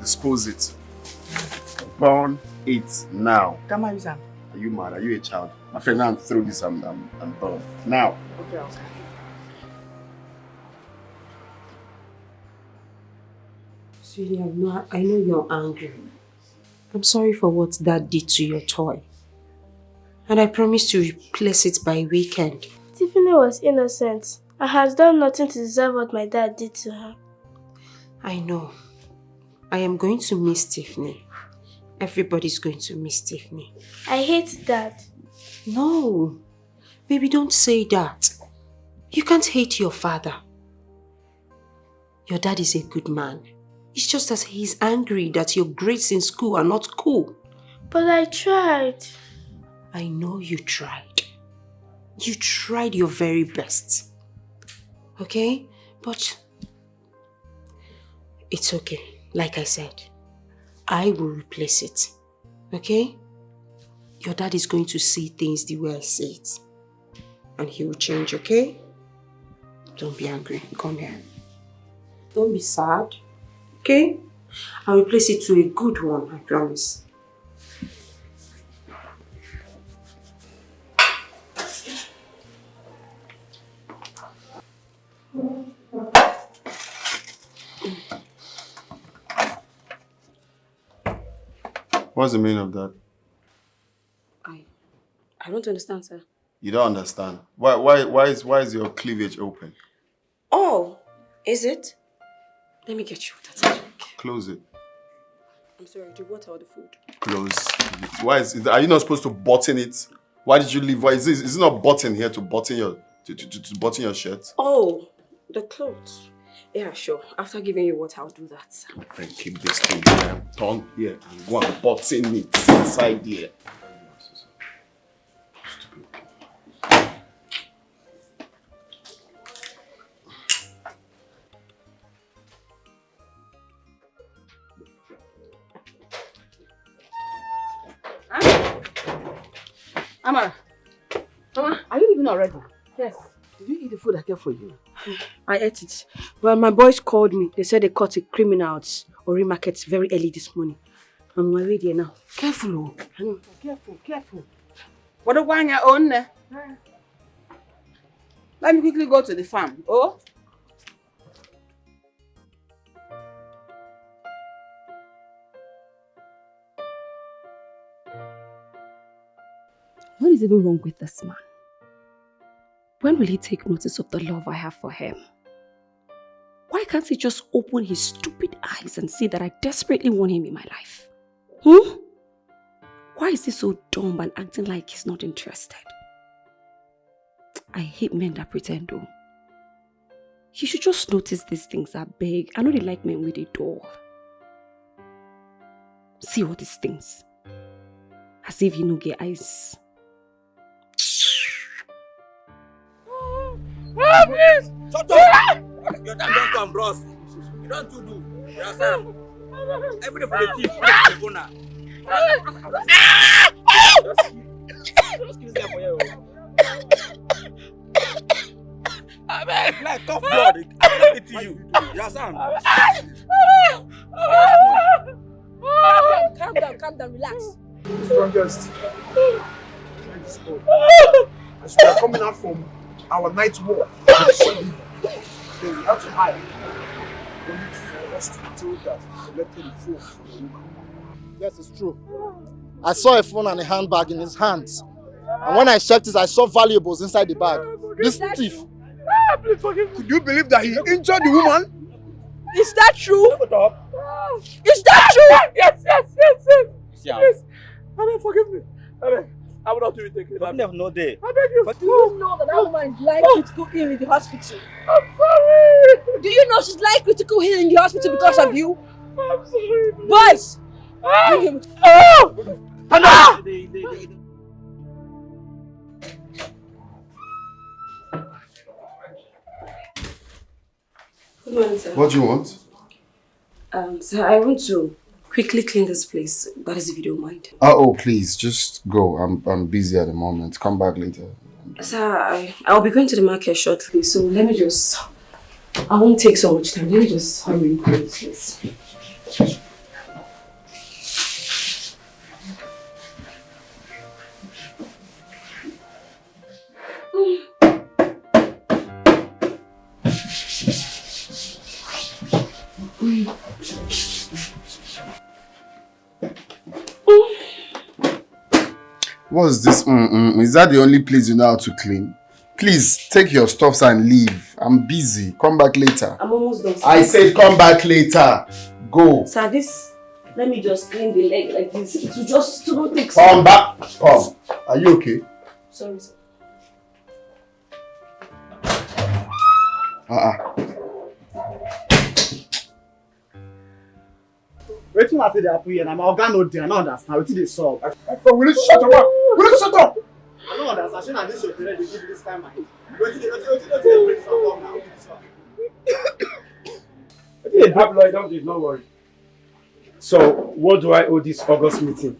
Dispose it. Burn it now. Come on, Sam. Are you mad? Are you a child? My friend, now throw this and burn. Now. Okay. Sweetie, I know you're angry. I'm sorry for what Dad did to your toy. And I promise to replace it by weekend. Tiffany was innocent and has done nothing to deserve what my dad did to her. I know. I am going to miss Tiffany. Everybody's going to miss Tiffany. I hate Dad. No. Baby, don't say that. You can't hate your father. Your dad is a good man. It's just that he's angry that your grades in school are not cool. But I tried. I know you tried. You tried your very best. Okay? But it's okay. Like I said, I will replace it. Okay? Your dad is going to see things the way I see it. And he will change, okay? Don't be angry. Come here. Don't be sad. Okay? I'll replace it to a good one, I promise. What's the meaning of that? I don't understand, sir. You don't understand. Why is your cleavage open? Oh, is it? Let me get you that. Close it. I'm sorry, the water or the food? Close. Why are you not supposed to button it? Why did you leave? Why is it not button here to button your to button your shirt? Oh, the clothes. Yeah, sure. After giving you water, I'll do that. Then keep this thing here, turn here, and go and button it inside here. Amara. Mama, are you leaving already? Yes. Did you eat the food I kept for you? I ate it. Well, my boys called me. They said they caught a criminal at Ori Market very early this morning. I'm on my way there now. Careful, oh. Careful. What do you want your own? Let me quickly go to the farm. Oh? What is even wrong with this man? When will he take notice of the love I have for him? Why can't he just open his stupid eyes and see that I desperately want him in my life? Why is he so dumb and acting like he's not interested? I hate men that pretend though. He should just notice these things are big. I know they like men with a door. See all these things. As if he no get eyes. Please! Shut up! Your time don't come, bros. You don't do. You understand? Every day for the thief, for the owner. Just give this guy for you. It's like tough blood. I'm not to you. You understand? Calm down, relax. Strongest. As we are coming out from our night walk, we have to hide. Only for us to be told that we collected the phone from the woman. Yes, it's true. I saw a phone and a handbag in his hands. And when I checked it, I saw valuables inside the bag. This thief. Please forgive me. Could you believe that he injured the woman? Is that true? Is that true? Yes. Yes. Amen, forgive me. Amen. I will not do it again. I've never no day. I beg you. But do you know that woman is lying critical ill in the hospital? I'm sorry. Do you know she's lying critical ill in the hospital because of you? I'm sorry. Boys! Bring him. Good morning, sir. What do you want? Sir, I want to quickly clean this place. That is if you don't mind. Oh, please, just go. I'm busy at the moment. Come back later. Sir, I'll be going to the market shortly, so let me just I won't take so much time. Let me just hurry and close this. What's this? Is that the only place you know how to clean? Please, take your stuffs and leave. I'm busy. Come back later. I'm almost done. I said come back later. Go. Sir, this... Let me just clean the leg like this. It will just not take... Come back. Come. Are you okay? Sorry, sir. Waiting after the apple and I'm organ there. I don't understand. What did they solve? Will you shut up? Will you shut up? I don't understand. Shouldn't this your parent give you this time? What did they bring some up now? Hey, Lloyd, don't worry. So, what do I owe this August meeting?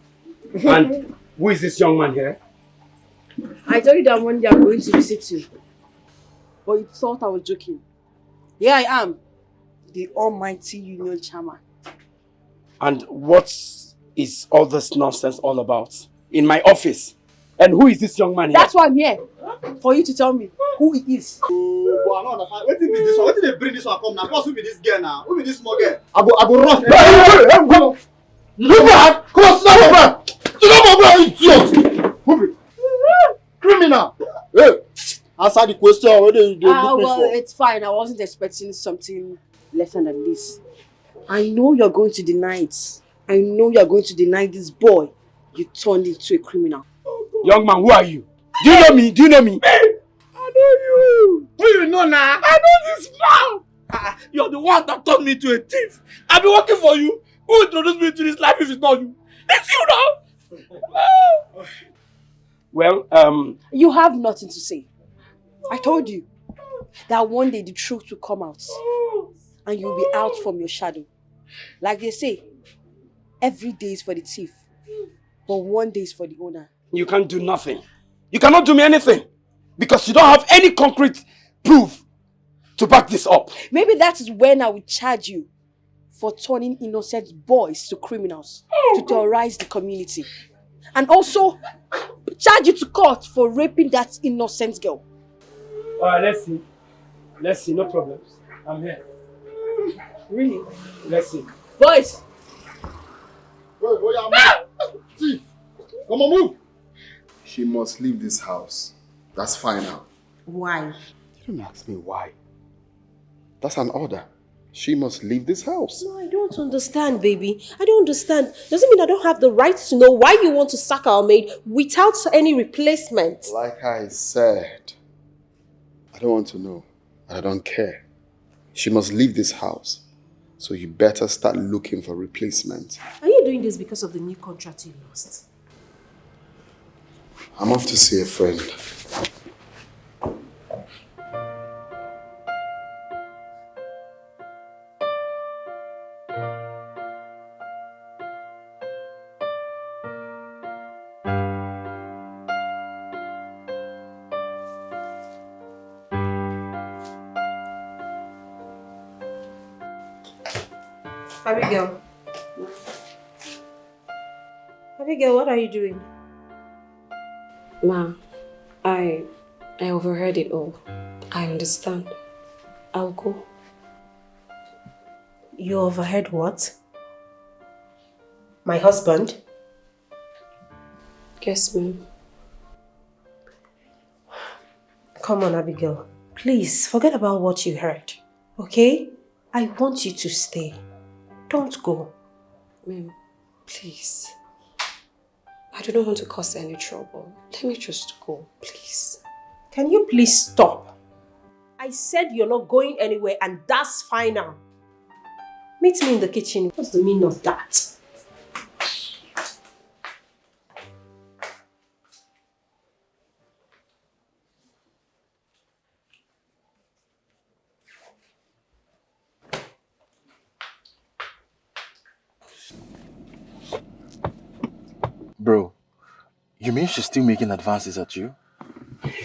And who is this young man here? I told you that one day I'm going to visit you. But you thought I was joking. Here I am, the almighty union chairman. And what is all this nonsense all about? In my office. And who is this young man here? That's why I'm here. For you to tell me who he is. Oh, boy, I don't understand. What did this one? What did they bring this one come now? Plus, who be this girl now? Who be this small girl? I go run. Hey, you look bad. Come on, sit down, man. Sit down, man, idiot. Move it. Criminal. Hey, answer the question. What they look me Well, for? it's fine. I wasn't expecting something lesser than this. I know you're going to deny it. I know you're going to deny this boy you turned into a criminal. Young man, who are you? Do you know me? Do you know me? I know you. Who you know now? I know this man. You're the one that turned me to a thief. I've been working for you. Who introduced me to this life if it's not you? It's you now. Well, You have nothing to say. I told you that one day the truth will come out and you'll be out from your shadow. Like they say, every day is for the thief, but one day is for the owner. you can't do nothing. You cannot do me anything because you don't have any concrete proof to back this up. Maybe that is when I will charge you for turning innocent boys to criminals to terrorize the community. And also charge you to court for raping that innocent girl. Alright, let's see. Let's see, no problems. I'm here. Really? Let's see. Boys! Wait, move. Thief. Come on, move. She must leave this house. That's final. Why? You don't ask me why. That's an order. She must leave this house. No, I don't understand, baby. I don't understand. Doesn't mean I don't have the right to know why you want to sack our maid without any replacement. Like I said, I don't want to know. And I don't care. She must leave this house. So you better start looking for replacement. Are you doing this because of the new contract you lost? I'm off to see a friend. Abigail. Abigail, what are you doing? Ma, I overheard it all. I understand. I'll go. You overheard what? My husband? Yes, ma'am. Come on, Abigail. Please, forget about what you heard. Okay? I want you to stay. Don't go. Ma'am, please. I don't want to cause any trouble. Let me just go, please. Can you please stop? I said you're not going anywhere and that's final. Meet me in the kitchen. What's the meaning of that? Bro, you mean she's still making advances at you?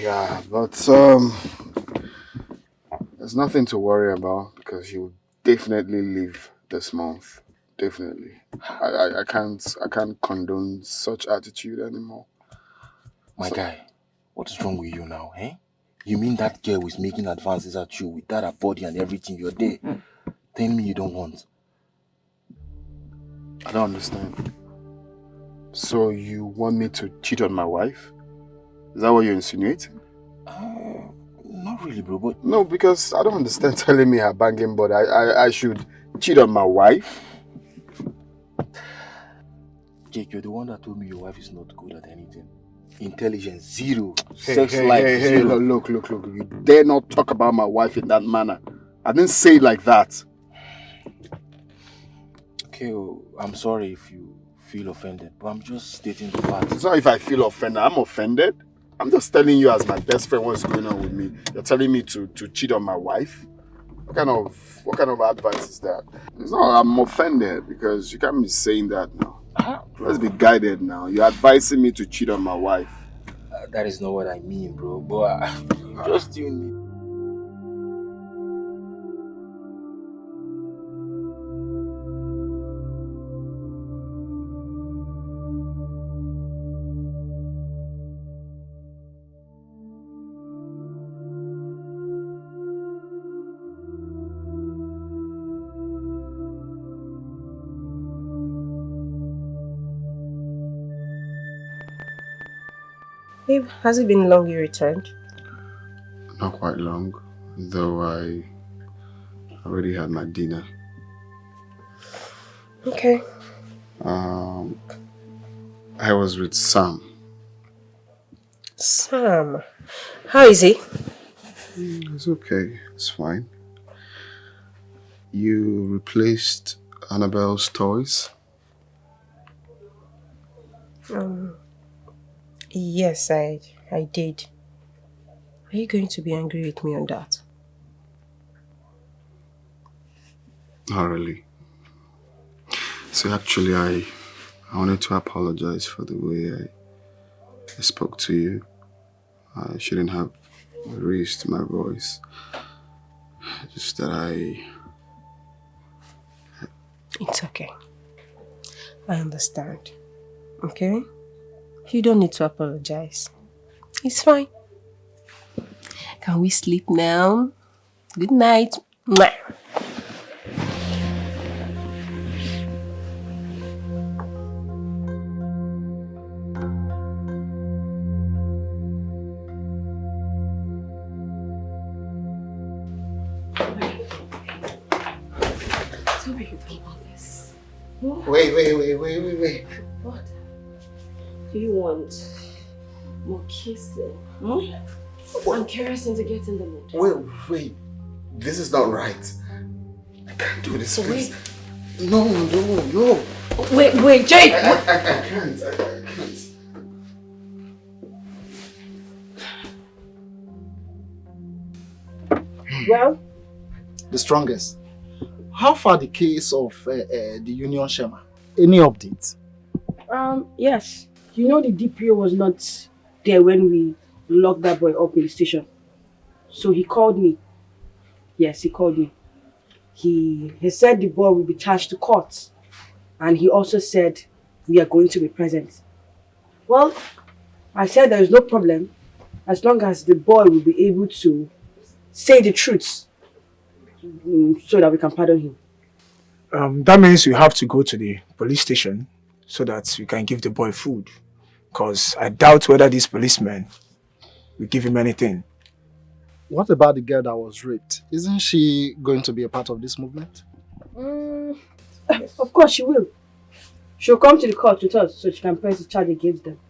Yeah, but There's nothing to worry about because you'll definitely leave this month. Definitely. I can't condone such attitude anymore. My guy, what is wrong with you now, eh? You mean that girl was making advances at you with that her body and everything, you're there? Telling me you don't want. I don't understand. So you want me to cheat on my wife? Is that what you're insinuating? Not really, bro, but... No, because I don't understand telling me her banging body. I should cheat on my wife? Jake, you're the one that told me your wife is not good at anything. Intelligence, zero. Sex life, zero. Look. You dare not talk about my wife in that manner. I didn't say it like that. Okay, I'm sorry if you feel offended, but I'm just stating the facts. It's not if I feel offended. I'm offended. I'm just telling you as my best friend what's going on with me. You're telling me to cheat on my wife? What kind of advice is that? It's not, I'm offended because you can't be saying that now. Let's be guided now. You're advising me to cheat on my wife. That is not what I mean, bro. But just doing me. Babe, has it been long you returned? Not quite long, though I already had my dinner. Okay. I was with Sam. Sam? How is he? It's okay. It's fine. You replaced Annabelle's toys? Yes, I did. Are you going to be angry with me on that? Not really. So actually, I wanted to apologize for the way I spoke to you. I shouldn't have raised my voice. Just that It's okay. I understand. Okay? You don't need to apologize. It's fine. Can we sleep now? Good night. Mwah. Wait. What? Do you want more kissing? And kerosene to get in the mood? Wait. This is not right. I can't do this, please. Wait. No. Wait, Jake! I can't. Well? The strongest. How far the case of the Union Shema? Any updates? Yes. You know the DPO was not there when we locked that boy up in the station. So he called me. Yes, he called me. He said the boy will be charged to court. And he also said we are going to be present. Well, I said there is no problem as long as the boy will be able to say the truth so that we can pardon him. That means you have to go to the police station so that you can give the boy food. Because I doubt whether this policeman will give him anything. What about the girl that was raped? Isn't she going to be a part of this movement? Of course she will. She'll come to the court with us so she can press the charge against them.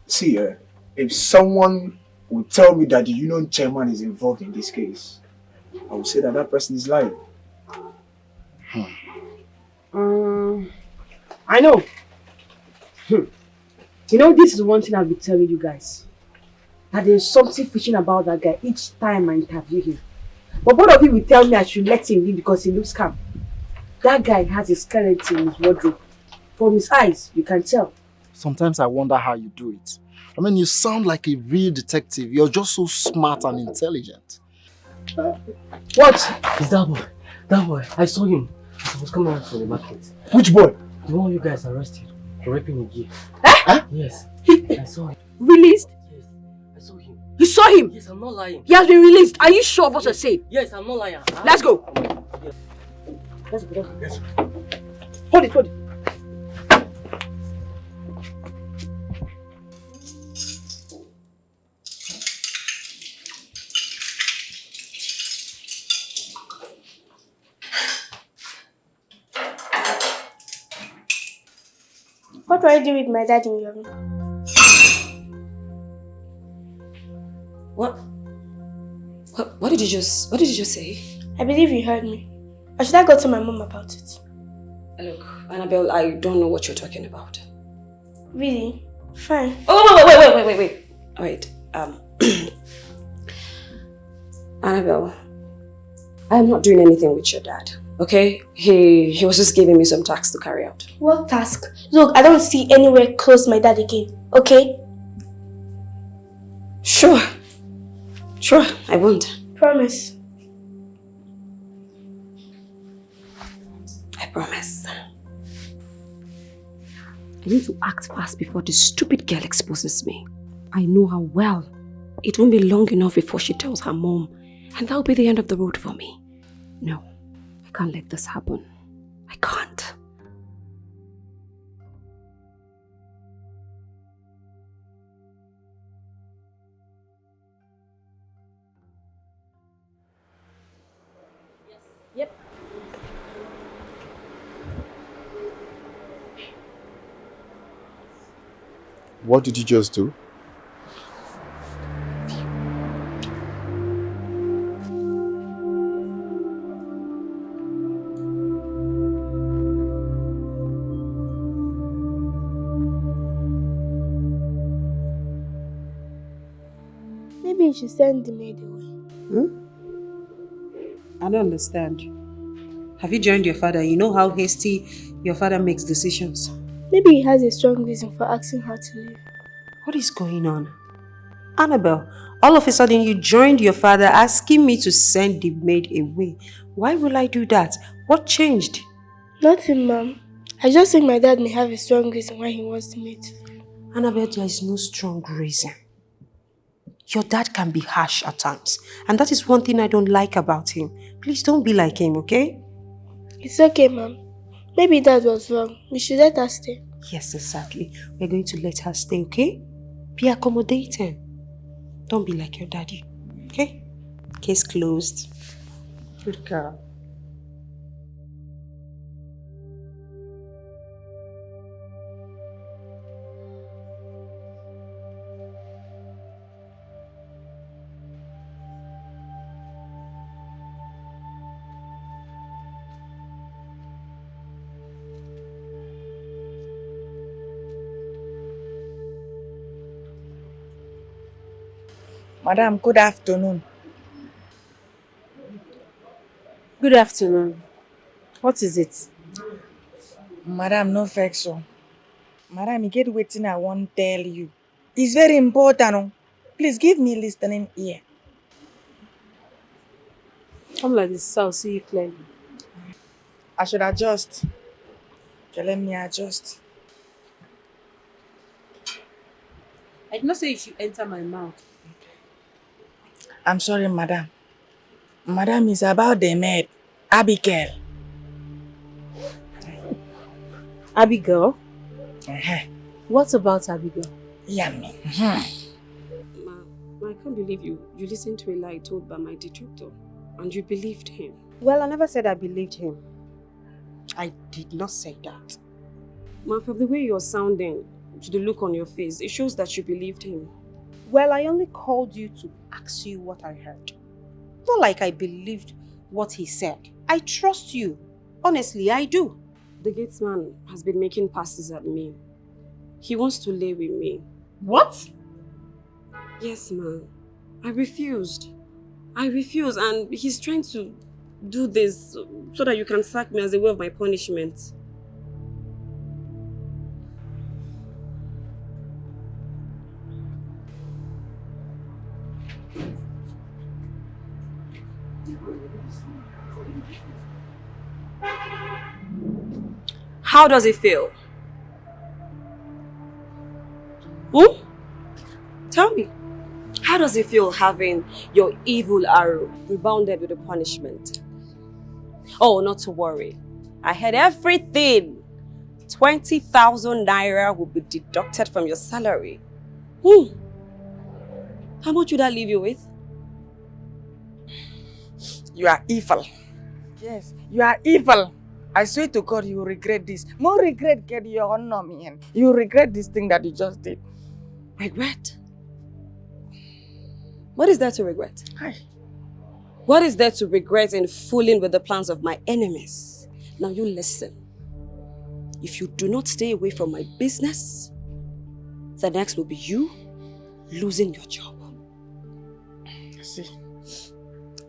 See, if someone would tell me that the union chairman is involved in this case, I would say that that person is lying. I know. You know, this is one thing I'll be telling you guys. That there's something fishy about that guy each time I interview him. But both of you will tell me I should let him leave because he looks calm. That guy has a skeleton in his wardrobe. From his eyes, you can tell. Sometimes I wonder how you do it. I mean, you sound like a real detective. You're just so smart and intelligent. What? It's that boy. That boy. I saw him. He was coming out from the market. Which boy? The one you guys arrested for raping a girl. Huh? Yes. I saw him. Released? Yes. I saw him. You saw him? Yes, I'm not lying. He has been released. Are you sure of what you're saying? Yes, I'm not lying. Let's go. Let's go. Let's go. Hold it, hold it. What were you doing with my dad in your room? What did you just say? I believe you heard me. Or should I go to my mom about it? Look, Annabelle, I don't know what you're talking about. Really? Fine. Oh, wait. Alright, Annabelle, I'm not doing anything with your dad, okay? He was just giving me some tasks to carry out. What task? Look, I don't see anywhere close my dad again, okay? Sure, I won't. Promise. I promise. I need to act fast before this stupid girl exposes me. I know her well. It won't be long enough before she tells her mom, and that'll be the end of the road for me. No, I can't let this happen. I can't. Yep. What did you just do? Maybe you should send the maid away. I don't understand. Have you joined your father? You know how hasty your father makes decisions. Maybe he has a strong reason for asking her to leave. What is going on? Annabelle, all of a sudden you joined your father asking me to send the maid away. Why will I do that? What changed? Nothing, Mom. I just think my dad may have a strong reason why he wants the maid to leave. Annabelle, there is no strong reason. Your dad can be harsh at times, and that is one thing I don't like about him. Please don't be like him, okay? It's okay, Mom. Maybe Dad was wrong. We should let her stay. Yes, exactly. We're going to let her stay, okay? Be accommodating. Don't be like your daddy, okay? Case closed. Good girl. Madam, good afternoon. Good afternoon. What is it? Madam, no vex so. Madam, you get wetin I wan tell you. It's very important. Oh. Please give me listening ear. Come like this, so I'll see you clearly. I should adjust. Okay, let me adjust. I did not say you should enter my mouth. I'm sorry, madam. Madam, it's about the maid, Abigail. Abigail? Uh-huh. What about Abigail? Yummy. Ma, I can't believe you listened to a lie told by my detractor and you believed him. Well, I never said I believed him. I did not say that. Ma, from the way you're sounding, to the look on your face, it shows that you believed him. Well, I only called you to ask you what I heard. Not like I believed what he said. I trust you. Honestly, I do. The gatesman has been making passes at me. He wants to lay with me. What? Yes, ma. I refused, and he's trying to do this so that you can sack me as a way of my punishment. How does it feel? Hmm? Tell me. How does it feel having your evil arrow rebounded with a punishment? Oh, not to worry. I had everything. 20,000 naira will be deducted from your salary. How much would I leave you with? You are evil. Yes, you are evil. I swear to God, you will regret this. More regret get your honor, man. You will regret this thing that you just did. Regret? What is there to regret? Hi. What is there to regret in fooling with the plans of my enemies? Now you listen. If you do not stay away from my business, the next will be you losing your job. See,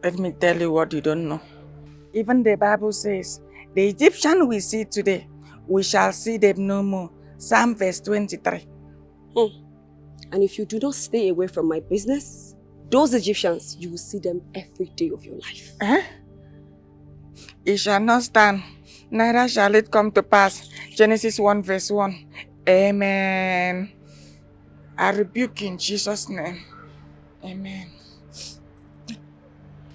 let me tell you what you don't know. Even the Bible says, the Egyptian we see today, we shall see them no more. Psalm verse 23. And if you do not stay away from my business, those Egyptians, you will see them every day of your life. It shall not stand, neither shall it come to pass. Genesis 1 verse 1. Amen. I rebuke in Jesus' name. Amen.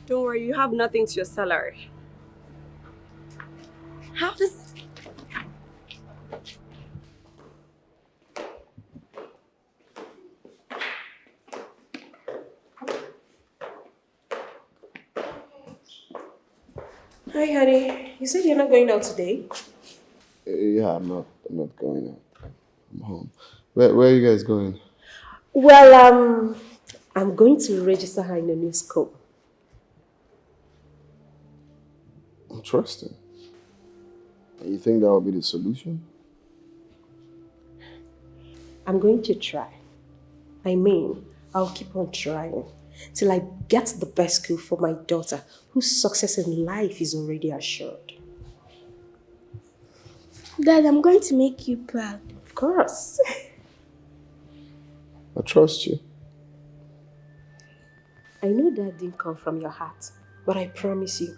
Don't worry, you have nothing to your salary. How does... Hi, honey. You said you're not going out today? Yeah, I'm not going out. I'm home. Where are you guys going? Well, I'm going to register her in a new school. Interesting. You think that will be the solution? I'm going to try. I mean, I'll keep on trying till I get the best school for my daughter, whose success in life is already assured. Dad, I'm going to make you proud. Of course. I trust you. I know that didn't come from your heart, but I promise you,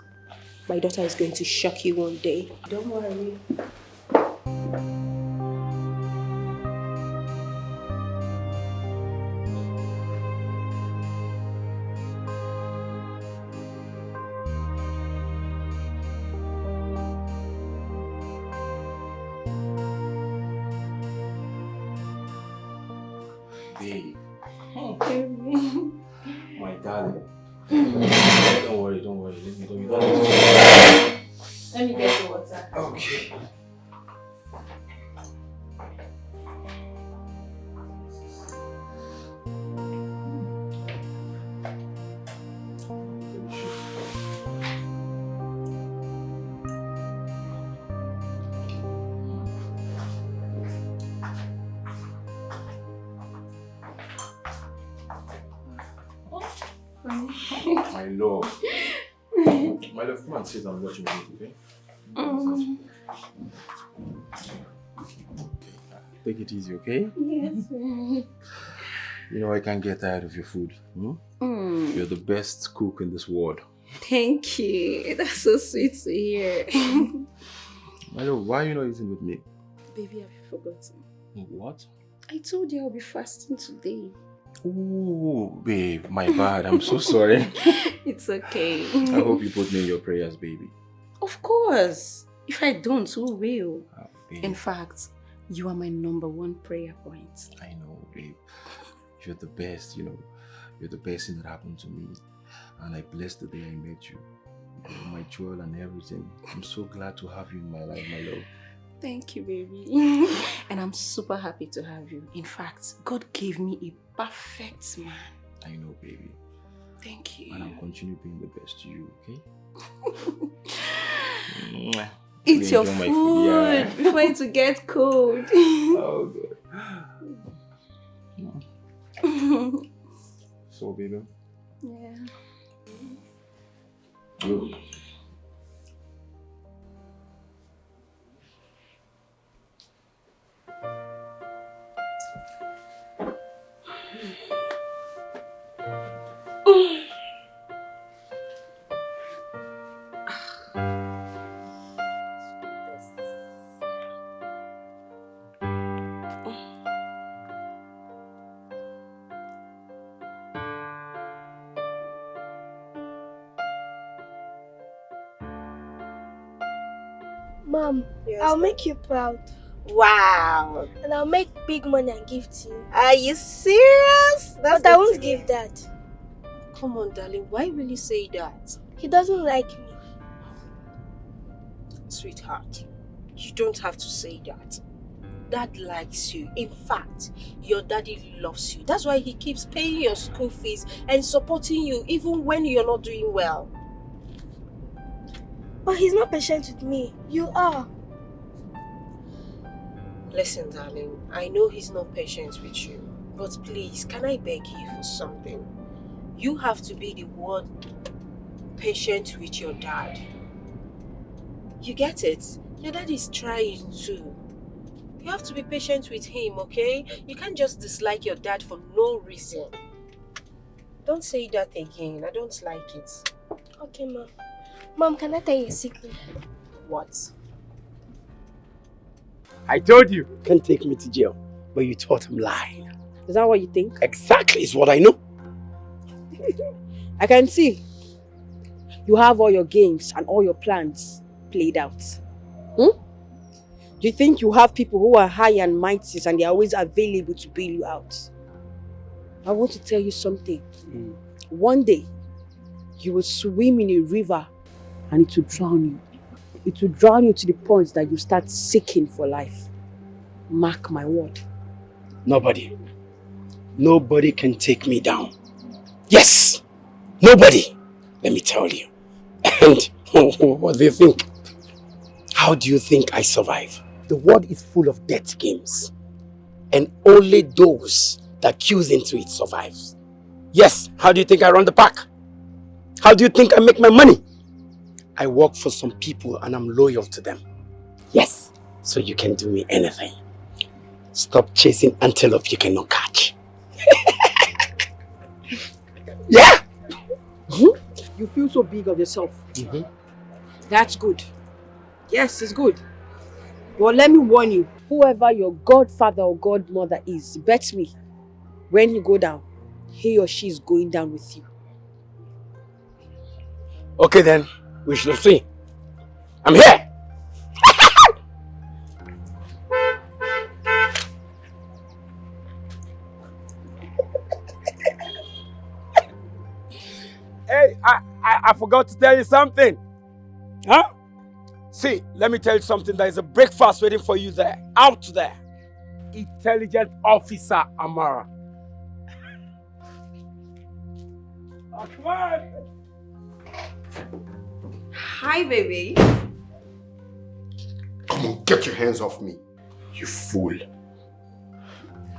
my daughter is going to shock you one day. Don't worry. Babe. My darling. Don't worry. Let me go. You don't need to. Let me get the water. Okay. My love. My love, come and sit and watch me, okay? Take it easy, okay? Yes. You know I can't get tired of your food. You're the best cook in this world. Thank you. That's so sweet to hear. My love, why are you not eating with me? Baby, have you forgotten? What? I told you I'll be fasting today. Oh, babe, my bad. I'm so sorry. It's okay. I hope you put me in your prayers, baby. Of course. If I don't, who will? Babe. In fact, you are my #1 prayer point. I know, babe. You're the best, you know. You're the best thing that happened to me. And I blessed the day I met you. You're my jewel and everything. I'm so glad to have you in my life, my love. Thank you, baby. And I'm super happy to have you. In fact, God gave me a perfect man. I know, baby. Thank you. And I'll continue being the best to you, okay? Eat your enjoy my food Yeah. before it will get cold. Oh, good. So, baby. Yeah. Good. Mom, Yes, I'll dear. make you proud. Wow. And I'll make big money and give to you. Are you serious? But I won't give that. Come on, darling. Why will you say that? He doesn't like me. Sweetheart, you don't have to say that. Dad likes you. In fact, your daddy loves you. That's why he keeps paying your school fees and supporting you even when you're not doing well. But he's not patient with me. You are. Listen, darling, I know he's not patient with you, but please, can I beg you for something? You have to be the one patient with your dad. You get it? Your dad is trying to. You have to be patient with him, okay? You can't just dislike your dad for no reason. Don't say that again. I don't like it. Okay, Mom. Mom, can I tell you a secret? What? I told you can't take me to jail, but you thought I'm lying. Is that what you think? Exactly, is what I know. I can see. You have all your games and all your plans played out. Do you think you have people who are high and mighty and they're always available to bail you out? I want to tell you something. One day, you will swim in a river and it will drown you. It will drown you to the point that you start seeking for life. Mark my word. Nobody can take me down. Yes, nobody. Let me tell you. And what do you think? How do you think I survive? The world is full of death games. And only those that choose into it survives. Yes, how do you think I run the pack? How do you think I make my money? I work for some people and I'm loyal to them. Yes, so you can do me anything. Stop chasing antelope you cannot catch. Yeah! You feel so big of yourself. That's good. Yes, it's good. But let me warn you, whoever your godfather or godmother is, bet me, when you go down, he or she is going down with you. Okay then, we shall see. I'm here! Hey, I forgot to tell you something. Huh? See, let me tell you something. There is a breakfast waiting for you there. Out there. Intelligent Officer Amara. Oh, come on. Hi, baby. Come on, get your hands off me, you fool.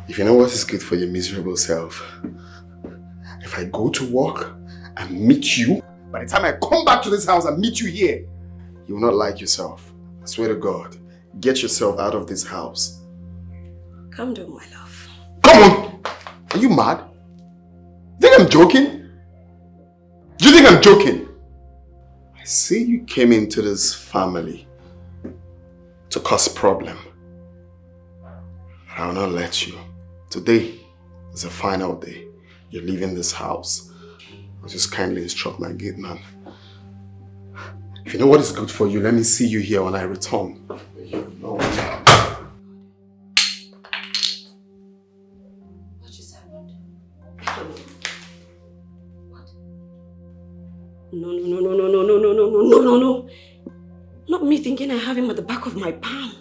If you know what is good for your miserable self, if I go to work and meet you, by the time I come back to this house and meet you here, you will not like yourself. I swear to God, get yourself out of this house. Calm down, my love. Come on! Are you mad? You think I'm joking? Do you think I'm joking? I see you came into this family to cause problem. I will not let you. Today is the final day. You're leaving this house. Just kindly instruct my gate man. If you know what is good for you, let me see you here when I return. You know. What just happened? What? No. Not me thinking I have him at the back of my palm.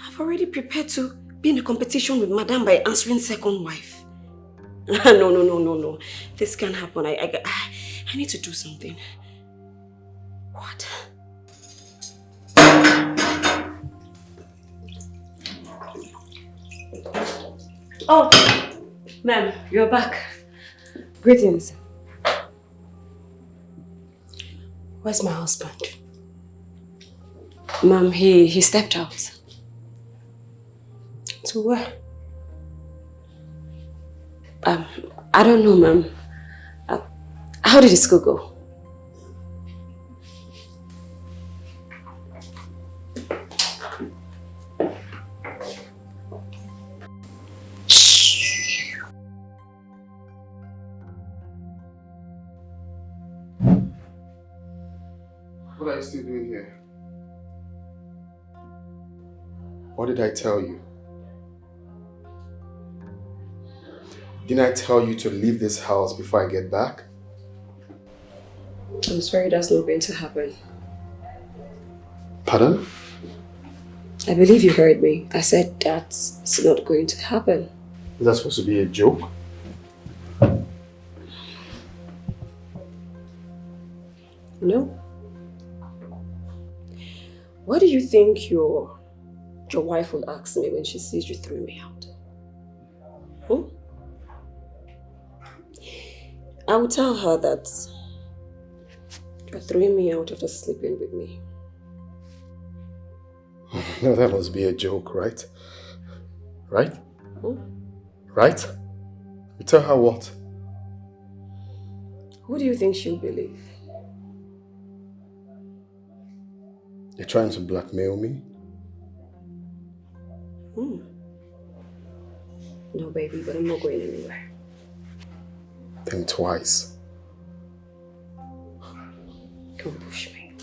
I've already prepared to be in a competition with Madame by answering second wife. No. This can't happen. I need to do something. What? Oh, ma'am, you're back. Greetings. Where's my husband? Ma'am, he stepped out. To where? I don't know, ma'am. How did the school go? What are you still doing here? What did I tell you? Didn't I tell you to leave this house before I get back? I'm sorry that's not going to happen. Pardon? I believe you heard me. I said that's not going to happen. Is that supposed to be a joke? No. What do you think your wife will ask me when she sees you threw me out? I will tell her that you're throwing me out after sleeping with me. No, that must be a joke, right? Right? Right? You tell her what? Who do you think she'll believe? You're trying to blackmail me? No, baby, but I'm not going anywhere. Think twice. Don't push me.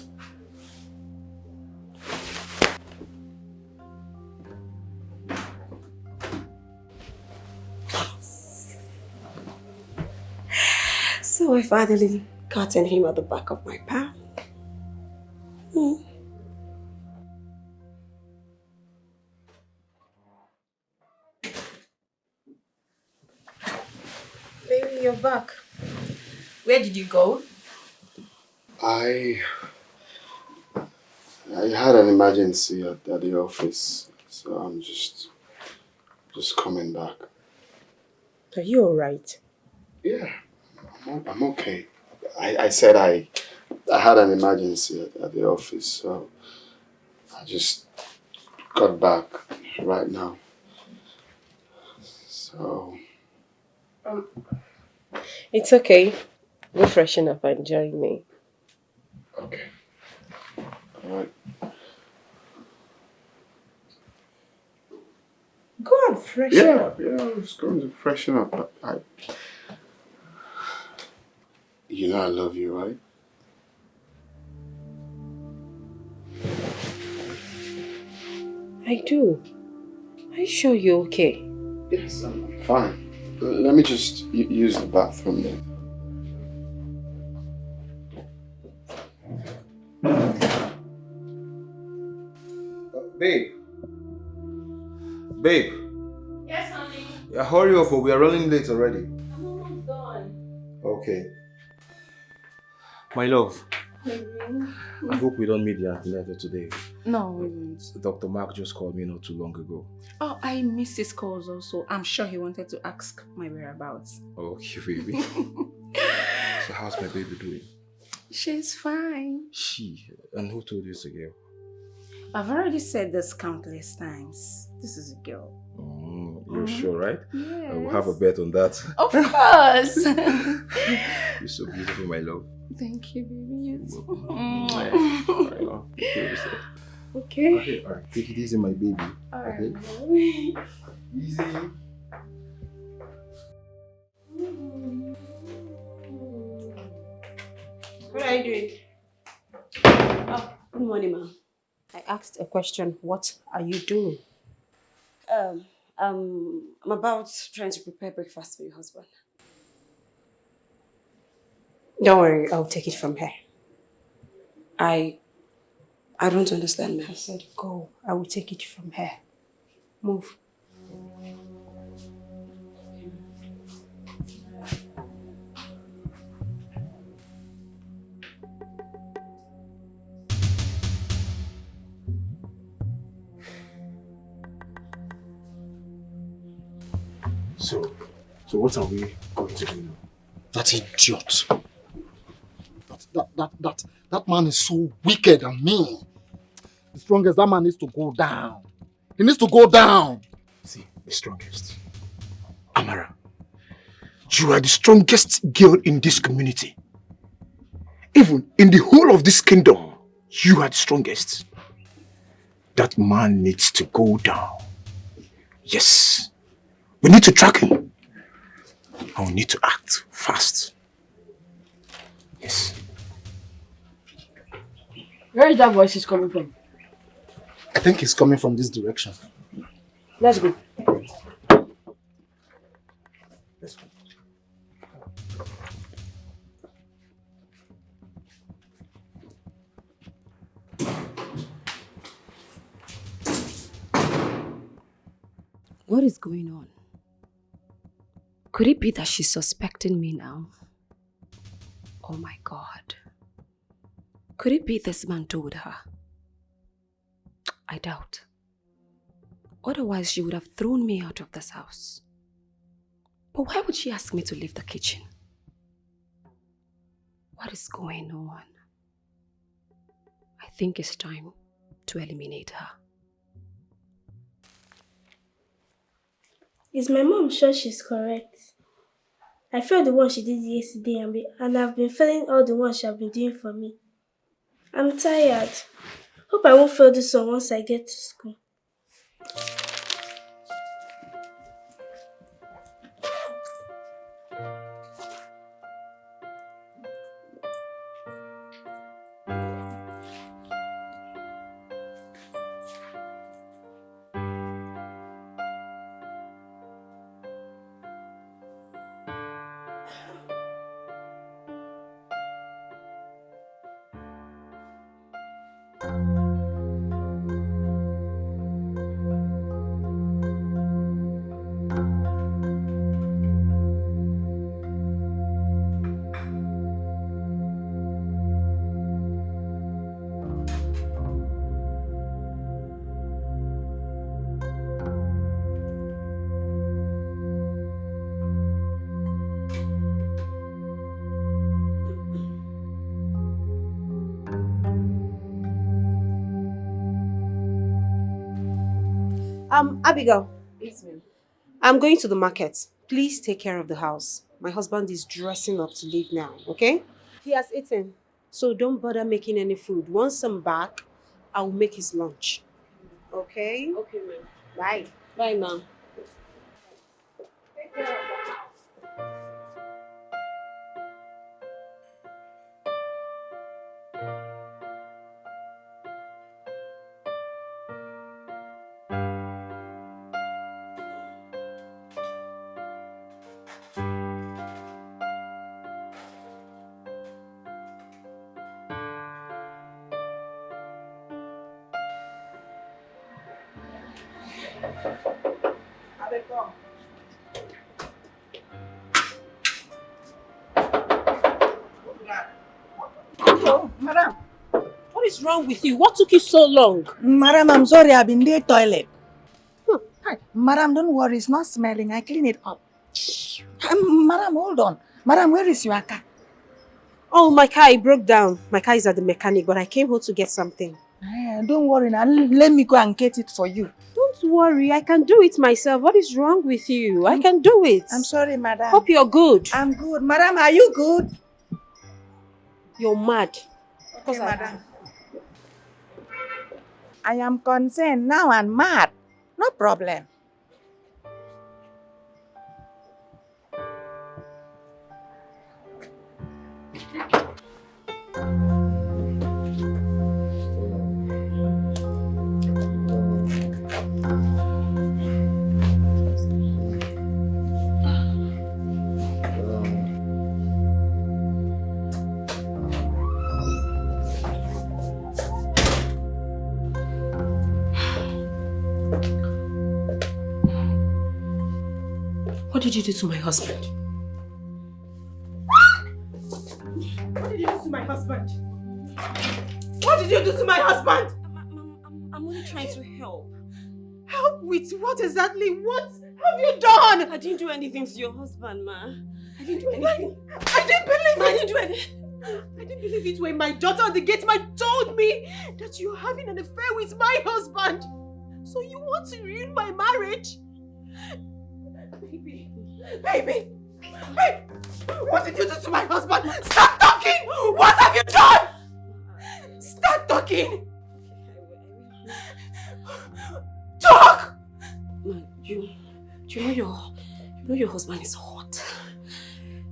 So I finally gotten him at the back of my palm. Baby, you're back. Where did you go? I had an emergency at the office, so I'm just coming back. Are you alright? Yeah, I'm okay. I said I had an emergency at the office, so I just got back right now. So... It's okay. Go freshen up and join me. Okay. Alright. Go and freshen up. Yeah, I was going to freshen up. You know I love you, right? I do. Are you sure you're okay? Yes, I'm fine. Let me just use the bathroom then. Babe. Babe. Yes, honey. Yeah, hurry up, we are running late already. I'm almost done. Okay. My love. I hope we don't meet the antenatal today. No, we won't. Dr. Mark just called me not too long ago. Oh, I missed his calls also. I'm sure he wanted to ask my whereabouts. Okay, baby. So how's my baby doing? She's fine. She? And who told you it's a girl? I've already said this countless times. This is a girl. You're sure, right? Yes. I will have a bet on that. Of course. You're so beautiful, my love. Thank you, baby. You too. Alright, now, take care of yourself. Okay. Alright, take it easy, my baby. Alright. Okay? Easy. What are you doing? Oh, good morning, ma'am. I asked a question. What are you doing? I'm about trying to prepare breakfast for your husband. Don't worry, I'll take it from her. I don't understand, ma'am. I said go. I will take it from her. Move. So what are we going to do now? That idiot. That man is so wicked and mean. The strongest, that man needs to go down. He needs to go down. See, the strongest. Amara, you are the strongest girl in this community. Even in the whole of this kingdom, you are the strongest. That man needs to go down. Yes. We need to track him. And we need to act fast. Yes. Where is that voice coming from? I think it's coming from this direction. Let's go. Let's go. What is going on? Could it be that she's suspecting me now? Oh my God. Could it be this man told her? I doubt. Otherwise, she would have thrown me out of this house. But why would she ask me to leave the kitchen? What is going on? I think it's time to eliminate her. Is my mom sure she's correct? I felt the one she did yesterday and I've been feeling all the ones she has been doing for me. I'm tired. Hope I won't feel this one once I get to school. Abigail. Yes, ma'am. I'm going to the market. Please take care of the house. My husband is dressing up to leave now, okay? He has eaten, so don't bother making any food. Once I'm back, I'll make his lunch. Okay? Okay, ma'am. Bye. Bye, ma'am. Take care of the house. Oh, madam. What is wrong with you? What took you so long? Madam, I'm sorry, I've been there toilet. Hi. Madam, don't worry, it's not smelling. I clean it up. Madam, hold on. Madam, where is your car? Oh, my car, it broke down. My car is at the mechanic, but I came home to get something. Don't worry now. Let me go and get it for you. Don't worry, I can do it myself. What is wrong with you? I can do it. I'm sorry, madam. Hope you're good. I'm good. Madam, are you good? You're mad. Okay, madam. I am concerned now and mad. No problem. What did you do to my husband? What did you do to my husband? What did you do to my husband? I'm only trying to help. Help with what exactly? What have you done? I didn't do anything to your husband, ma. I didn't do anything. I didn't believe it. I didn't do anything. I didn't believe it when my daughter at the gate man told me that you're having an affair with my husband. So you want to ruin my marriage? Baby! Hey! What did you do to my husband? Stop talking! What have you done? Stop talking! Talk! Ma, you know your husband is hot.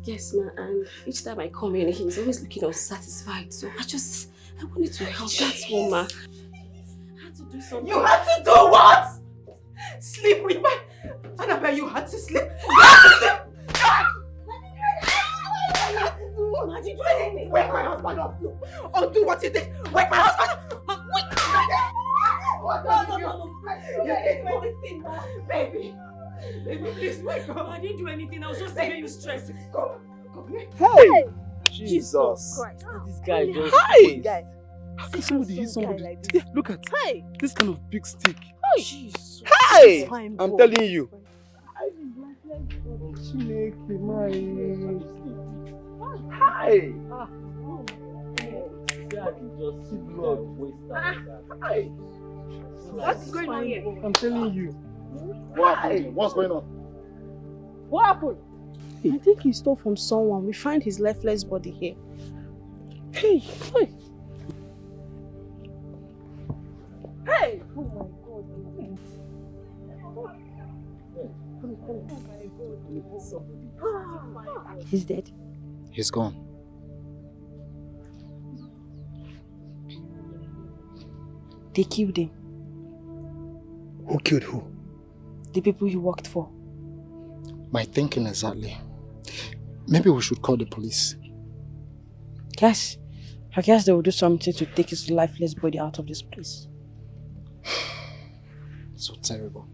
Yes, ma, and each time I come in, he's always looking unsatisfied. So I just I wanted to help, that's all, ma. I had to do something. You had to do what? Sleep with my... Annabelle, you had to sleep. You had to sleep. Wake my husband up. Undo what you did. Wake my husband up. Wake. No. You didn't do anything, baby. Baby, please wake up. I didn't do anything. I was just making you stressed. Come here. Hey! Jesus Christ. This guy just... Hey! How can somebody hit somebody? Yeah, look at this kind of big stick. Jesus. Hey! I'm telling you. Hey! What's going on here? I'm telling you. What happened? What's going on? What happened? I think he stole from someone. We find his lifeless body here. Hey! Oh my God. He's dead. He's gone. They killed him. Who killed who? The people he worked for. My thinking exactly. Maybe we should call the police. Yes. I guess they will do something to take his lifeless body out of this place. So terrible.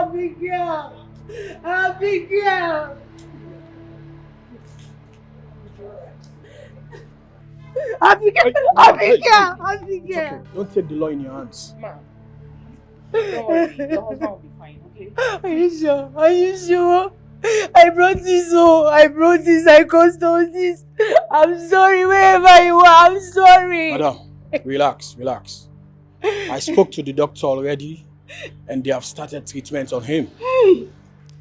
Abigail! Okay. Don't take the law in your hands. Don't worry, your husband will be fine, okay? Are you sure? Are you sure? I brought this home. I caused all this. I'm sorry, wherever you are, I'm sorry. Madam, relax. I spoke to the doctor already and they have started treatment on him.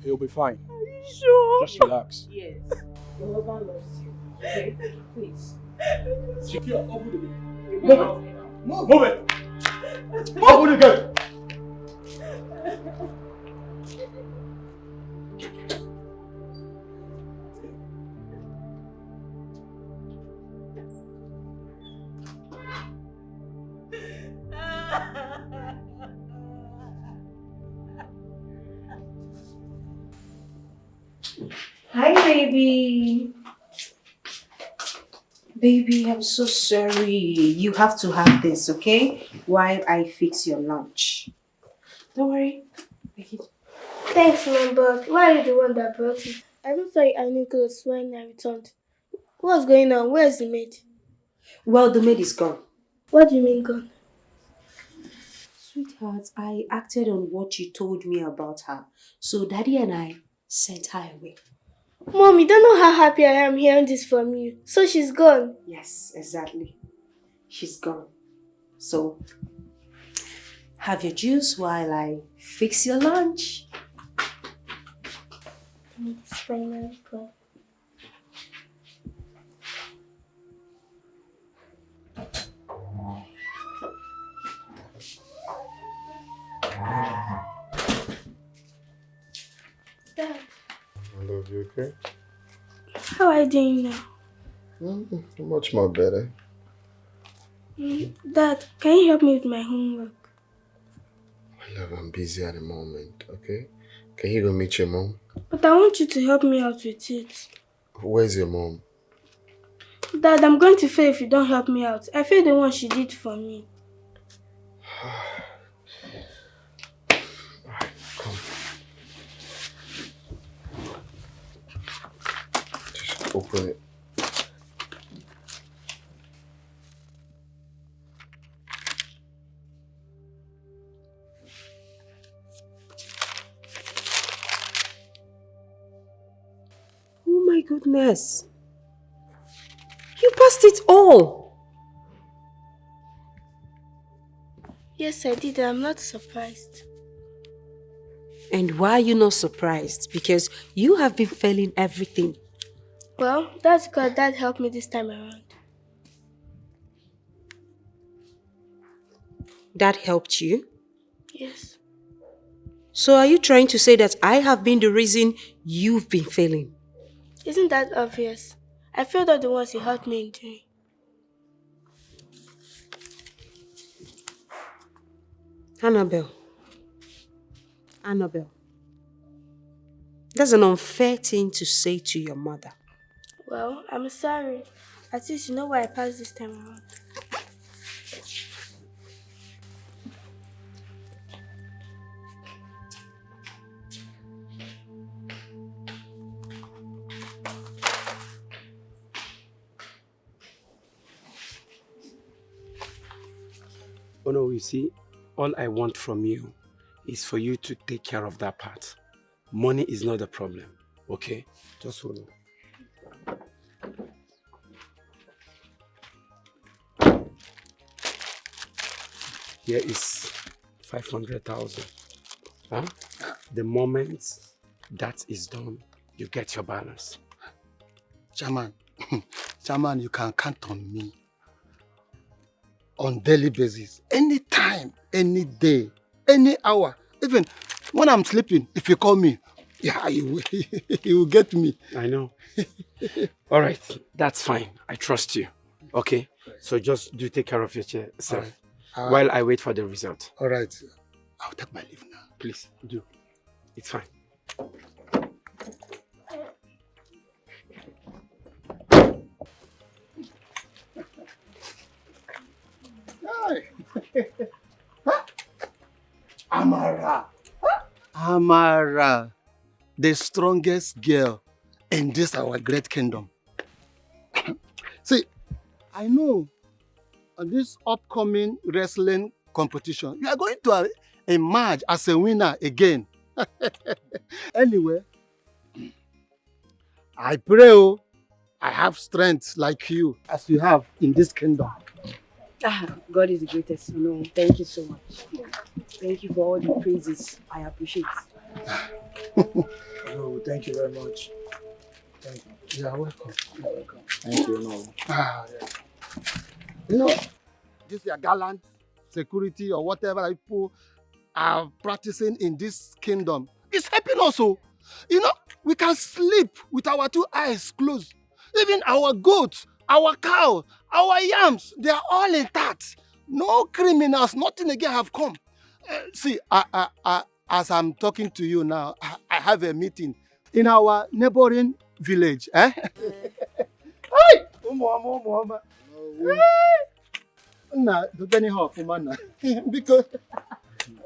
He'll be fine. Are you sure? Just relax. Yes. Your husband loves you, okay? Please. Secure, open the gate. Move it! Open the gate! Hi, baby. Baby, I'm so sorry. You have to have this, okay? While I fix your lunch. Don't worry. Make it. Thanks, Mom, but why are you the one that brought it? I don't saw you ironing clothes when I returned. What's going on? Where's the maid? Well, the maid is gone. What do you mean gone? Sweetheart, I acted on what you told me about her. So Daddy and I sent her away. Mom, you don't know how happy I am hearing this from you. So she's gone? Yes, exactly. She's gone. So, have your juice while I fix your lunch. It's finally gone. Dad. I love you, okay? How are you doing now? Much more better. Dad, can you help me with my homework? My love, I'm busy at the moment, okay? Can you go meet your mom? But I want you to help me out with it. Where's your mom? Dad, I'm going to fail if you don't help me out. I failed the one she did for me. Alright, come. Just open it. Oh my goodness. You passed it all. Yes, I did. I'm not surprised. And why are you not surprised? Because you have been failing everything. Well, that's because Dad helped me this time around. That helped you? Yes. So are you trying to say that I have been the reason you've been failing? Isn't that obvious? I failed all the ones you helped me in doing. Annabelle, that's an unfair thing to say to your mother. Well, I'm sorry. At least you know why I passed this time around. Oh no, you see, all I want from you is for you to take care of that part. Money is not the problem, okay? Just hold on. Here is 500,000. Huh? The moment that is done, you get your balance. Chairman, Chairman, you can count on me. On daily basis. Anytime, any day, any hour. Even when I'm sleeping, if you call me, yeah, you will get me. I know. All right, that's fine. I trust you. Okay? So just do take care of yourself while I wait for the result. All right. I'll take my leave now. Please, do. It's fine. Amara. Amara. The strongest girl in this our great kingdom. See, I know on this upcoming wrestling competition, you are going to emerge as a winner again. Anyway, I pray I have strength like you as you have in this kingdom. God is the greatest. No, thank you so much. Thank you for all the praises. I appreciate it. No, thank you very much. Thank you. You are welcome. You're welcome. Thank you. No. Yeah. You know, this your gallant security or whatever people are practicing in this kingdom. It's helping also. You know, we can sleep with our two eyes closed. Even our goats, our cow, our yams, they are all intact. No criminals, nothing again have come. See, as I'm talking to you now, I have a meeting in our neighboring village. Hey! Because,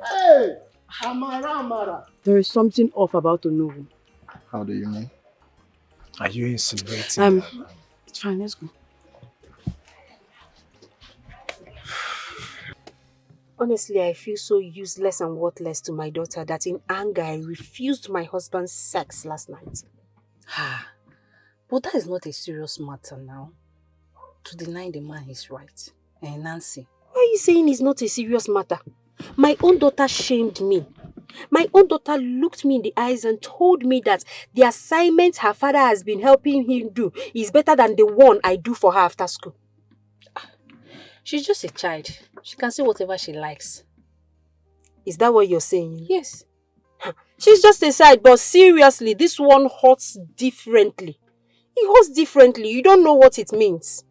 hey, Amara. There is something off about Onowu. How do you mean? Are you insinuating? It's fine, let's go. Honestly, I feel so useless and worthless to my daughter that in anger I refused my husband's sex last night. But that is not a serious matter now. To deny the man his right. And Nancy. Why are you saying it's not a serious matter? My own daughter shamed me. My own daughter looked me in the eyes and told me that the assignment her father has been helping him do is better than the one I do for her after school. She's just a child. She can say whatever she likes. Is that what you're saying? Yes. She's just a side, but seriously, this one hurts differently. It hurts differently. You don't know what it means.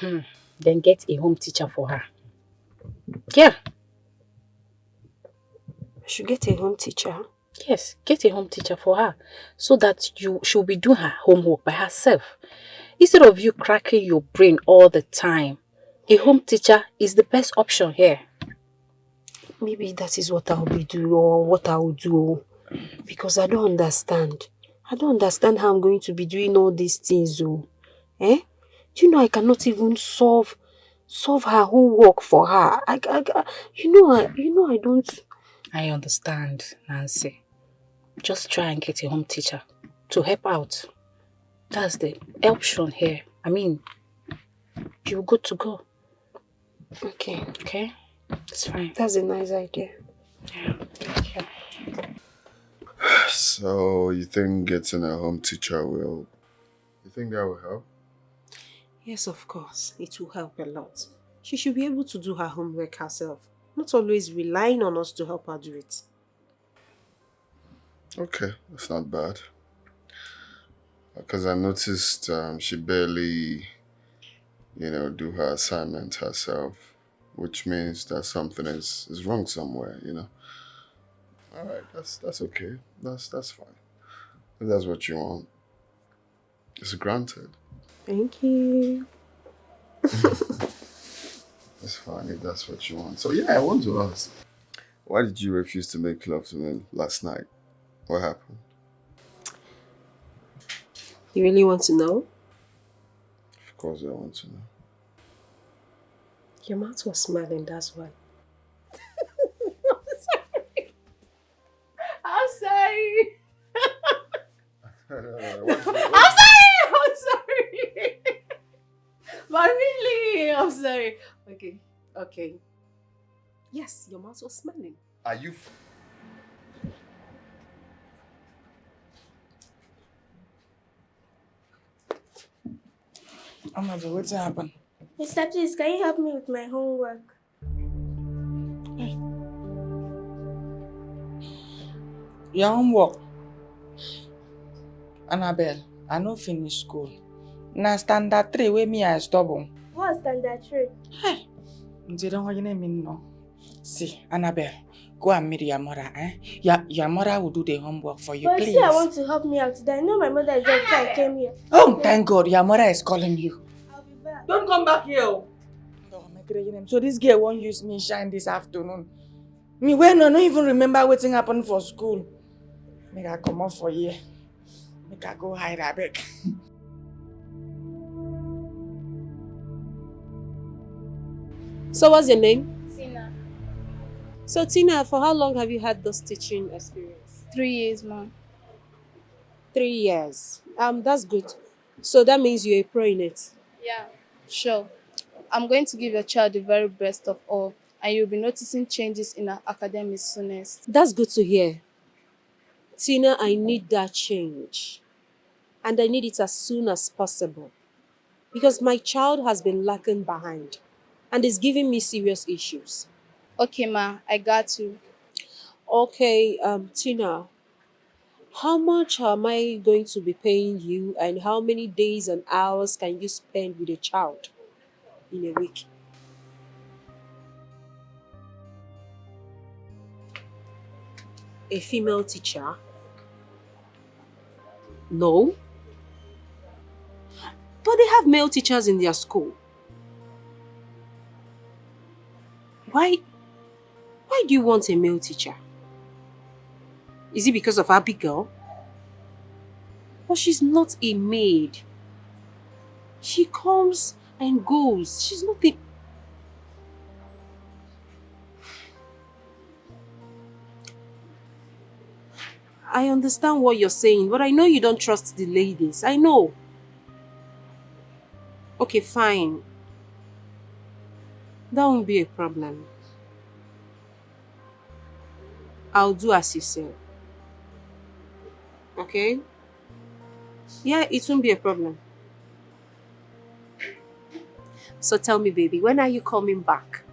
Then get a home teacher for her. Yeah. I should get a home teacher? Yes, get a home teacher for her. So that she'll be doing her homework by herself. Instead of you cracking your brain all the time. A home teacher is the best option here. Maybe that is what I'll be doing or what I'll do. Because I don't understand. I don't understand how I'm going to be doing all these things. Eh? Do you know I cannot even solve her homework for her? I don't. I understand, Nancy. Just try and get a home teacher to help out. That's the option here. I mean, you're good to go. Okay. Okay? It's fine. That's a nice idea. Yeah. So, you think getting a home teacher will... You think that will help? Yes, of course. It will help a lot. She should be able to do her homework herself, not always relying on us to help her do it. Okay, that's not bad. Because I noticed she barely, do her assignment herself, which means that something is wrong somewhere, All right, that's okay. That's fine. If that's what you want, it's granted. Thank you. It's fine if that's what you want. So yeah, I want to ask, why did you refuse to make love to me last night? What happened? You really want to know? Of course I want to know. Your mouth was smiling, that's why. I'm sorry. I'm sorry. But really, I'm sorry. Okay. Yes, your mouth was smiling. Are you... Amaji, what's happened? Mr. Please, can you help me with my homework? Your homework? Annabelle, I no finish school. Na standard 3 wey me I stubborn. What's standard 3? Hey, you don't want your name no. See, Annabelle, go and meet your mother, eh? Your mother will do the homework for you, but please. But I want to help me out today. I know my mother is there before I came here. Oh, thank God, your mother is calling you. I'll be back. Don't come back here. No, so this girl won't use me shine this afternoon. Me when I don't even remember what happened for school. Make I come up for here. Make I go hide a bit. So what's your name? Tina. So Tina, for how long have you had this teaching experience? 3 years, Mom. 3 years. That's good. So that means you're a pro in it. Yeah, sure. I'm going to give your child the very best of all, and you'll be noticing changes in her academics soonest. That's good to hear. Tina, I need that change. And I need it as soon as possible. Because my child has been lacking behind and is giving me serious issues. Okay, Ma, I got you. Okay, Tina, how much am I going to be paying you and how many days and hours can you spend with a child in a week? A female teacher? No. But they have male teachers in their school. Why do you want a male teacher? Is it because of Abigail? But she's not a maid. She comes and goes. She's not a... I understand what you're saying, but I know you don't trust the ladies. I know. Okay, fine. That won't be a problem. I'll do as you say. Okay? Yeah, it won't be a problem. So tell me, baby, when are you coming back?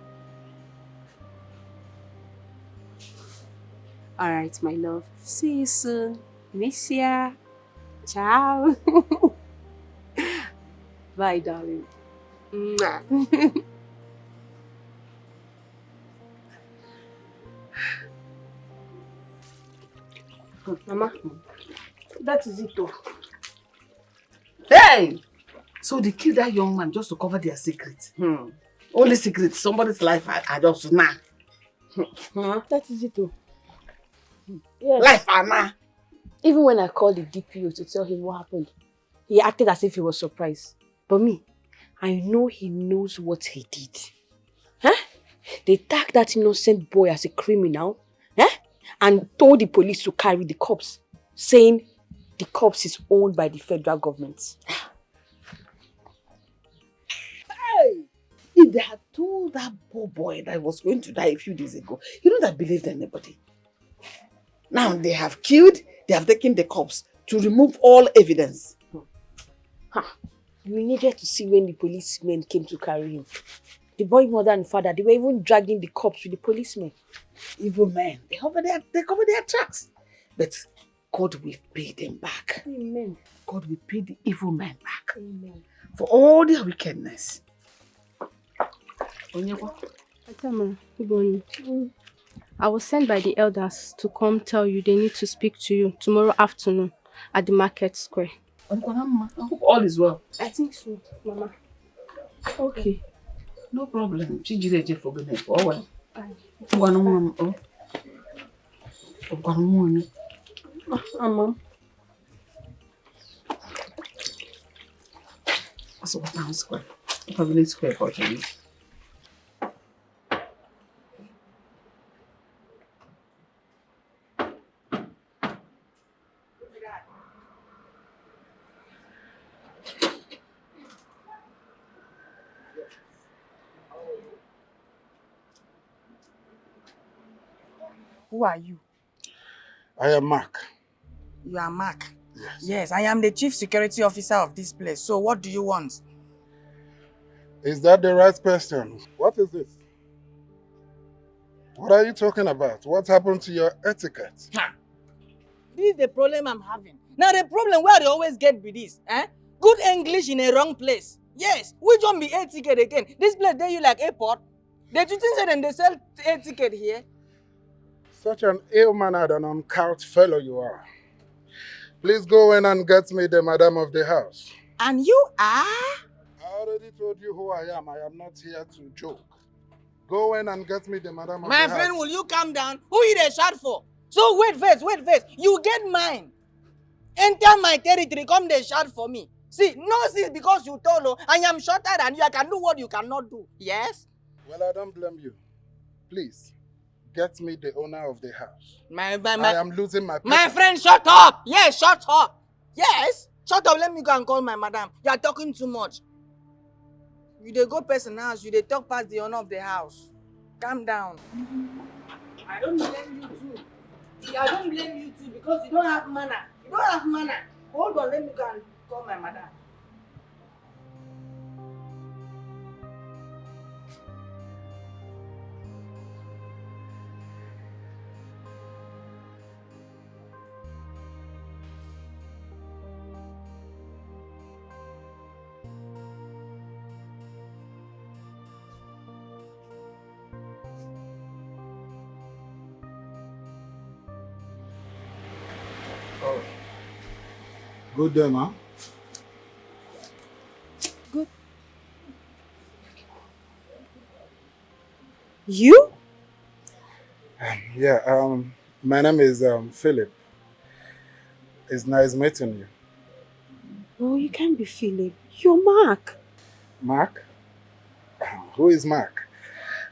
Alright, my love. See you soon. Miss ya. Ciao. Bye, darling. Mwah. Mama, that is it though. Hey! So they killed that young man just to cover their secret. Only secret, somebody's life I just now. That is it though. Yes. Life Anna. Even when I called the DPO to tell him what happened, he acted as if he was surprised. But me, I know he knows what he did. Huh? They tagged that innocent boy as a criminal, and told the police to carry the corpse, saying the corpse is owned by the federal government. Hey! If they had told that poor boy that he was going to die a few days ago, he wouldn't have believed anybody. Now they have killed, they have taken the corpse to remove all evidence. You needed to see when the policemen came to carry him. The boy mother and father, they were even dragging the cops with the policemen. Evil men, they cover their tracks. But God will pay them back. Amen. God will pay the evil men back. Amen. For all their wickedness. Onyekwa? Atama, good morning. I was sent by the elders to come tell you they need to speak to you tomorrow afternoon at the market square. I hope all is well. I think so, Mama. Okay. No problem. Chijireje for goodness. Oh well. Mama. So what town square? Village square for you. Who are you? I am Mark. You are Mark? Yes. Yes, I am the chief security officer of this place. So what do you want? Is that the right person? What is this? What are you talking about? What happened to your etiquette? This is the problem I'm having. Now the problem where they always get with this, good English in a wrong place. Yes, which one be air ticket again? This place there you like airport? They think that they sell air ticket here? Such an ill-mannered and uncouth fellow you are. Please go in and get me the madam of the house. And you are? I already told you who I am. I am not here to joke. Go in and get me the madam of the house. My friend, will you calm down? Who you they shout for? So wait first. You get mine. Enter my territory, come they shout for me. See, no, see, because you told her, I am shorter than you, I can do what you cannot do. Yes? Well, I don't blame you. Please, get me the owner of the house. I am losing my patience. My friend, shut up! Yes, shut up! Yes! Shut up, let me go and call my madam. You are talking too much. You dey go person house, you dey talk past the owner of the house. Calm down. I don't blame you too. I don't blame you too because you don't have manner. You don't have manner. Hold on, let me go and call my madam. Oh. Good day, ma. Good. You? My name is Philip. It's nice meeting you. Oh, you can't be Philip. You're Mark. Mark? Who is Mark?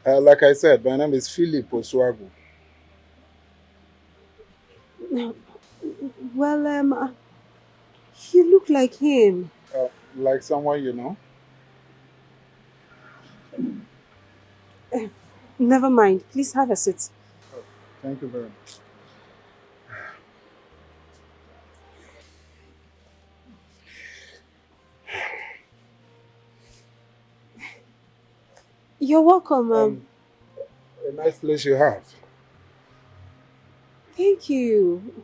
Like I said, my name is Philip Oswagu. Well, you look like him. Like someone you know? Never mind. Please have a seat. Oh, thank you very much. You're welcome. A nice place you have. Thank you.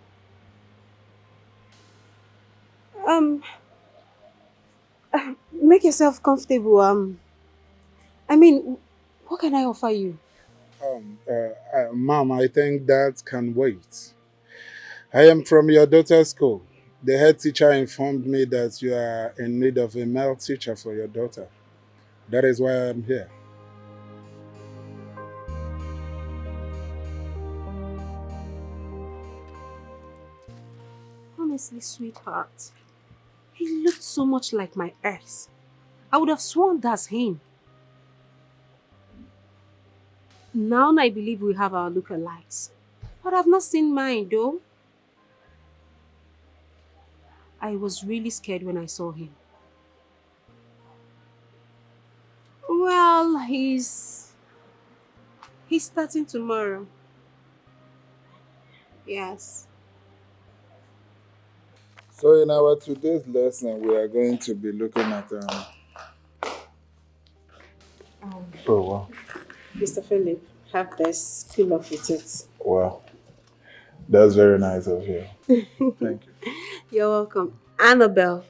Make yourself comfortable. I mean, what can I offer you? Mom, I think that can wait. I am from your daughter's school. The head teacher informed me that you are in need of a male teacher for your daughter. That is why I'm here. Honestly, sweetheart, he looked so much like my ex. I would have sworn that's him. Now I believe we have our lookalikes. But I've not seen mine though. I was really scared when I saw him. Well, he's starting tomorrow. Yes. So in our today's lesson, we are going to be looking at Oh, wow. Mr. Philip, have this. Fill off with it. Wow. That's very nice of you. Thank you. You're welcome. Annabelle,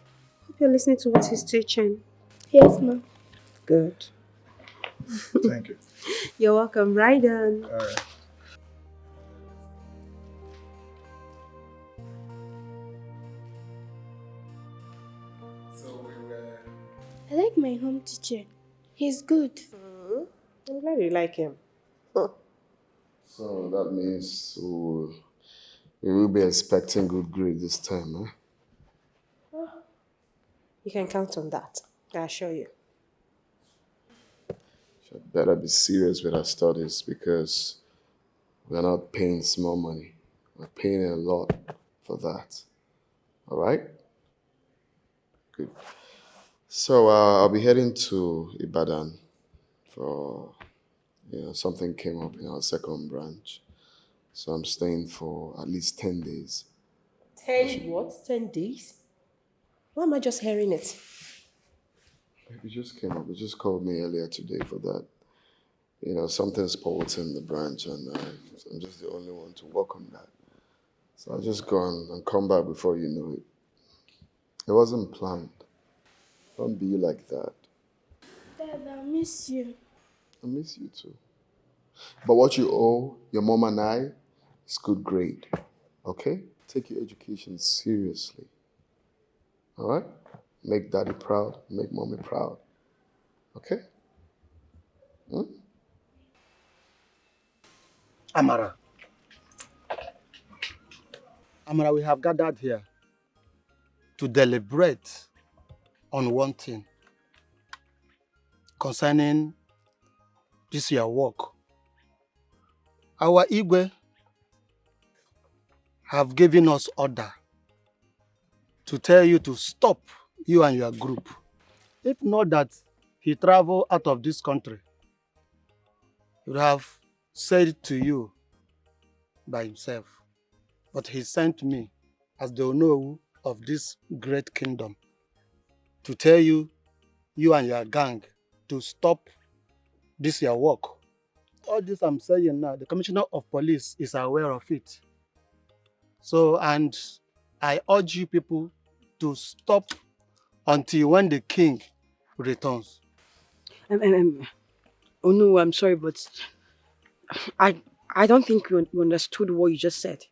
hope you're listening to what he's teaching. Yes, ma'am. Good. Thank you. You're welcome. Right on. All right. I like my home teacher. He's good. I'm glad you like him. So that means we will be expecting good grades this time, huh? You can count on that. I assure you. Should better be serious with our studies because we're not paying small money. We're paying a lot for that. All right? Good. So I'll be heading to Ibadan for, something came up in our second branch. So I'm staying for at least 10 days. 10 what? 10 days? Why am I just hearing it? It just came up. It just called me earlier today for that. Something spoiled in the branch and I'm just the only one to work on that. So I'll just go and come back before you know it. It wasn't planned. Don't be like that. Dad, I miss you. I miss you too. But what you owe your mom and I is good grade. Okay? Take your education seriously. All right? Make daddy proud. Make mommy proud. Okay? Amara. Amara, we have gathered here to deliberate on one thing concerning this your work. Our Igwe have given us order to tell you to stop you and your group. If not that he travel out of this country, he would have said to you by himself. But he sent me as the owner of this great kingdom to tell you, you and your gang, to stop this your work. All this I'm saying now, the Commissioner of Police is aware of it. So, and I urge you people to stop until when the king returns. Oh no, I'm sorry, but I don't think you understood what you just said.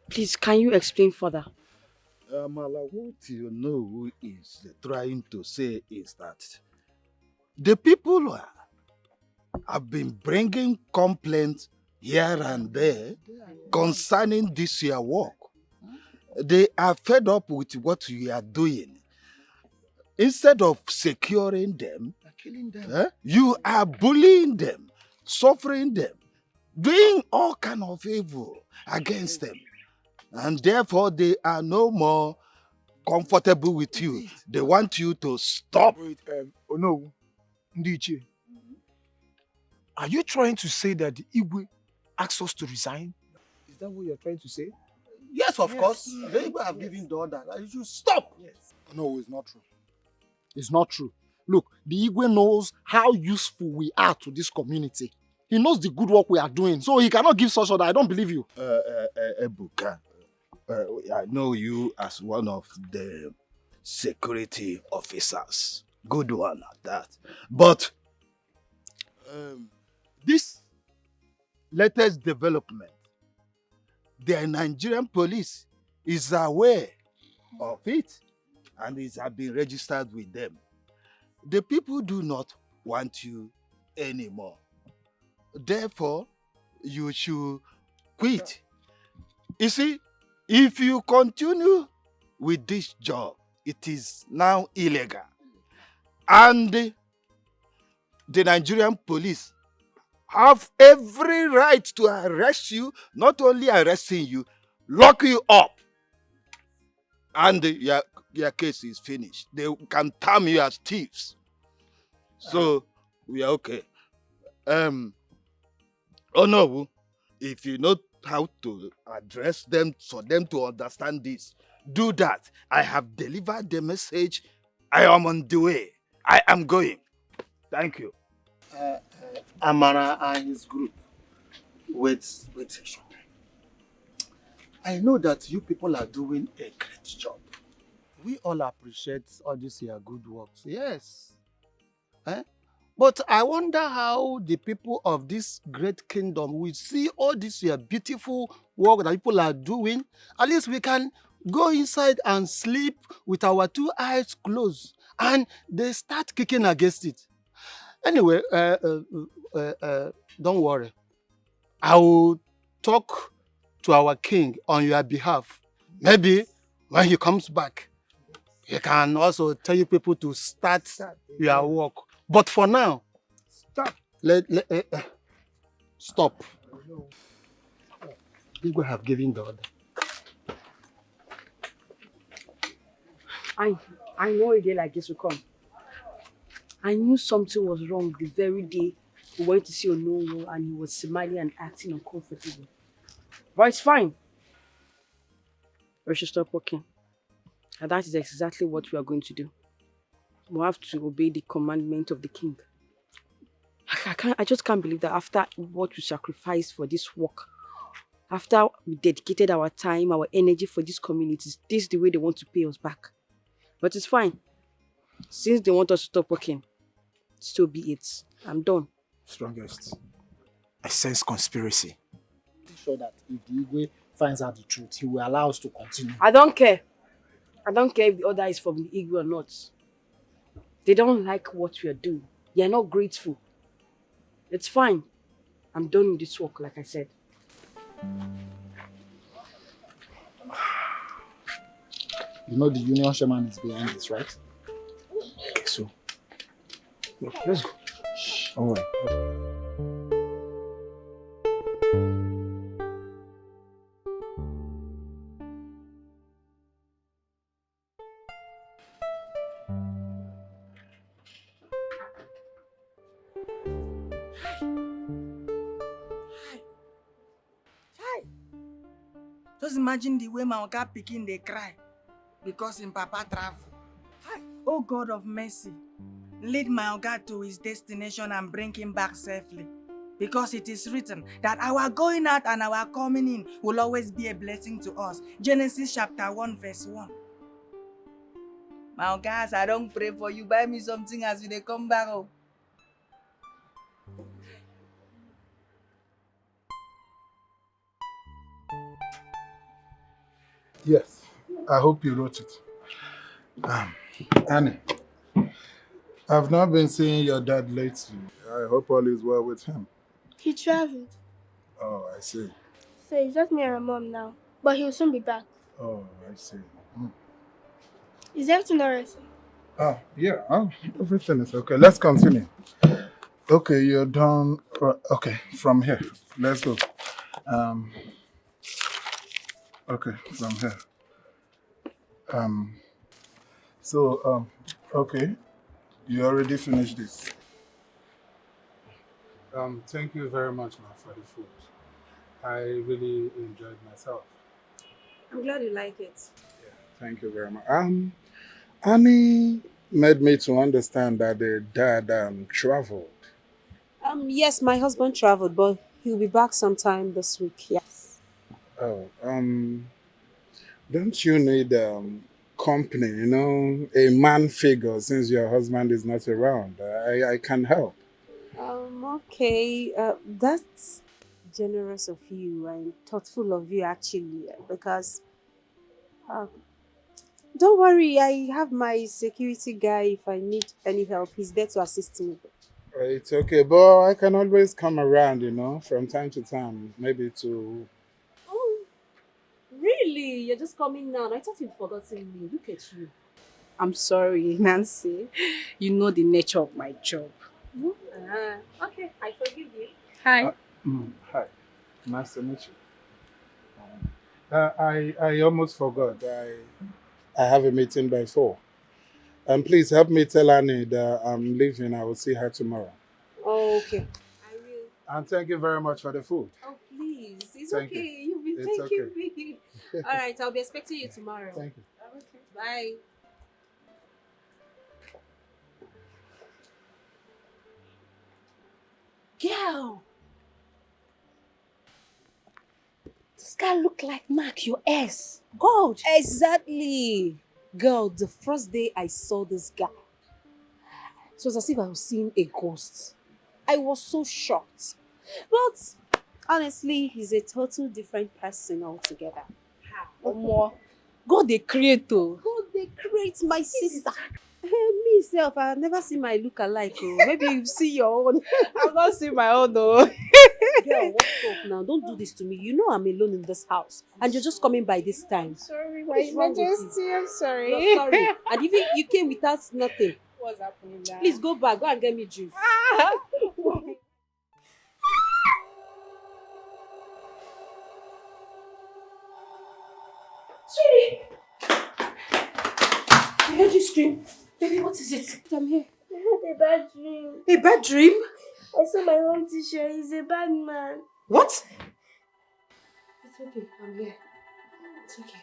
Please, can you explain further? Mala, what you know is trying to say is that the people have been bringing complaints here and there concerning this your work. They are fed up with what you are doing. Instead of securing them, you are bullying them, suffering them, doing all kind of evil against them. And therefore, they are no more comfortable with you. They want you to stop. Wait, oh no, Ndiche. Are you trying to say that the Igwe asked us to resign? Is that what you're trying to say? Yes, of course. The Igwe have given the order. You should stop. Yes. No, it's not true. It's not true. Look, the Igwe knows how useful we are to this community. He knows the good work we are doing, so he cannot give such order. I don't believe you. Ebuka, I know you as one of the security officers. Good one at that. But this latest development, the Nigerian police is aware of it and it has been registered with them. The people do not want you anymore. Therefore, you should quit. You see, if you continue with this job, it is now illegal. And the Nigerian police have every right to arrest you, not only arresting you, lock you up. And your case is finished. They can term you as thieves. So, we are okay. Oh no, if you know how to address them for them to understand this, do that. I have delivered the message. I am on the way. I am going. Thank you. Amara and his group. Wait. I know that you people are doing a great job. We all appreciate all this your good works. Yes. Eh? But I wonder how the people of this great kingdom will see all this your beautiful work that people are doing. At least we can go inside and sleep with our two eyes closed and they start kicking against it. Anyway, don't worry. I will talk to our king on your behalf. Maybe when he comes back, he can also tell you people to start your work. But for now, stop. People have given the order. I know a day like this will come. I knew something was wrong the very day we went to see Onowo and he was smiling and acting uncomfortable. But it's fine. We should stop working. And that is exactly what we are going to do. We have to obey the commandment of the king. I just can't believe that after what we sacrificed for this work, after we dedicated our time, our energy for these communities, this is the way they want to pay us back. But it's fine. Since they want us to stop working, so be it. I'm done. Strongest. I sense conspiracy. I'm sure that if the Igwe finds out the truth, he will allow us to continue. I don't care. I don't care if the order is from the Igwe or not. They don't like what we are doing. They are not grateful. It's fine. I'm done with this work, like I said. You know the union shaman is behind this, right? Okay, so let's go. All right. Just imagine the way my oga pikin dey cry because him papa travel. Hi. Oh God of mercy, lead my oga to his destination and bring him back safely. Because it is written that our going out and our coming in will always be a blessing to us. Genesis chapter 1 verse 1. My oga, as I don't pray for you, buy me something as we dey come back. Oh. Yes, I hope you wrote it. Annie, I've not been seeing your dad lately. I hope all is well with him. He traveled. Oh, I see. So it's just me and my mom now. But he'll soon be back. Oh, I see. Is everything alright, sir? Oh, yeah. Oh, everything is okay. Let's continue. Okay, you're done. Okay, from here. Let's go. Okay, from here. Okay. You already finished this. Thank you very much, ma, for the food. I really enjoyed myself. I'm glad you like it. Thank you very much. Annie made me to understand that the dad traveled. Yes, my husband traveled, but he'll be back sometime this week. Yes. Oh, don't you need company, a man figure since your husband is not around? I can help. Okay. That's generous of you and thoughtful of you, actually, because don't worry, I have my security guy. If I need any help, he's there to assist me. It's okay, but I can always come around, from time to time, maybe to... Oh, really? You're just coming now? I thought you'd forgotten me. Look at you. I'm sorry, Nancy. You know the nature of my job. Okay, I forgive you. Hi. Hi. Nice to meet you. I almost forgot. I have a meeting by 4. Please help me tell Annie that I'm leaving. I will see her tomorrow. Oh, okay. I will. And thank you very much for the food. Oh, please. It's Thank okay. you. You've been It's thanking okay. me. All right, I'll be expecting you tomorrow. Thank you. Okay. Bye. Girl! This guy look like Mark, your ex. God! Exactly! Girl, the first day I saw this guy, it was as if I was seeing a ghost. I was so shocked. But honestly, he's a total different person altogether. Omo, God the creator. God the create my sister. Me self, I've never seen my look alike. Oh. Maybe you've seen your own. I've not seen my own though. Girl, what's up now? Don't do this to me. You know I'm alone in this house. And you're just coming by this time. Sorry, What is wrong with you? Majesty, I'm sorry. You're sorry. And even you came without nothing. What's happening now? Please go back. Go and get me juice. Sweetie! I heard you scream. Baby, what is it? I'm here. I had a bad dream. A bad dream? I saw my home teacher. He's a bad man. What? It's okay. I'm here. It's okay.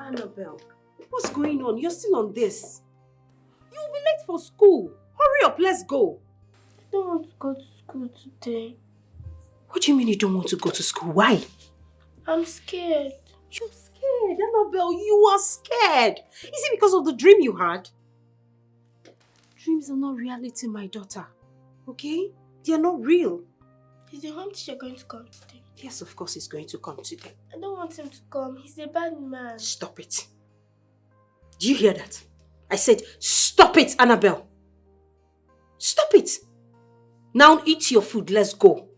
Annabelle, what's going on? You're still on this. You'll be late for school. Hurry up, let's go. I don't want to go to school today. What do you mean you don't want to go to school? Why? I'm scared. You're scared, Annabelle. You are scared. Is it because of the dream you had? Dreams are not reality, my daughter. Okay? They are not real. Is the home teacher going to come today? Yes, of course he's going to come today. I don't want him to come. He's a bad man. Stop it. Do you hear that? I said, stop it, Annabelle. Stop it. Now eat your food. Let's go.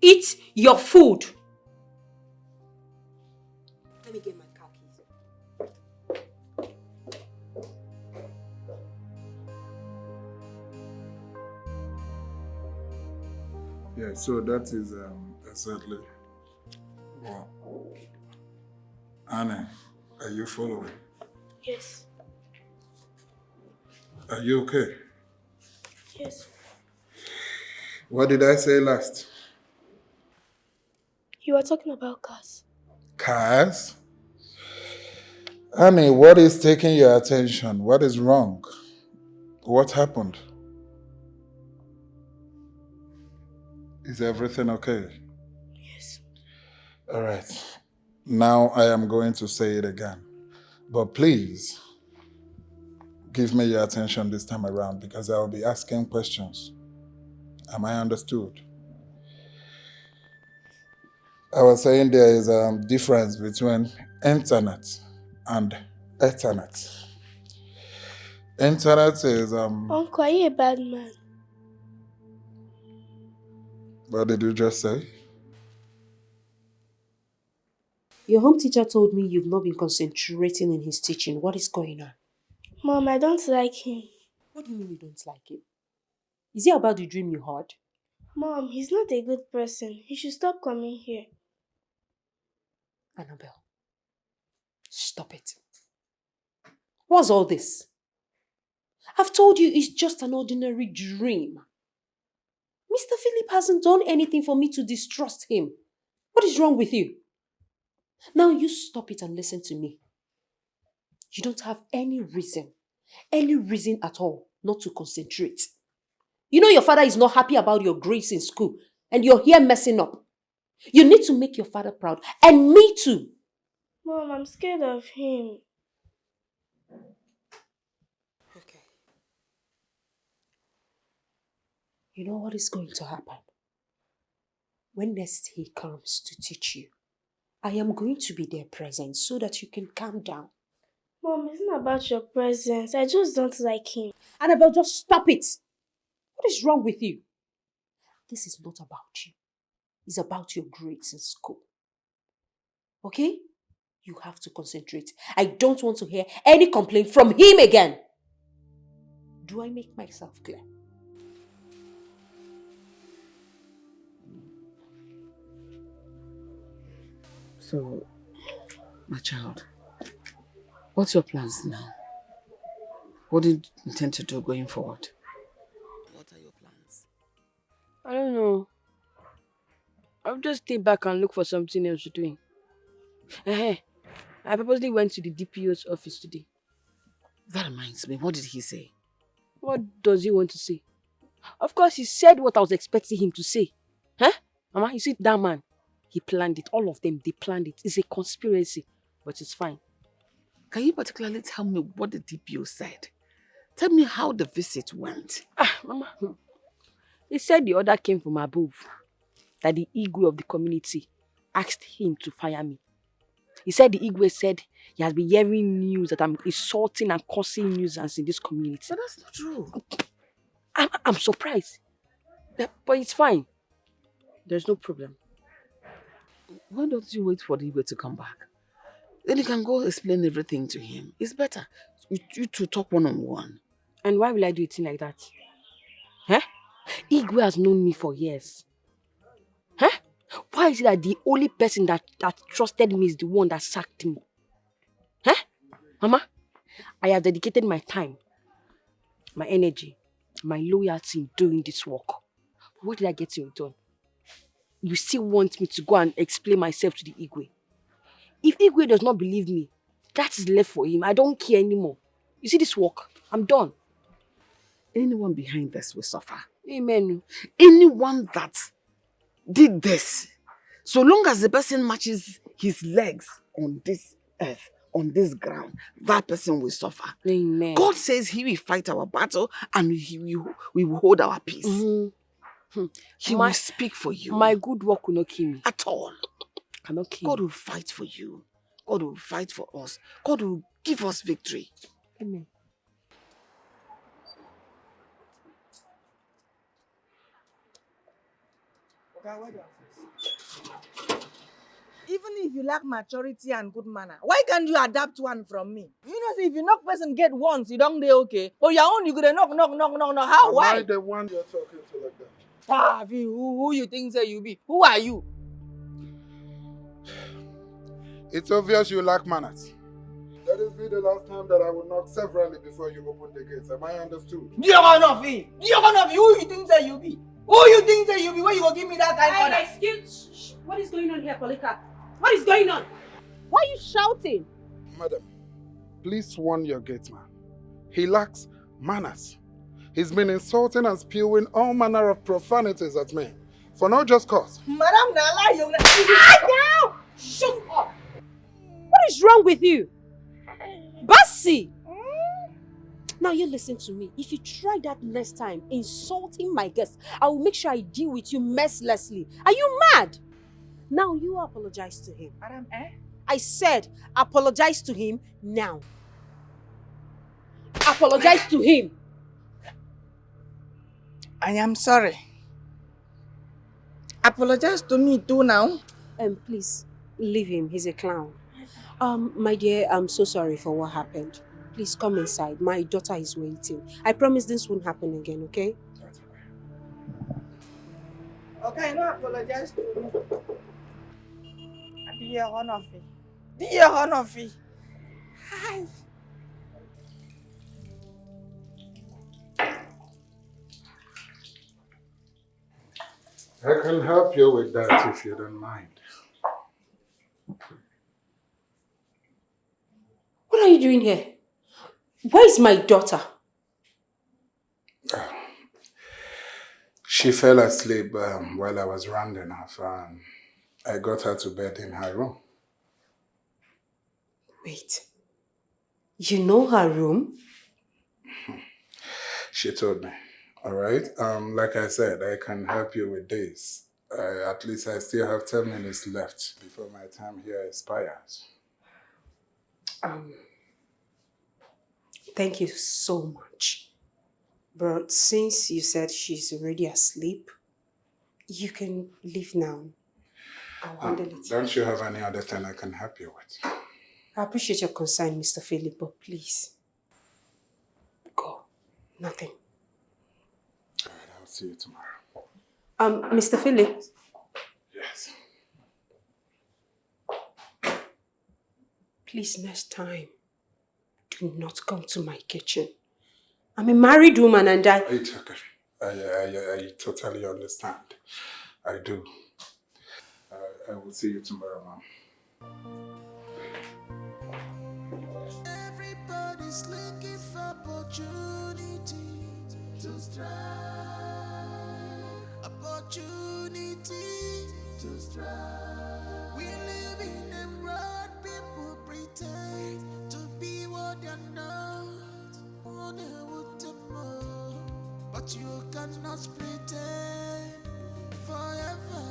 Eat your food. Let me get my car keys. Yeah, so that is exactly. Wow. Anna, are you following? Yes. Are you okay? Yes. What did I say last? You were talking about cars. Cars? Annie, what is taking your attention? What is wrong? What happened? Is everything okay? Yes. All right. Now I am going to say it again. But please, give me your attention this time around because I will be asking questions. Am I understood? I was saying there is a difference between internet and Ethernet. Internet is Uncle, are you a bad man? What did you just say? Your home teacher told me you've not been concentrating in his teaching. What is going on? Mom, I don't like him. What do you mean you don't like him? Is it about the dream you had? Mom, he's not a good person. He should stop coming here. Annabelle, stop it. What's all this? I've told you it's just an ordinary dream. Mr. Philip hasn't done anything for me to distrust him. What is wrong with you? Now you stop it and listen to me. You don't have any reason at all not to concentrate. You know your father is not happy about your grades in school and you're here messing up. You need to make your father proud and me too. Mom, I'm scared of him. Okay. You know what is going to happen? When next he comes to teach you, I am going to be there present so that you can calm down. Mom, it's not about your presence. I just don't like him. Annabelle, just stop it. What is wrong with you? This is not about you. It's about your grades in school. Okay? You have to concentrate. I don't want to hear any complaint from him again. Do I make myself clear? So, my child, what's your plans now? What do you intend to do going forward? What are your plans? I don't know. I'll just stay back and look for something else to do. I purposely went to the DPO's office today. That reminds me, what did he say? What does he want to say? Of course, he said what I was expecting him to say. Huh? Mama, you see that man? He planned it. All of them, they planned it. It's a conspiracy, but it's fine. Can you particularly tell me what the DPO said? Tell me how the visit went. Mama. He said the order came from above. That the Igwe of the community asked him to fire me. He said the Igwe said he has been hearing news that I'm insulting and causing nuisance in this community. But that's not true. I'm surprised. But it's fine. There's no problem. Why don't you wait for the Igwe to come back? Then you can go explain everything to him. It's better. You two talk one-on-one. And why will I do a thing like that? Huh? Igwe has known me for years. Huh? Why is it that the only person that trusted me is the one that sacked me? Huh? Mama, I have dedicated my time, my energy, my loyalty in doing this work. What did I get in return? You still want me to go and explain myself to the Igwe? If Igwe does not believe me, that is left for him. I don't care anymore. You see this work? I'm done. Anyone behind this will suffer. Amen. Anyone that did this, so long as the person matches his legs on this earth, on this ground, that person will suffer. Amen. God says he will fight our battle and we will hold our peace. He will speak for you. My good work will not kill me. At all. Cannot kill God me. will fight for you. God will fight for us. God will give us victory. Amen. Even if you lack maturity and good manner, why can't you adapt one from me? You know, if you knock person get once, you don't dey okay. But your own, you could knock. How? Why? Am I the one you're talking to like that? Who you think say you be? Who are you? It's obvious you lack manners. Let this be the last time that I will knock severally before you open the gates. Am I understood? You're gonna be. Who you think say you be? Who you think say you be? Where you gonna give me that kind of order? Excuse. What is going on here, Polika? What is going on? Why are you shouting? Madam, please warn your gate man. He lacks manners. He's been insulting and spewing all manner of profanities at me for no just cause. Madam Nala, you're now! Shut up! What is wrong with you? Basi! Now you listen to me. If you try that next time, insulting my guests, I will make sure I deal with you mercilessly. Are you mad? Now you apologize to him. Madam, I said apologize to him now. Apologize to him. I am sorry. Apologize to me too now. Please, leave him. He's a clown. My dear, I'm so sorry for what happened. Please come inside. My daughter is waiting. I promise this won't happen again, okay? Okay, no apologize to me. Dear Honofi. Dear Honofi. Hi. I can help you with that if you don't mind. What are you doing here? Where is my daughter? She fell asleep while I was rounding off and I got her to bed in her room. Wait. You know her room? She told me. All right. Like I said, I can help you with this. At least I still have 10 minutes left before my time here expires. Thank you so much. But since you said she's already asleep, you can leave now. I'll handle it. Don't you have any other thing I can help you with? I appreciate your concern, Mr. Philip, but please. Go. Nothing. All right, I'll see you tomorrow. Mr. Philip. Yes. Please, next time, do not come to my kitchen. I'm a married woman and It's okay. I totally understand. I do. I will see you tomorrow, ma'am. Everybody's looking for opportunity to strike. Opportunity to strike. We live in a world people pretend to be what they're not. But you cannot pretend forever.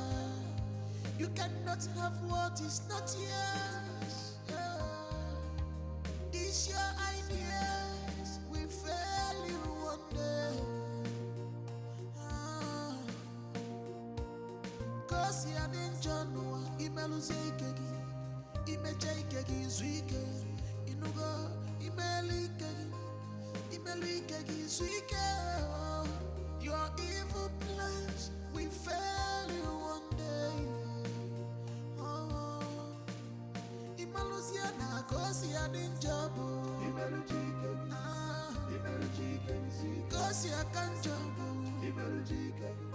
You cannot have what is not yours. These your ideas will fail you one day. Cause you are in January, imeluzekegi, imejekegi zwike, inugo, imelikegi, imelikegi zwike. Your evil plans will fail you one day. Imalusiana, cause you are in Jabu, imelujikegi, cause you are kanjabu, imelujikegi.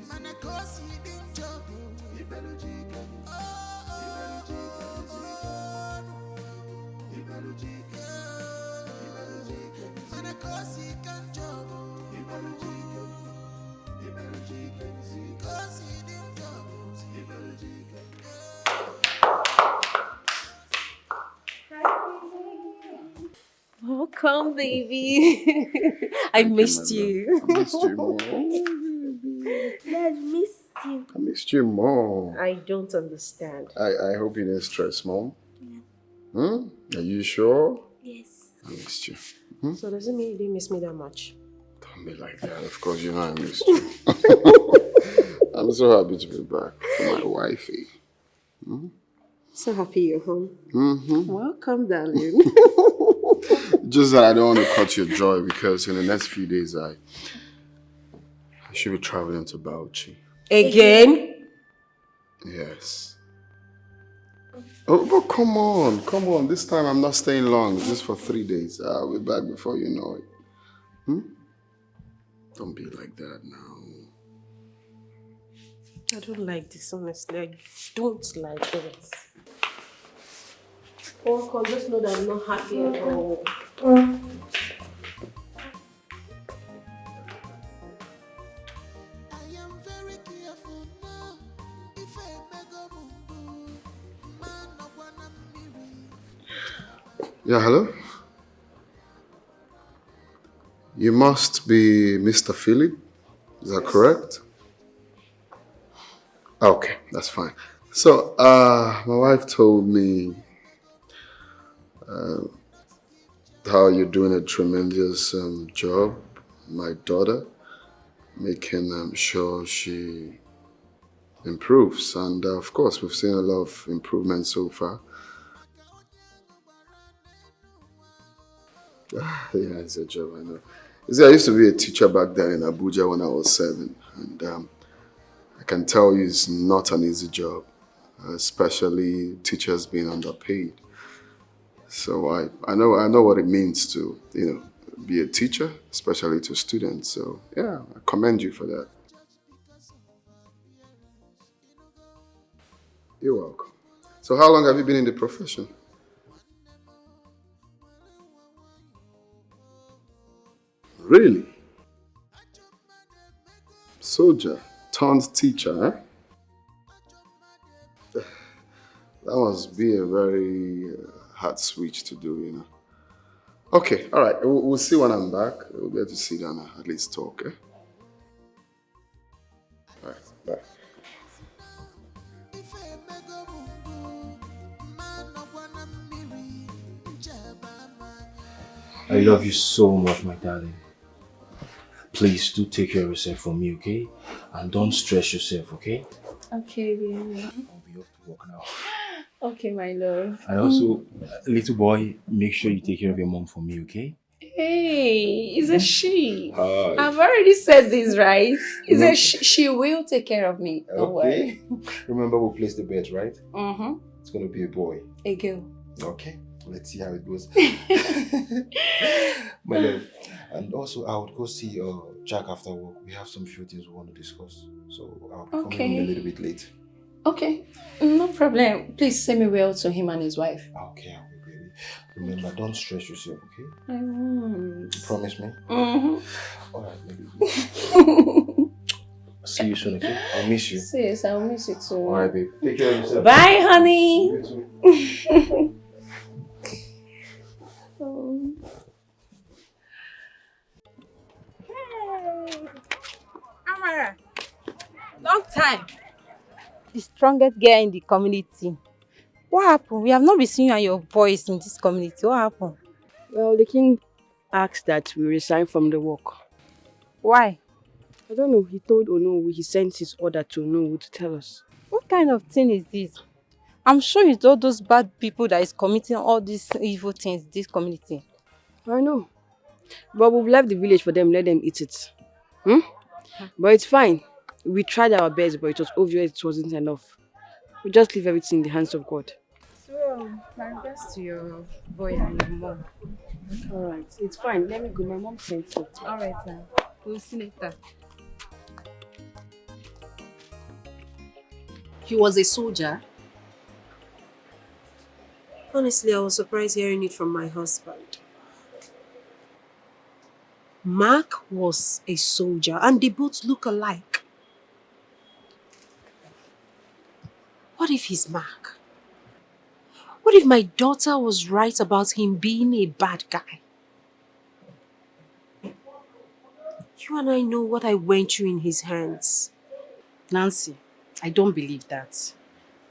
Mana kosi din jobu Ibelujika Ibelujika Mana kosi kan jobu Ibelujika kosi din jobu Ibelujika. Welcome, baby. I missed you. I missed you more. Dad, missed you. I missed you more. I don't understand. I hope you didn't stress, Mom. Yeah. Are you sure? Yes. I missed you. So does it mean you didn't miss me that much? Don't be like that. Of course, you know I missed you. I'm so happy to be back for my wifey. So happy you're home. Welcome, darling. Just that I don't want to cut your joy because in the next few days I should be traveling to Bauchi. Again? Yes. Oh, but come on. This time I'm not staying long. Just for 3 days. I'll be back before you know it. Don't be like that now. I don't like this, honestly. I don't like it. Oh, just know that I'm not happy at all. Yeah, hello? You must be Mr. Philip, is that correct? Okay, that's fine. So, my wife told me how you're doing a tremendous job, my daughter, making sure she improves. And of course, we've seen a lot of improvement so far. Yeah, it's a job, I know. You see, I used to be a teacher back then in Abuja when I was 7. And I can tell you it's not an easy job, especially teachers being underpaid. So I know what it means to, be a teacher, especially to students. So yeah, I commend you for that. You're welcome. So how long have you been in the profession? Really? Soldier turned teacher, eh? That must be a very hard switch to do, Okay, all right. We'll see when I'm back. We'll get to sit down and at least talk, eh? All right, bye. I love you so much, my darling. Please do take care of yourself for me, okay? And don't stress yourself, okay? Okay, baby. I'll be off to work now. Okay, my love. And also, little boy, make sure you take care of your mom for me, okay? Hey, it's a she. Hi. I've already said this, right? It's a she will take care of me. Don't worry. Remember we placed the bet, right? Mm-hmm. It's gonna be a boy. A girl. Okay. let's see how it goes. My love. And also, I would go see Jack after work. We have some few things we want to discuss. So I'll be coming in a little bit late. Okay, no problem. Please say me well to him and his wife. Okay, I'll be baby. Remember, don't stress yourself, okay? I won't. You promise me? Mm-hmm. Alright, baby. See you soon, okay? I'll miss you. Sis, I'll miss you too. Alright, babe. Take care of yourself. Bye, honey. Amara, long time. The strongest girl in the community. What happened? We have not been seeing you and your boys in this community. What happened? Well, the king asked that we resign from the work. Why? I don't know. He told Onowu he sent his order to Onowu to tell us. What kind of thing is this? I'm sure it's all those bad people that is committing all these evil things in this community. I know. But we've left the village for them. Let them eat it. But it's fine. We tried our best, but it was obvious it wasn't enough. We just leave everything in the hands of God. So, my regards to your boy and your mom. Alright, it's fine. Let me go. My mom sent it. Alright, sir. We'll see later. He was a soldier? Honestly, I was surprised hearing it from my husband. Mark was a soldier and they both look alike. What if he's Mark? What if my daughter was right about him being a bad guy? You and I know what I went through in his hands. Nancy, I don't believe that.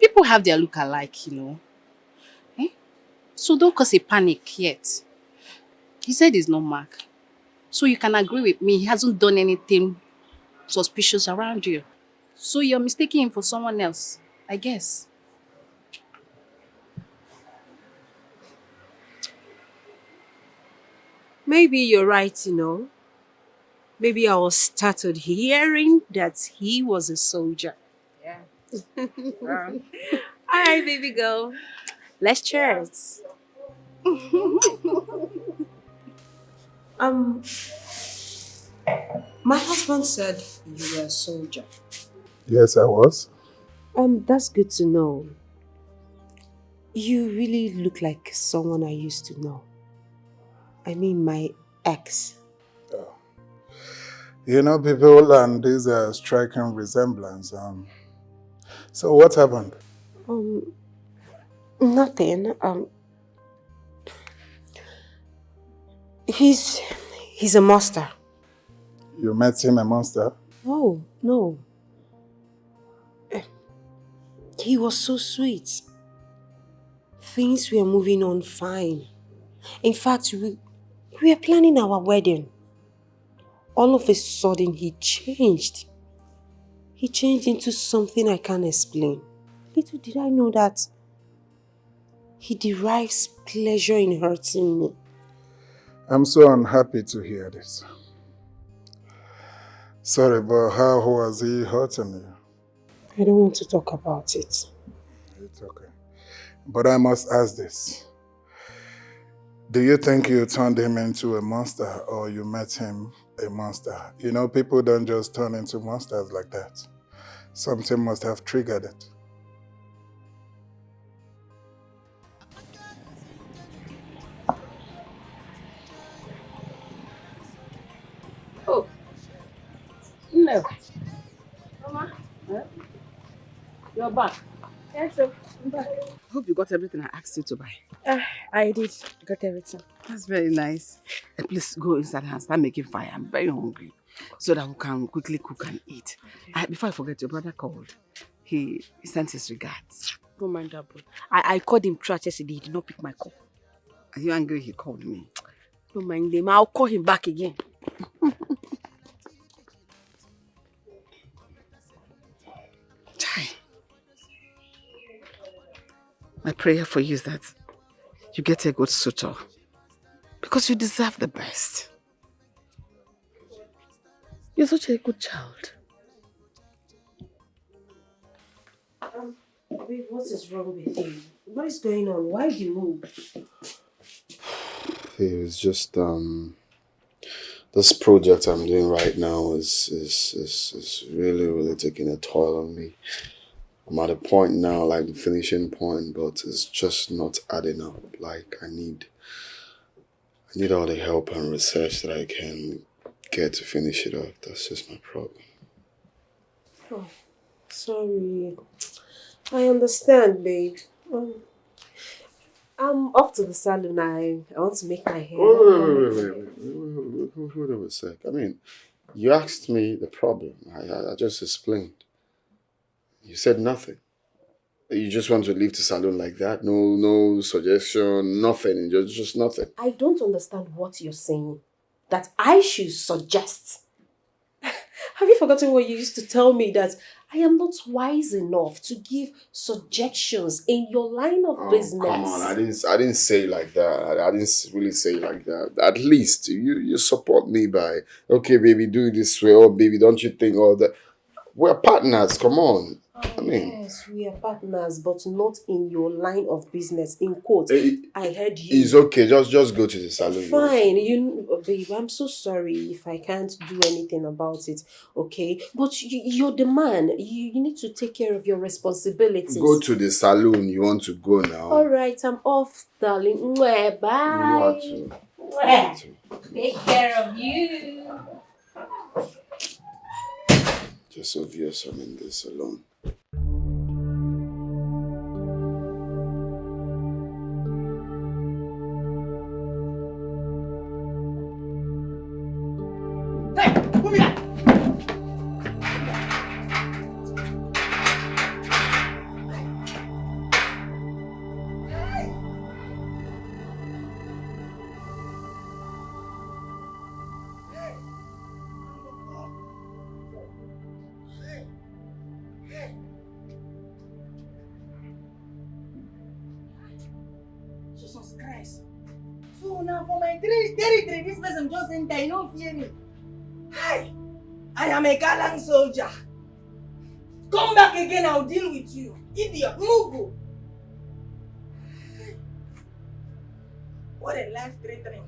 People have their look alike, you know. So don't cause a panic yet. He said he's not Mark. So you can agree with me, he hasn't done anything suspicious around you. So you're mistaking him for someone else, I guess. Maybe you're right, you know. Maybe I was startled hearing that he was a soldier. Yeah. All right, baby girl. Let's cheers. My husband said you were a soldier. Yes, I was. That's good to know. You really look like someone I used to know. I mean, my ex. You know, people and this striking resemblance. So what happened? Nothing. He's a monster. You met him a monster? Oh, no. He was so sweet. Things were moving on fine. In fact, we were planning our wedding. All of a sudden, he changed. He changed into something I can't explain. Little did I know that he derives pleasure in hurting me. I'm so unhappy to hear this. Sorry, but how was he hurting you? I don't want to talk about it. It's okay. But I must ask this. Do you think you turned him into a monster or you met him a monster? You know, people don't just turn into monsters like that. Something must have triggered it. Oh. No. Mama. Huh? You're back. Yes, sir. I'm back. Hope you got everything I asked you to buy. I did. Got everything. That's very nice. Please go inside and start making fire. I'm very hungry. So that we can quickly cook and eat. Before I forget, your brother called. He sent his regards. Don't mind that, bro. I called him twice yesterday. He did not pick my call. Are you angry he called me? Don't mind him. I'll call him back again. Chai. My prayer for you is that you get a good suitor. Because you deserve the best. You're such a good child. Babe, what is wrong with you? What is going on? Why the move? It was just this project I'm doing right now is really taking a toll on me. I'm at a point now, like the finishing point, but it's just not adding up. Like I need all the help and research that I can get to finish it up. That's just my problem. Oh, sorry. I understand, babe. I'm off to the salon. I want to make my hair. Wait a sec. I mean, you asked me the problem. I just explained. You said nothing. You just want to leave the salon like that? No suggestion, nothing. Just nothing. I don't understand what you're saying. That I should suggest. Have you forgotten what you used to tell me, that I am not wise enough to give suggestions in your line of business? Come on, I didn't say it like that. I didn't really say it like that. At least you support me by, okay, baby, do it this way, or baby, don't you think all that? We're partners, come on. I mean, yes, we are partners, but not in your line of business. In quotes, I heard you. It's okay. Just go to the salon. Fine, babe. I'm so sorry if I can't do anything about it. Okay, but you're the man. You need to take care of your responsibilities. Go to the salon. You want to go now? All right, I'm off, darling. Mwah, bye. You have to. Take care of you. Just obvious I'm in this alone. Jesus Christ. So now for my territory, this person just enter, you don't fear me. Hi, I am a gallant soldier. Come back again, I'll deal with you. Idiot, Mugu. What a life-threatening.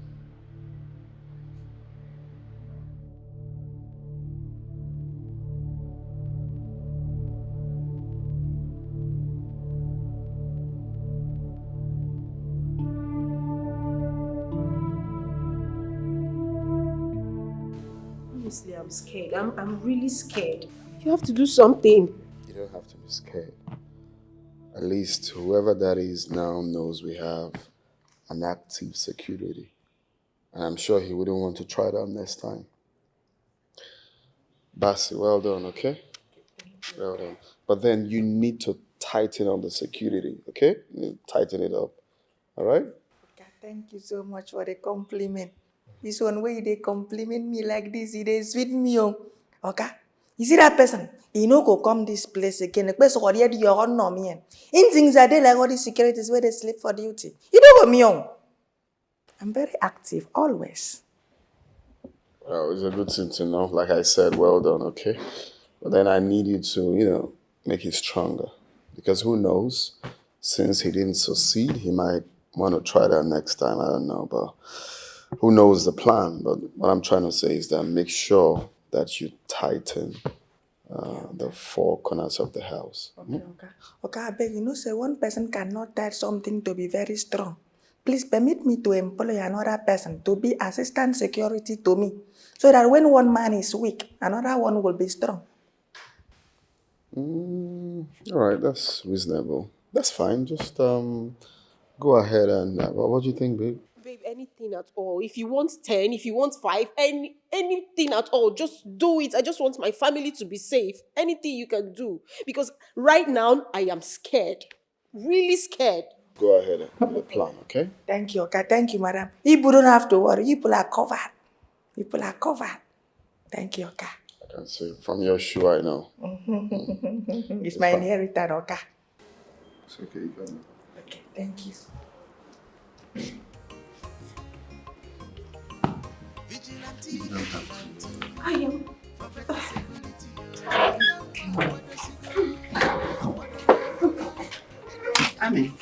Honestly, I'm scared. I'm really scared. You have to do something. You don't have to be scared. At least whoever that is now knows we have an active security. And I'm sure he wouldn't want to try that next time. Bassi, well done, okay? Well done. But then you need to tighten up the security, okay? You need to tighten it up. All right? Thank you so much for the compliment. This one way they compliment me like this, they sweet me. Okay? You see that person? He no go come this place again. The person already your own no me. In things are they like all these securities where they sleep for duty. You don't go me on. I'm very active always. Well, it's a good thing to know. Like I said, well done, okay? But then I need you to, make it stronger. Because who knows? Since he didn't succeed, he might want to try that next time. I don't know, but who knows the plan? But what I'm trying to say is that make sure that you tighten the four corners of the house. Okay, I beg you, say one person cannot tie something to be very strong. Please permit me to employ another person to be assistant security to me, so that when one man is weak, another one will be strong. All right, that's reasonable. That's fine. Just go ahead and what do you think, babe? Babe, anything at all. If you want 10, if you want 5, anything at all, just do it. I just want my family to be safe. Anything you can do. Because right now, I am scared. Really scared. Go ahead with the plan, okay? Thank you, okay. Thank you, madam. You don't have to worry. You are covered. You are covered. Thank you, okay. I can see from your shoe, I know. It's my inheritance, okay. It's okay, you got it. Okay, thank you. I am. Annie,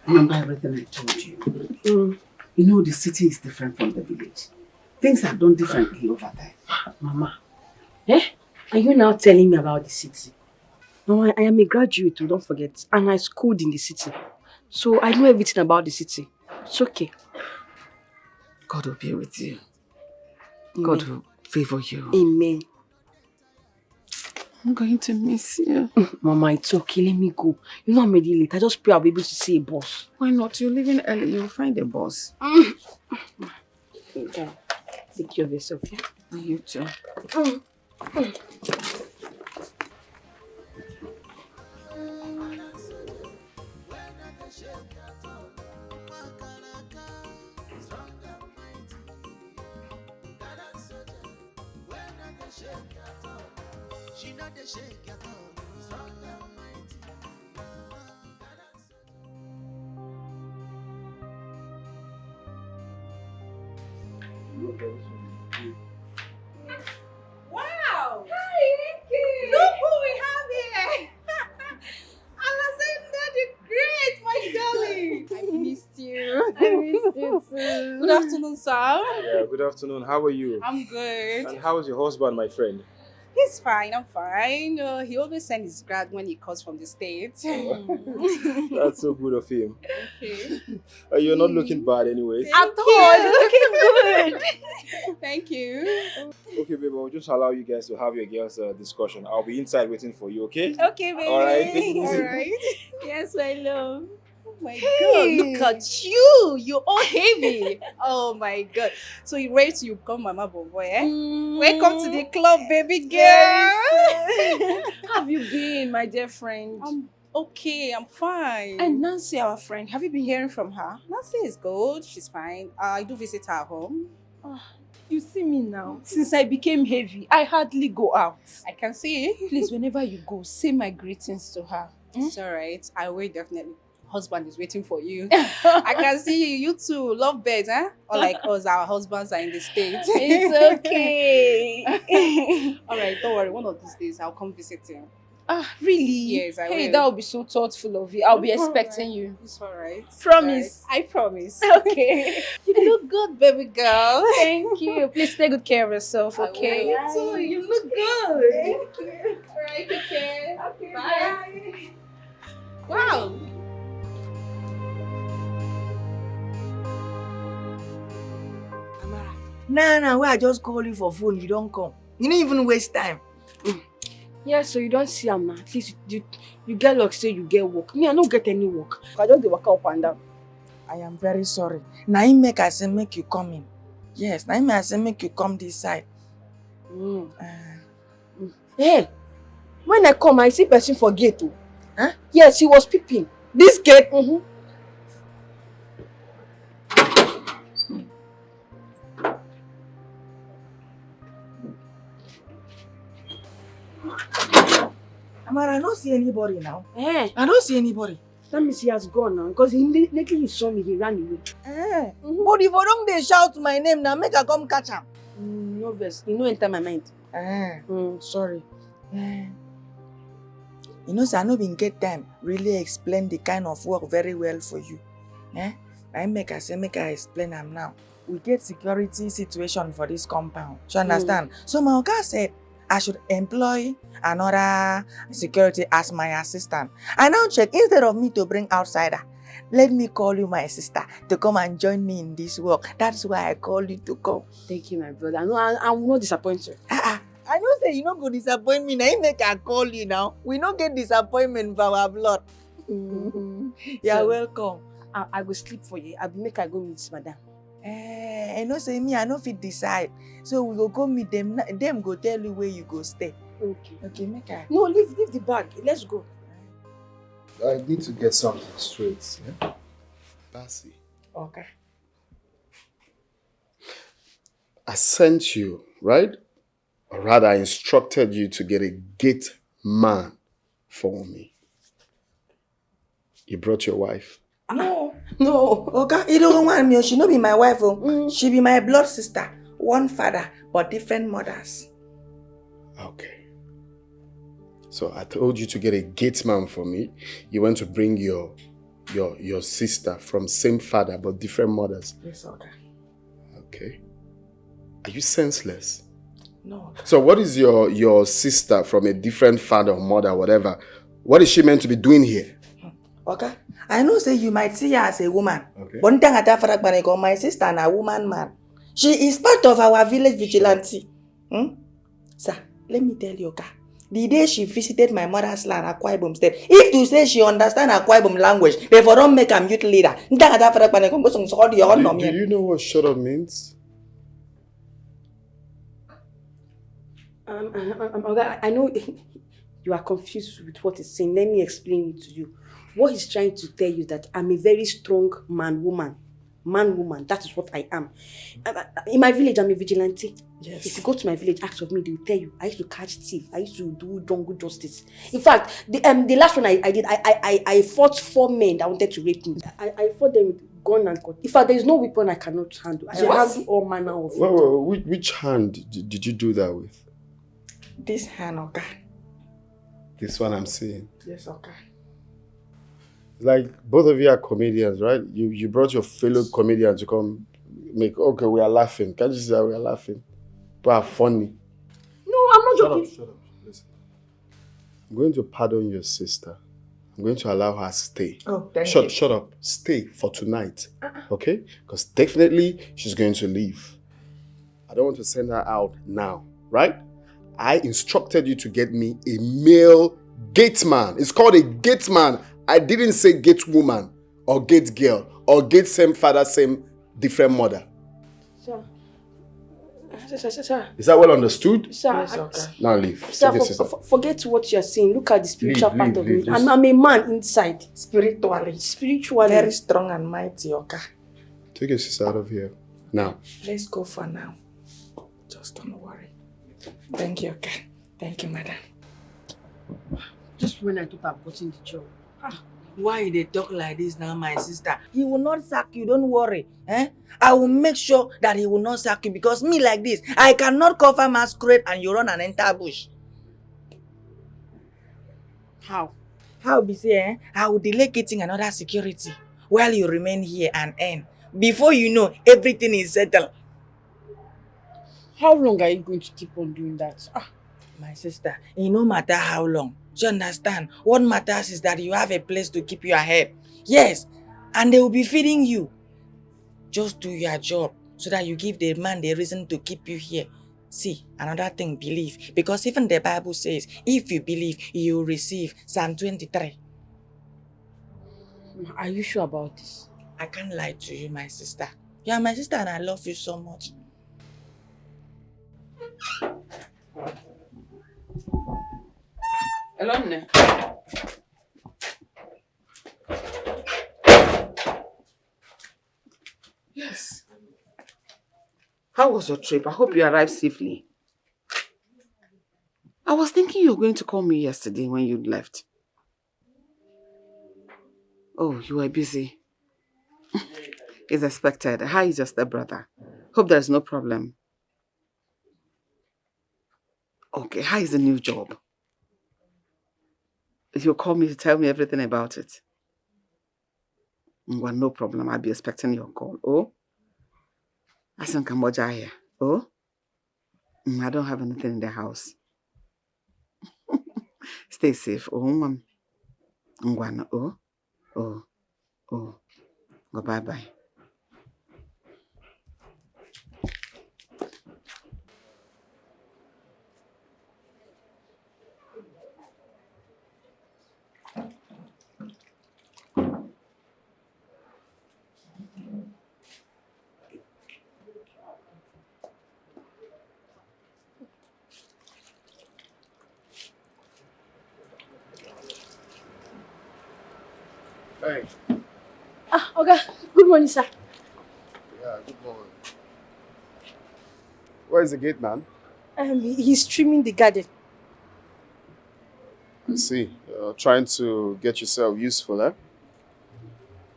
Remember everything I told you? You know, the city is different from the village. Things are done differently over there. Mama, are you now telling me about the city? Mama, I am a graduate, don't forget, and I schooled in the city. So I know everything about the city. It's okay. God will be with you. Amen. God will favor you. Amen. I'm going to miss you. Mama, it's okay. Let me go. You know I'm already late. I just pray I'll be able to see a boss. Why not? You're leaving early. You'll find a boss. Okay. Take care of yourself, yeah? And you too. She not the shake at all. Strong and mighty. Wow! Hi, Nikki! Look who we have here! Alexander the Great, my darling! I missed you. I missed you too. Good afternoon, sir. Yeah, good afternoon. How are you? I'm good. And how is your husband, my friend? He's fine, I'm fine. He always sends his grad when he comes from the States. That's so good of him. Okay. You're not looking bad anyways. At all, looking good. Thank you. Okay, babe, I'll just allow you guys to have your girls' discussion. I'll be inside waiting for you, okay? Okay, baby. All right, take it easy. All right. Yes, my love. Oh my Hey. God, look at you. You're all heavy. Oh my God. So you ready to become Mama Boy, eh? Welcome to the club, baby girl. How have you been, my dear friend? I'm okay, I'm fine. And Nancy, our friend, have you been hearing from her? Nancy is good. She's fine. I do visit her home. You see me now. Since I became heavy, I hardly go out. I can see. Please, whenever you go, say my greetings to her. It's all right. I will definitely. Husband is waiting for you. I can see you. You two love birds, huh? Or like us, our husbands are in the States. It's okay. All right, don't worry. One of these days, I'll come visit you. Really? Yes, I Hey, will. that would be so thoughtful of you. I'll be expecting you. It's all right. Promise. All right. I promise. Okay. You look good, baby girl. Thank you. Please take good care of yourself, okay? You too. You look good. Thank you. All right, take care. Okay, bye. Wow. Nah, where I just call you for phone, you don't come. You didn't even waste time. Yeah, so you don't see am now. At least you get luck, say you get work. Me, I don't get any work. I just dey waka up and down. I am very sorry. Now him make I say make you come in. Yes, now him I say make you come this side. Hey, when I come, I see person for gate. Oh. Huh? Yes, he was peeping. This gate? Amara, I don't see anybody now. Eh? I don't see anybody. That means he has gone now. Because lately he saw me, he ran away. But if I don't they shout my name now, make I come catch him. No verse. He no enter my mind. Sorry. You know, sir, I no been get time really explain the kind of work very well for you. I make I explain them now. We get security situation for this compound. You understand? So my oga said I should employ another security as my assistant. I now check, instead of me to bring outsider, let me call you my sister to come and join me in this work. That's why I call you to come. Thank you, my brother. I will not disappoint you. I know say you no go disappoint me. Now you make I call you now. We no get disappointment for our blood. You're So, welcome. I go sleep for you. I will make I go meet madam. I know say me, I no fit decide. So we go meet them. Them go tell you where you go stay. Okay, make I. No, leave the bag. Let's go. I need to get something straight. Yeah? Bassy. Okay. I sent you, right? Or rather, I instructed you to get a gate man for me. You brought your wife. No. Okay, you don't want me. She no be my wife. She be my blood sister. One father, but different mothers. Okay. So I told you to get a gate man for me. You went to bring your sister from same father but different mothers. Yes, okay. Okay. Are you senseless? No. So what is your sister from a different father or mother, whatever? What is she meant to be doing here? Okay. I know say you might see her as a woman. Okay. But my sister and a woman man. She is part of our village vigilante. Sir, let me tell you, okay. The day she visited my mother's land, Akwa Ibom State, if you say she understand Akwa Ibom language, they for don't make a youth leader. Do you know what shut up means? I know you are confused with what he's saying. Let me explain it to you. What he's trying to tell you that I'm a very strong man-woman. Man-woman, that is what I am. In my village, I'm a vigilante. Yes. If you go to my village, ask of me, they will tell you. I used to catch thief. I used to do jungle justice. In fact, the last one I did, I fought 4 men that wanted to rape me. I fought them with gun and cut. In fact, there is no weapon I cannot handle. I handle all manner of Wait, which hand did you do that with? This hand, okay. This one I'm seeing. Yes, okay. Like both of you are comedians, right? You brought your fellow comedian to come make, okay, we are laughing. Can't you see that we are laughing? But are funny. No, I'm not joking. Shut up. Listen. I'm going to pardon your sister. I'm going to allow her stay. Oh, thank you. Shut up. Stay for tonight. Okay? Because definitely she's going to leave. I don't want to send her out now, right? I instructed you to get me a male gate man. It's called a gate man. I didn't say gate woman or gate girl or gate same father, same different mother. Sir. Is that well understood? Sir, yes, okay. Now leave. Sir, forget what you're saying. Look at the spiritual part of me. I'm a man inside. Spiritually. Very strong and mighty, okay? Take your sister out of here. Now. Let's go for now. Just don't worry. Thank you, okay? Thank you, madam. Just when I thought I've gotten the job. Why they talk like this now, my sister? He will not sack you, don't worry. I will make sure that he will not sack you because me like this, I cannot cover masquerade and you run and enter bush. How? How be say, I will delay getting another security while you remain here and earn. Before you know, everything is settled. How long are you going to keep on doing that? My sister, it no matter how long. Do you understand? What matters is that you have a place to keep your head. Yes, and they will be feeding you. Just do your job so that you give the man the reason to keep you here. See, another thing, believe. Because even the Bible says, if you believe, you will receive. Psalm 23. Are you sure about this? I can't lie to you, my sister. You are my sister and I love you so much. Hello, Nne. Yes. How was your trip? I hope you arrived safely. I was thinking you were going to call me yesterday when you left. Oh, you were busy. It's expected. How is your stepbrother? Hope there's no problem. Okay, how is the new job? You'll call me to tell me everything about it. Well, no problem. I'll be expecting your call. Oh? I think Cambodia here. Oh? I don't have anything in the house. Stay safe. Oh, mom. Oh? Oh. Oh. Go bye-bye. Hey. Okay. Good morning, sir. Yeah, good morning. Where is the gate man? He's trimming the garden. I see. You're trying to get yourself useful, eh?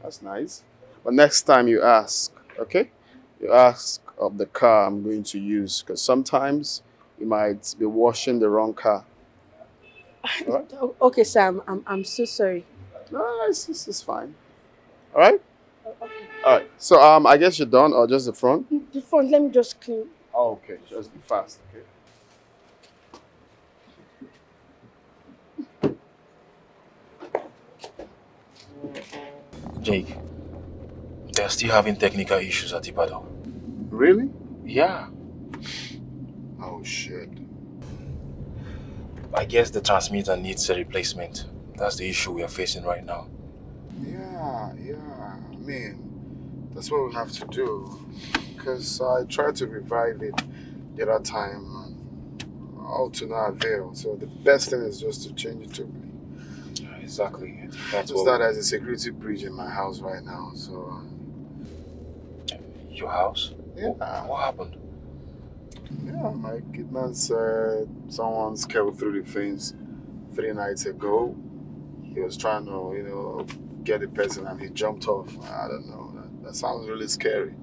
That's nice. But next time you ask, okay? You ask of the car I'm going to use, because sometimes you might be washing the wrong car. Alright? Okay, sir, I'm so sorry. No, it's fine. Alright? Alright. So I guess you're done or just the front? The front, let me just clean. Oh, okay. Just be fast, okay? Jake, they're still having technical issues at Ibadan. Really? Yeah. Oh shit. I guess the transmitter needs a replacement. That's the issue we are facing right now. Yeah. I mean, that's what we have to do. Because I tried to revive it the other time, and all to no avail. So the best thing is just to change it totally. Yeah, exactly. That's Just that there's a security breach in my house right now, so... Your house? Yeah. What happened? Yeah, my kidman said someone scaled through the fence 3 nights ago. He was trying to, get the person and he jumped off. I don't know. That sounds really scary.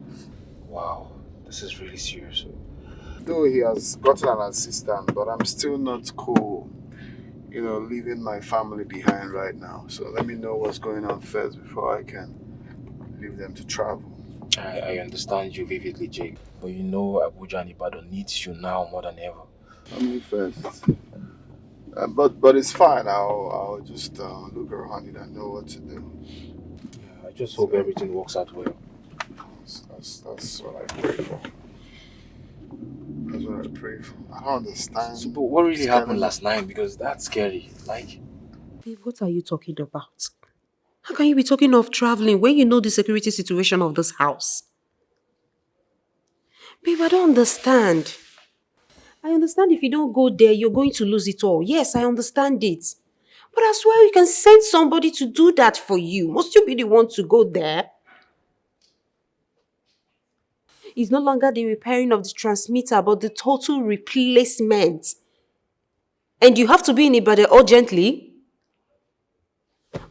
Wow, this is really serious. Though he has gotten an assistant, but I'm still not cool, leaving my family behind right now. So let me know what's going on first before I can leave them to travel. I understand you vividly, Jake. But you know Abuja and Ibadan needs you now more than ever. Family first. But it's fine. I'll just look around it and know what to do. Yeah, I just hope everything works out well. That's what I pray for. That's what I pray for. I don't understand. So, but what really happened last night? Because that's scary. Like, Babe, what are you talking about? How can you be talking of traveling when you know the security situation of this house? Babe, I don't understand. I understand if you don't go there, you're going to lose it all. Yes, I understand it. But as well, you can send somebody to do that for you. Must you be the one to go there? It's no longer the repairing of the transmitter, but the total replacement. And you have to be in Ibadan urgently?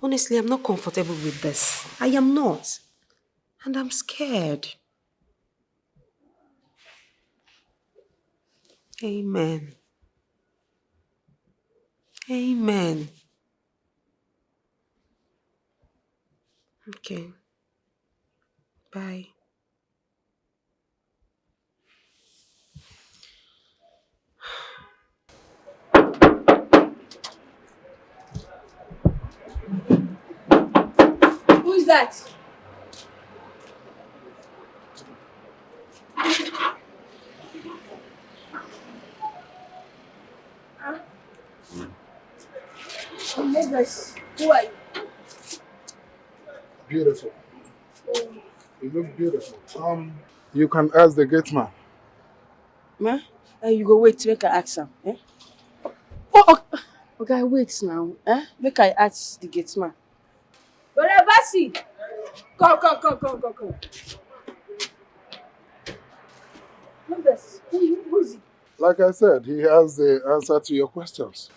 Honestly, I'm not comfortable with this. I am not. And I'm scared. Amen. Amen. Okay. Bye. Who is that? Who are you? Beautiful. You look beautiful. You can ask the gate man. Ma, you go wait, make I ask him. Eh? Oh, okay, wait now. Make I ask the gate man. Brother Basi! Come. Who is he? Like I said, he has the answer to your questions.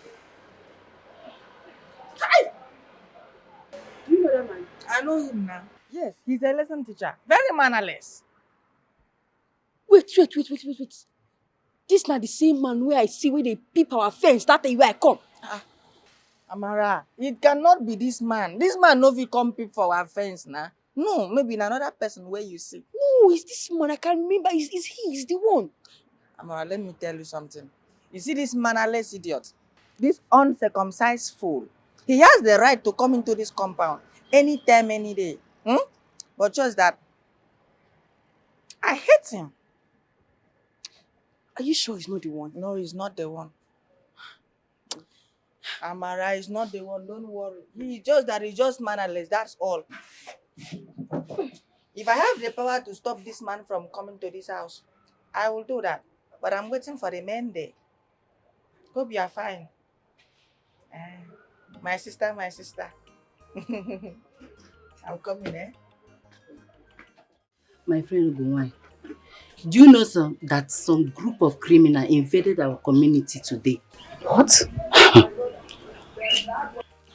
Do you know that man? I know him now. Yes, he's a lesson teacher. Very mannerless. Wait. This not the same man where I see where they peep our fence that day where I come. Amara, it cannot be this man. This man no fit come peep for our fence now. No, maybe another person where you see. No, it's this man. I can't remember. Is he? He's the one. Amara, let me tell you something. You see this mannerless idiot? This uncircumcised fool. He has the right to come into this compound anytime, any day. But just that, I hate him. Are you sure he's not the one? No, he's not the one. Amara is not the one, don't worry. He's just mannerless, that's all. If I have the power to stop this man from coming to this house, I will do that. But I'm waiting for the men there. Hope you are fine. My sister. I'm coming, eh? My friend Gowai, do you know that some group of criminals invaded our community today? What?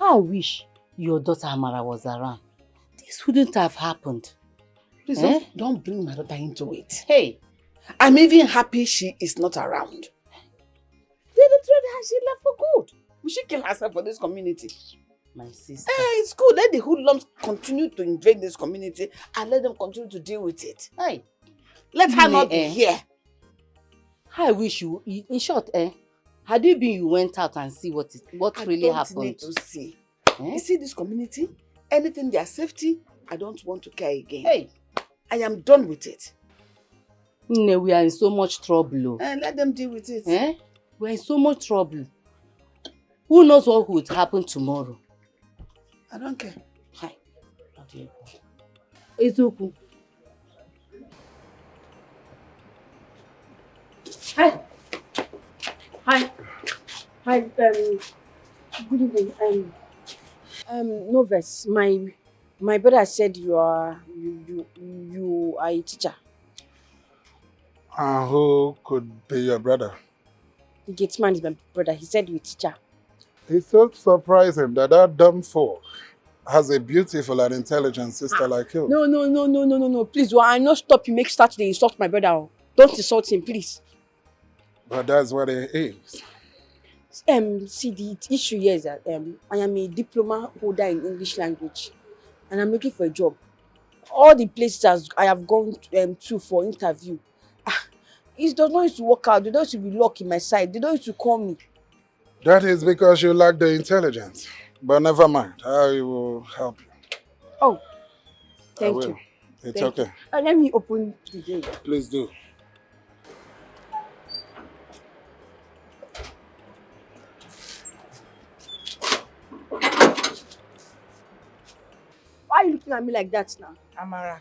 I wish your daughter Amara was around. This wouldn't have happened. Please don't bring my daughter into it. Hey, I'm even happy she is not around. They betrayed her, she left for good. Will she kill herself for this community? My sister. It's good. Let the hoodlums continue to invade this community and let them continue to deal with it. Hey. Let her not be here. I wish you, in short, had you been, you went out and see what really happened. I don't need to see. You see this community? Anything their safety, I don't want to care again. Hey. I am done with it. No, we are in so much trouble. Let them deal with it. We are in so much trouble. Who knows what would happen tomorrow? I don't care. Hi. It's okay. Hi. Hi. Hi. Good evening. Novice. My brother said you are a teacher. And who could be your brother? The gate man is my brother. He said you're a teacher. It's so surprising that dumb fool has a beautiful and intelligent sister like you. No. Please, I not stop you. Make start to insult my brother. Don't insult him, please. But that's what it is. See, the issue here is that I am a diploma holder in English language, and I'm looking for a job. All the places I have gone to for interview, it does not used to work out. They don't used to be luck in my side. They don't used to call me. That is because you lack the intelligence. But never mind, I will help you. Oh, thank you. It's okay. Let me open the gate. Please do. Why are you looking at me like that now? Amara,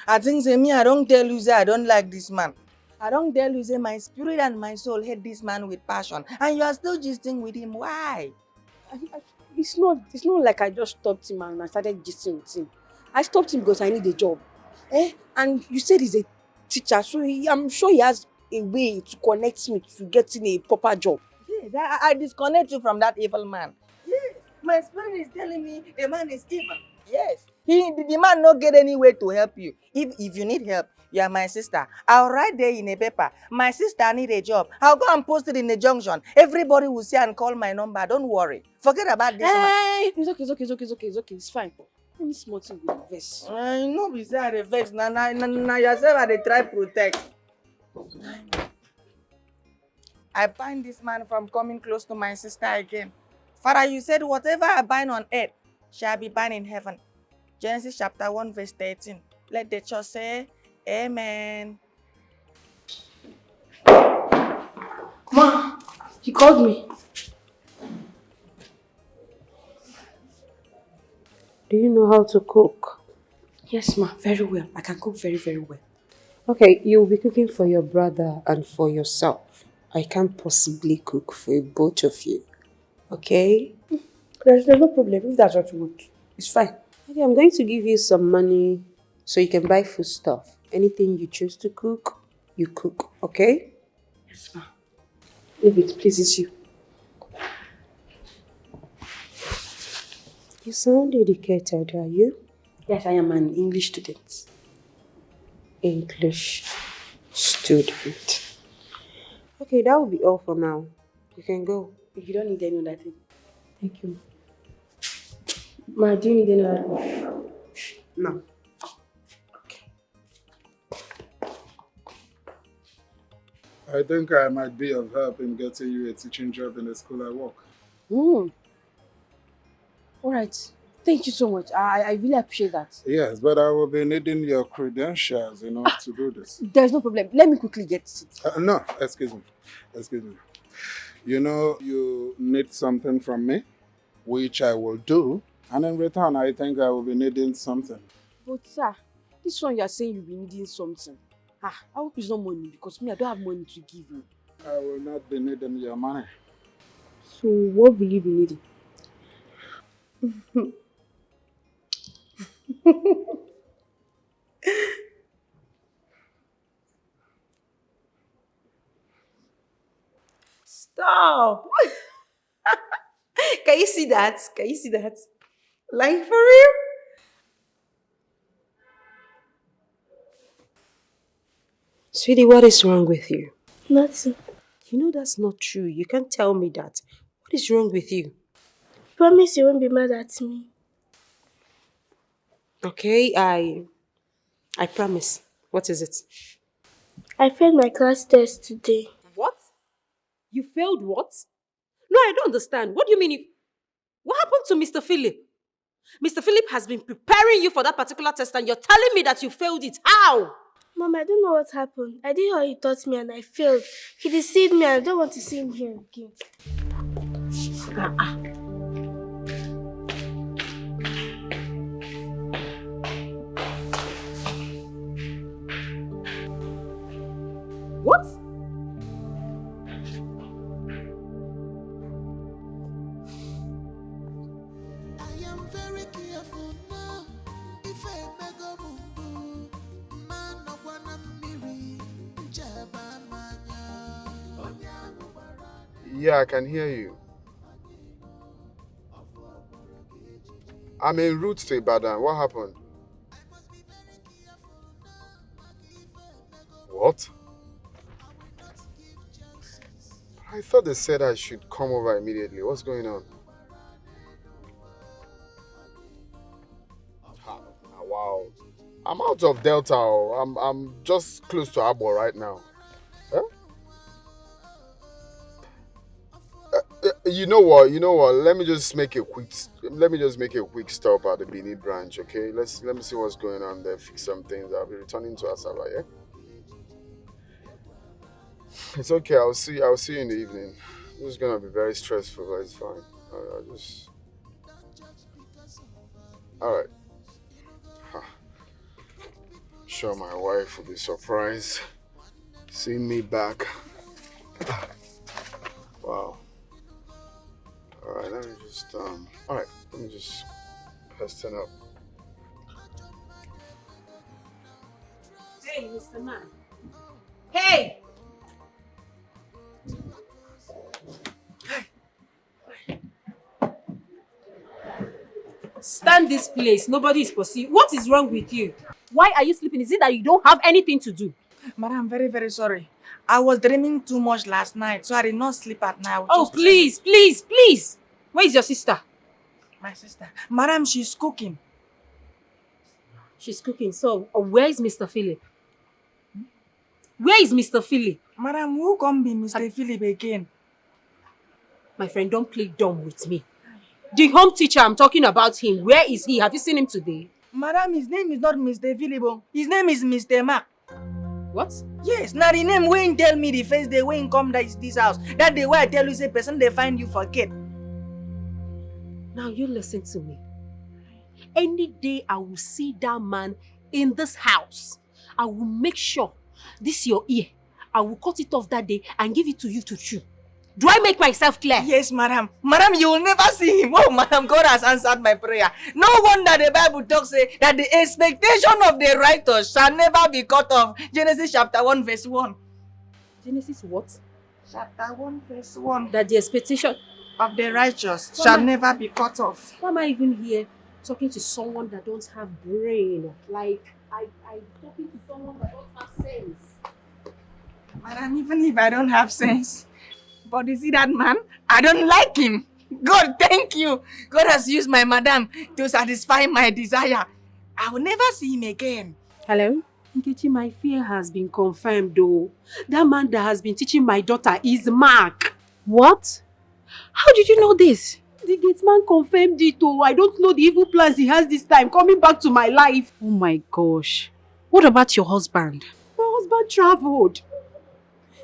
I think say me, I don't tell you say I don't like this man. I don't tell you say my spirit and my soul hate this man with passion, and you are still gisting with him. Why? It's not like I just stopped him and I started gisting with him. I stopped him because I need a job. And you said he's a teacher, so I'm sure he has a way to connect me to getting a proper job. Yes, I disconnect you from that evil man. Yes, my spirit is telling me the man is evil. Yes, the man not get any way to help you. If you need help, you are my sister. I'll write there in a paper. My sister need a job. I'll go and post it in the junction. Everybody will see and call my number. Don't worry. Forget about this man. It's okay. It's fine. Let me small thing with the verse. I know we say the verse. Now yourself are the try protect. I bind this man from coming close to my sister again. Father, you said whatever I bind on earth shall be bound in heaven. Genesis chapter 1 verse 13. Let the church say, Amen. Ma, he called me. Do you know how to cook? Yes, ma, very well. I can cook very, very well. Okay, you'll be cooking for your brother and for yourself. I can't possibly cook for both of you. Okay? There's no problem if that's what you want. It's fine. Okay, I'm going to give you some money so you can buy food stuff. Anything you choose to cook, you cook. Okay? Yes, ma. If it pleases you. You sound educated, are you? Yes, I am an English student. English student. Okay, that will be all for now. You can go. If you don't need any other thing. Thank you. Ma, do you need any other thing? No. I think I might be of help in getting you a teaching job in the school I work. All right. Thank you so much. I really appreciate that. Yes, but I will be needing your credentials in order to do this. There's no problem. Let me quickly get it. No, excuse me. You know, you need something from me, which I will do. And in return, I think I will be needing something. But sir, this one you are saying you'll be needing something. I hope it's not money because me, I don't have money to give you. I will not be needing your money. So what will you be needing? Stop! Can you see that? Like for real? Sweetie, what is wrong with you? Nothing. You know that's not true. You can't tell me that. What is wrong with you? Promise you won't be mad at me. Okay, I promise. What is it? I failed my class test today. What? You failed what? No, I don't understand. What do you mean you... What happened to Mr. Philip? Mr. Philip has been preparing you for that particular test and you're telling me that you failed it. How? Mom, I don't know what happened. I did how he taught me and I failed. He deceived me and I don't want to see him here again. What? Yeah, I can hear you. I'm en route to Ibadan. What happened? What? I thought they said I should come over immediately. What's going on? Wow. I'm out of Delta. I'm just close to Abo right now. Huh? You know what? Let me just make a quick stop at the Benin branch, okay? Let me see what's going on there, fix some things. I'll be returning to Asaba, yeah? It's okay, I'll see you in the evening. It's gonna be very stressful, but it's fine. I'll just... Alright. I'm sure my wife will be surprised seeing me back. Wow. Alright, let me just hasten up. Hey, Mr. Man. Hey! Stand this place. Nobody is pursuing. What is wrong with you? Why are you sleeping? Is it that you don't have anything to do? Madam, I'm very, very sorry. I was dreaming too much last night, so I did not sleep at night. Oh, please, please, please. Where is your sister? My sister. Madam, she's cooking. She's cooking. So, where is Mr. Philip? Where is Mr. Philip? Madam, who can be Mr. Philip again? My friend, don't play dumb with me. The home teacher, I'm talking about him. Where is he? Have you seen him today? Madam, his name is not Mr. Philip. His name is Mr. Mark. What? Yes, now the name when tell me the first day when come this house. That day where I tell you say person they find you forget. Now you listen to me. Any day I will see that man in this house, I will make sure this your ear. I will cut it off that day and give it to you to chew. Do I make myself clear? Yes, madam. Madam, you will never see him. Oh, madam, God has answered my prayer. No wonder the Bible talks say that the expectation of the righteous shall never be cut off. Genesis chapter 1 verse 1. Genesis what? Chapter 1 verse 1. That the expectation of the righteous shall never be cut off. Why am I even here talking to someone that don't have brain? Like, I'm talking to someone that don't have sense. Madam, even if I don't have sense, but you see that man? I don't like him. God, thank you. God has used my madam to satisfy my desire. I will never see him again. Hello? Nkechi, my fear has been confirmed though. That man that has been teaching my daughter is Mark. What? How did you know this? The gate man confirmed it oh. I don't know the evil plans he has this time coming back to my life. Oh my gosh. What about your husband? My husband traveled.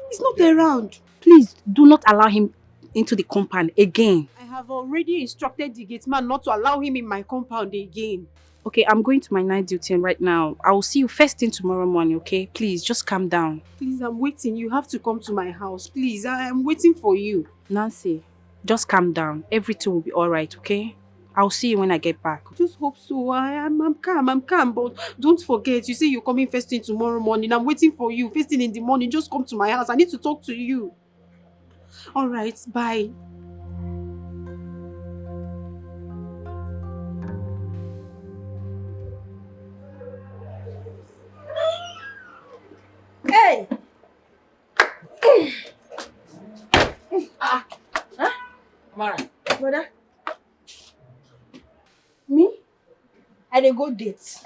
He's not around. Please do not allow him into the compound again. I have already instructed the gate man not to allow him in my compound again. Okay, I'm going to my night duty right now. I will see you first thing tomorrow morning, okay? Please, just calm down. Please, I'm waiting. You have to come to my house. Please, I am waiting for you. Nancy, just calm down. Everything will be alright, okay? I'll see you when I get back. Just hope so. I'm calm, but don't forget. You say you're coming first thing tomorrow morning. I'm waiting for you. First thing in the morning, just come to my house. I need to talk to you. Alright, bye. Hey! I dey go date.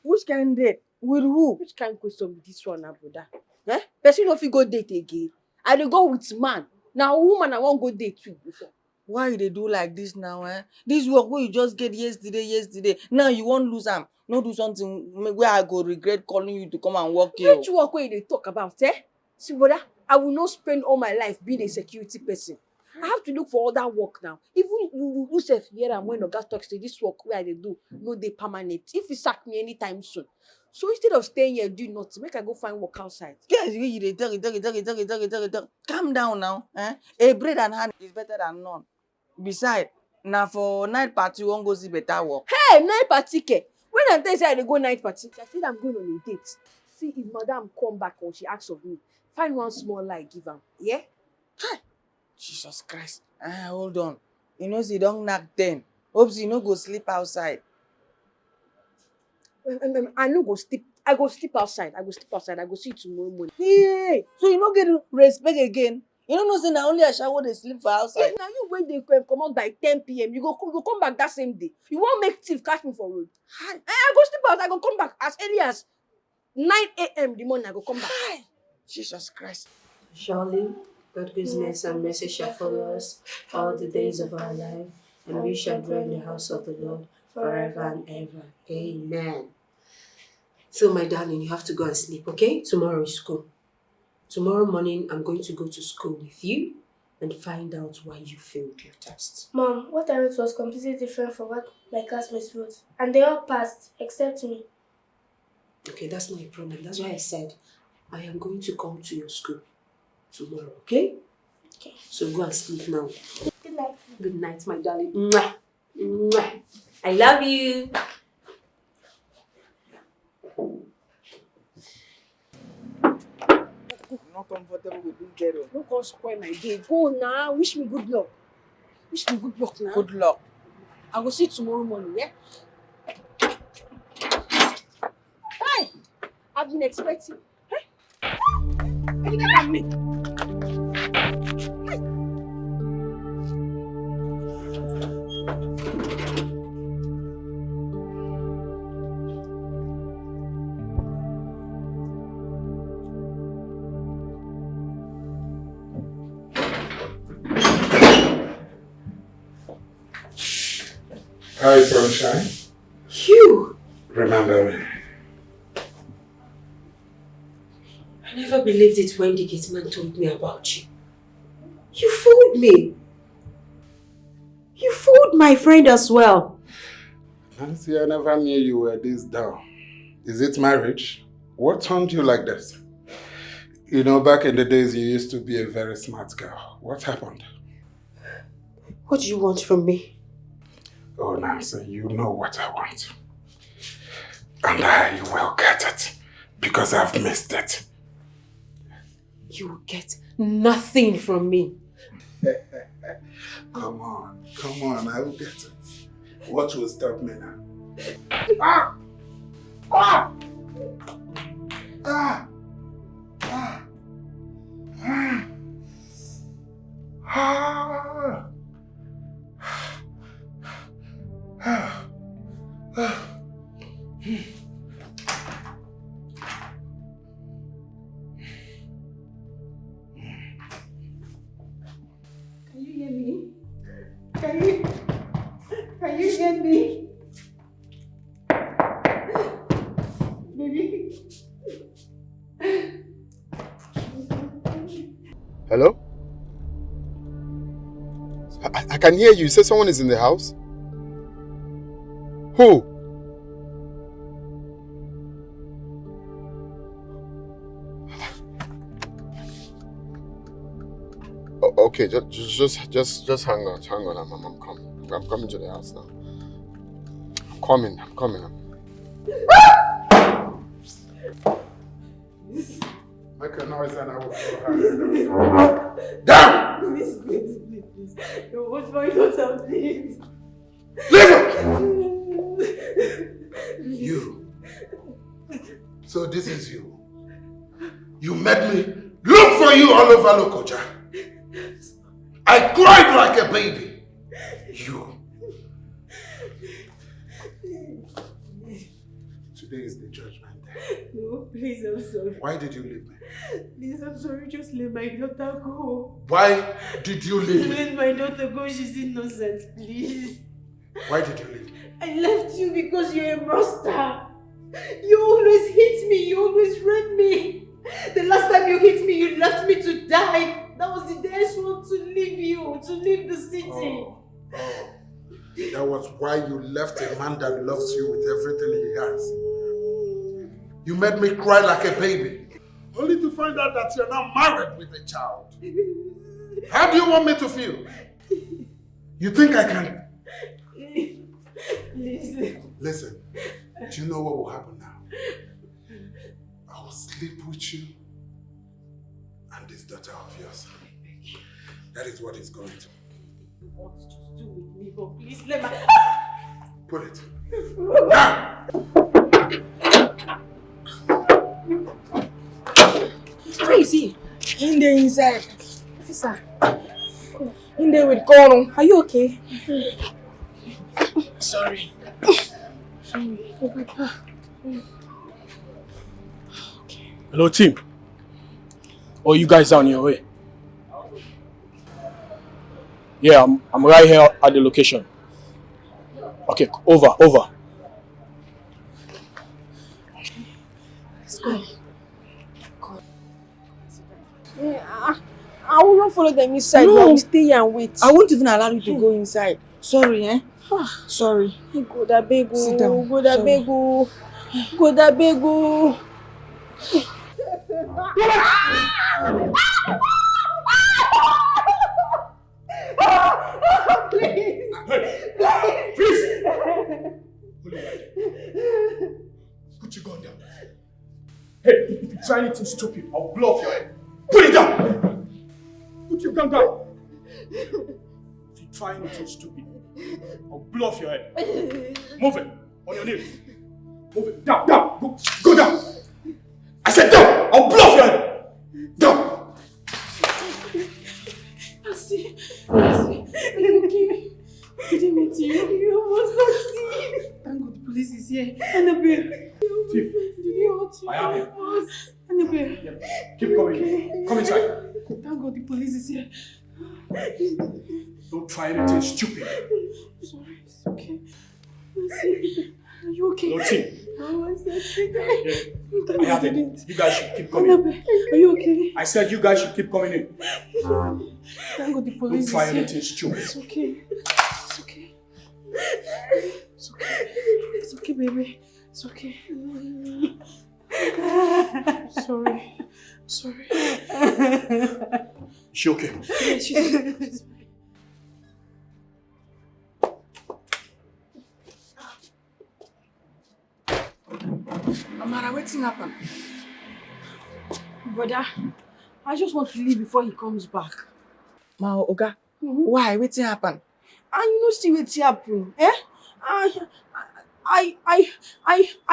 Which kind date? With who? Which kind of question be this one, brother? Eh? Person no fit go date again. I dey go with man. Now woman I wan go date with before. Why you dey do like this now, eh? This work wey you just get yesterday. Now you wan lose am. No do something where I go regret calling you to come and work here. Which work wey you dey talk about, eh? See, brother, I will not spend all my life being a security person. I have to look for other work now. Even you sef hear am when Oga talk say this work wey I dey do no dey permanent. If you sack me anytime soon. So instead of staying here doing nothing, make I go find work outside. Yes, you dey talk. Calm down now. Eh? A bread and hand is better than none. Besides, na for night party you wan go see better work. Hey, night party ke? When I tell you say I dey go night party, I said I'm going on a date. See if madam come back or she asks of me, find one small lie give am. Yeah? Hi. Jesus Christ. Hold on. You know say don knack 10. Hope you no go sleep outside. I no go sleep. I go sleep outside. I go see you tomorrow morning. Hey, so you no get respect again? You don't know say na only Ashawo dey sleep for outside. Yes, now you when they come out by 10 p.m. You go come back that same day. You won't make thief catch me for road. I go sleep out. I go come back as early as 9 a.m. the morning. I go come back. Jesus Christ. Surely, God's goodness and mercy shall follow us all the days of our life, and we shall dwell in the house of the Lord forever and ever. Amen. So, my darling, you have to go and sleep, okay? Tomorrow is school. Tomorrow morning, I'm going to go to school with you and find out why you failed your test. Mom, what I wrote was completely different from what my classmates wrote. And they all passed, except me. Okay, that's not a problem. That's why I said I am going to come to your school tomorrow, okay? Okay. So go and sleep now. Good night. Good night, my darling. Mwah. Mwah. I love you. Not comfortable with this girl. Don't go spoil my day. Go now. Wish me good luck. Wish me good luck now. Good luck. I will see you tomorrow morning, yeah? Hi! I've been expecting. Hey! Look at me. Hi, sunshine. You! Remember me? I never believed it when the gate man told me about you. You fooled me. You fooled my friend as well. Nancy, I never knew you were this down. Is it marriage? What turned you like this? You know, back in the days, you used to be a very smart girl. What happened? What do you want from me? Oh, Nancy, you know what I want. And I will get it. Because I've missed it. You will get nothing from me. Come on, I will get it. What will stop me now? Ah! Ah! Ah! Ah! Ah! Ah! Ah! Ah! Can you hear me? Can you hear me? Baby. Hello? I can hear you. You said someone is in the house? Who? Okay, just hang on. I'm coming. I'm coming to the house now. I'm coming. Make a noise and I will throw her. Down! Please. What's my daughter, please? Leave it! You. So this is you. You made me look for you all over Lokoja. I cried like a baby. You. Today is the judgment day. No, please, I'm sorry. Why did you leave me? Please, I'm sorry. Just let my daughter go. Why did you leave me? Let my daughter go. She's innocent, please. Why did you leave me? I left you because you're a monster. You always hit me. You always rape me. The last time you hit me, you left me to die. That was the day I swore to leave you, to leave the city. That was why you left a man that loves you with everything he has. You made me cry like a baby. Only to find out that you're now married with a child. How do you want me to feel? You think I can? Listen, do you know what will happen now? I will sleep with you and this daughter of yours. That is what is going to. You want to just do with me, but please let my... Put it. Now! Where is he? In there inside. Officer. In there with Gordon. Are you okay? Sorry. Hello, team. Oh, you guys are on your way? Yeah, I'm right here at the location. Okay, over. Let's go. Yeah, I will not follow them inside. No. I will stay here and wait. I won't even allow you to go inside. Sorry, eh? Sorry. Go da bego. Sit down. Go da bego. Go da bego. Please! Hey! Please! Put your gun down. Hey, if you try anything stupid, I'll blow off your head. Put it down! Put your gun down! If you try anything stupid, I'll blow off your head. Move it! On your knees. Move it. Down! Go down! I said down! I'll blow off your head! Down! Mercy. Are you okay? Did he meet you? You almost succeed. Thank God the police is here. Annabelle. Did he hurt you? I am here. Annabelle. Yeah. Keep coming. Okay. Come inside. Thank God the police is here. Don't try anything stupid. I'm sorry. It's okay. Mercy. Are you okay? No, team. Oh, I said I have it. You guys should keep coming. Annabelle, are you okay? I said you guys should keep coming in. Thank God the police Don't try is here. anything stupid. It's okay. It's okay. It's okay. It's okay, baby. It's okay. Sorry. She okay? Yeah, she's fine. Amara, what's happened? Brother, I just want to leave before he comes back. Ma, Oga, why? What's happened? And you know see what's happen, eh? I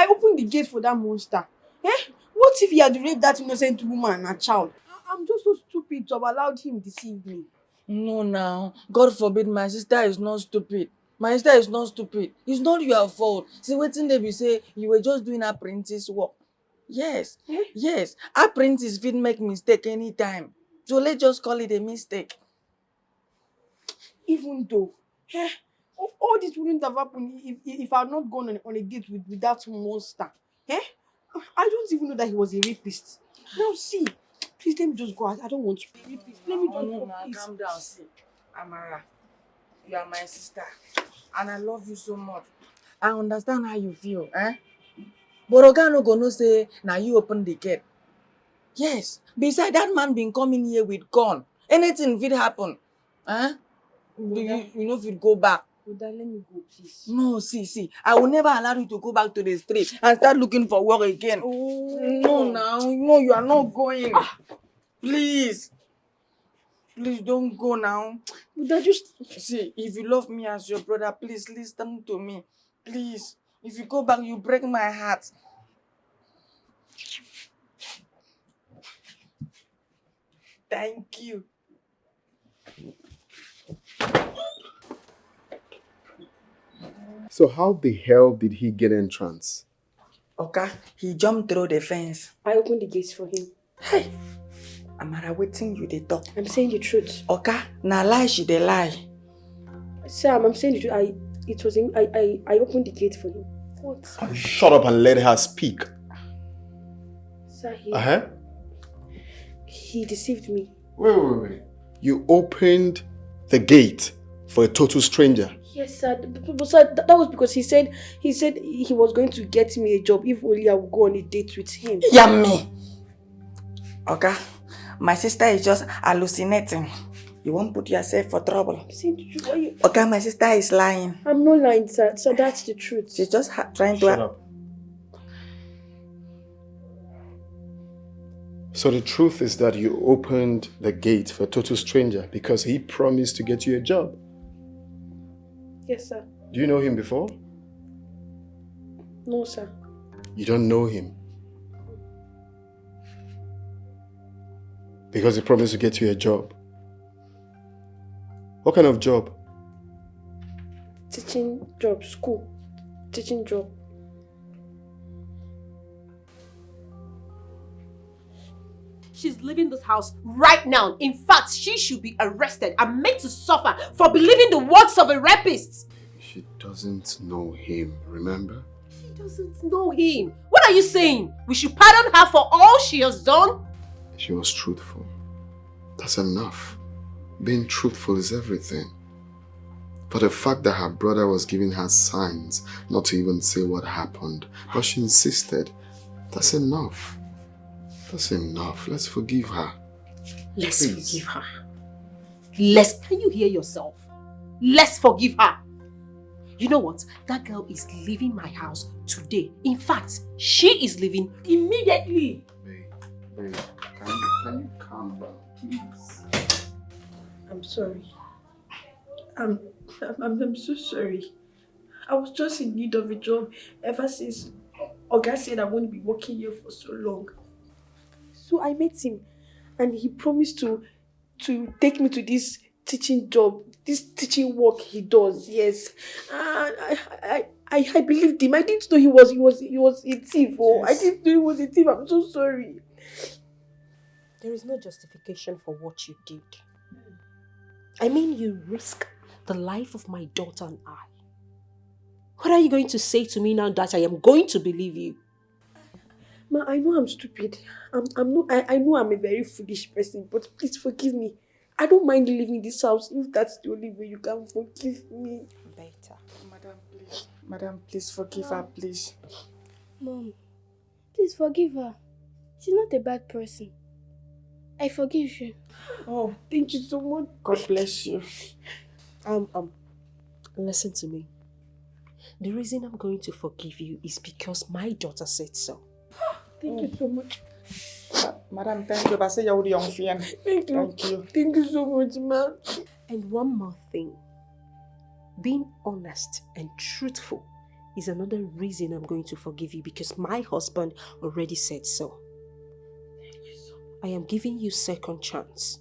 opened the gate for that monster. Eh? What if he had raped that innocent woman and a child? I'm just so stupid to have allowed him deceive me. No, now. God forbid, my sister is not stupid. My sister is not stupid. It's not your fault. See, waiting they be say you were just doing apprentice work. Yes, yes. Apprentice fit make mistake anytime. So let's just call it a mistake. Even though, all this wouldn't have happened if I had not gone on a date with that monster. Eh? I don't even know that he was a rapist. Now see, please let me just go. I don't want to be a rapist. Let me just go, please. Calm down, see. Amara, you are my sister. And I love you so much. I understand how you feel, eh? But Oga no go know say, now you open the gate. Yes. Besides, that man been coming here with gun. Anything will happen. Eh? You know if you go back. Let me go, please. No, see. I will never allow you to go back to the street and start looking for work again. Oh. No, now. No, you are not going. Please. Please don't go now. But just see, if you love me as your brother, please listen to me. Please. If you go back, you break my heart. Thank you. So how the hell did he get entrance? Okay, he jumped through the fence. I opened the gates for him. Hey, Amara, waiting you they talk. I'm saying the truth. Okay, now lie she they lie. Sam, I'm saying the truth. It was him. I opened the gate for him. What? Shut up and let her speak. Sir, he deceived me. Wait. You opened the gate for a total stranger. Yes, sir. But sir, that was because he said he was going to get me a job if only I would go on a date with him. Yummy. Okay, my sister is just hallucinating. You won't put yourself for trouble. Okay, my sister is lying. I'm not lying, sir. So that's the truth. She's just trying to... Shut up. So the truth is that you opened the gate for a total stranger because he promised to get you a job. Yes, sir. Do you know him before? No, sir. You don't know him. Because he promised to get you a job. What kind of job? Teaching job, school. Teaching job. She's leaving this house right now. In fact, she should be arrested and made to suffer for believing the words of a rapist. She doesn't know him, remember? She doesn't know him. What are you saying? We should pardon her for all she has done? She was truthful. That's enough. Being truthful is everything. But the fact that her brother was giving her signs not to even say what happened, but she insisted, that's enough. That's enough. Let's forgive her. Let's forgive her. Can you hear yourself? Let's forgive her. You know what? That girl is leaving my house today. In fact, she is leaving immediately. Babe, can you calm down, please? I'm sorry. I'm so sorry. I was just in need of a job ever since Oga said I won't be working here for so long. So I met him and he promised to take me to this teaching job, this teaching work he does, yes. I believed him. I didn't know he was a thief. Oh, yes. I didn't know he was a thief. I'm so sorry. There is no justification for what you did. I mean, you risk the life of my daughter and I. What are you going to say to me now that I am going to believe you? Ma, I know I'm stupid. I know I'm a very foolish person, but please forgive me. I don't mind leaving this house if that's the only way you can forgive me. Better. Madam, please forgive her, please. Mom, please forgive her. She's not a bad person. I forgive you. Oh, thank you so much. God bless you. Listen to me. The reason I'm going to forgive you is because my daughter said so. Thank you so much. Madam, thank you. Thank you. Thank you so much, ma'am. And one more thing. Being honest and truthful is another reason I'm going to forgive you because my husband already said so. I am giving you second chance.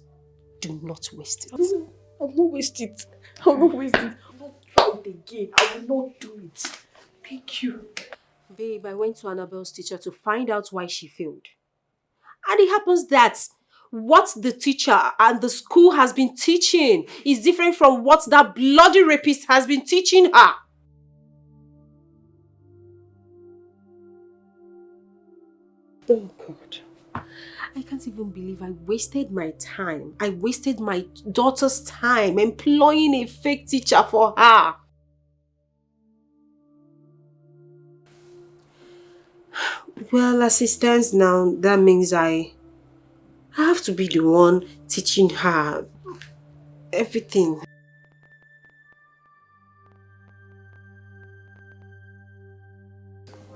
Do not waste it. I will not waste it. I will not waste it. I will not try it again. I will not do it. Thank you. Babe, I went to Annabelle's teacher to find out why she failed. And it happens that what the teacher and the school has been teaching is different from what that bloody rapist has been teaching her. Oh God. I can't even believe I wasted my time. I wasted my daughter's time employing a fake teacher for her. Well, as it stands now, that means I have to be the one teaching her everything.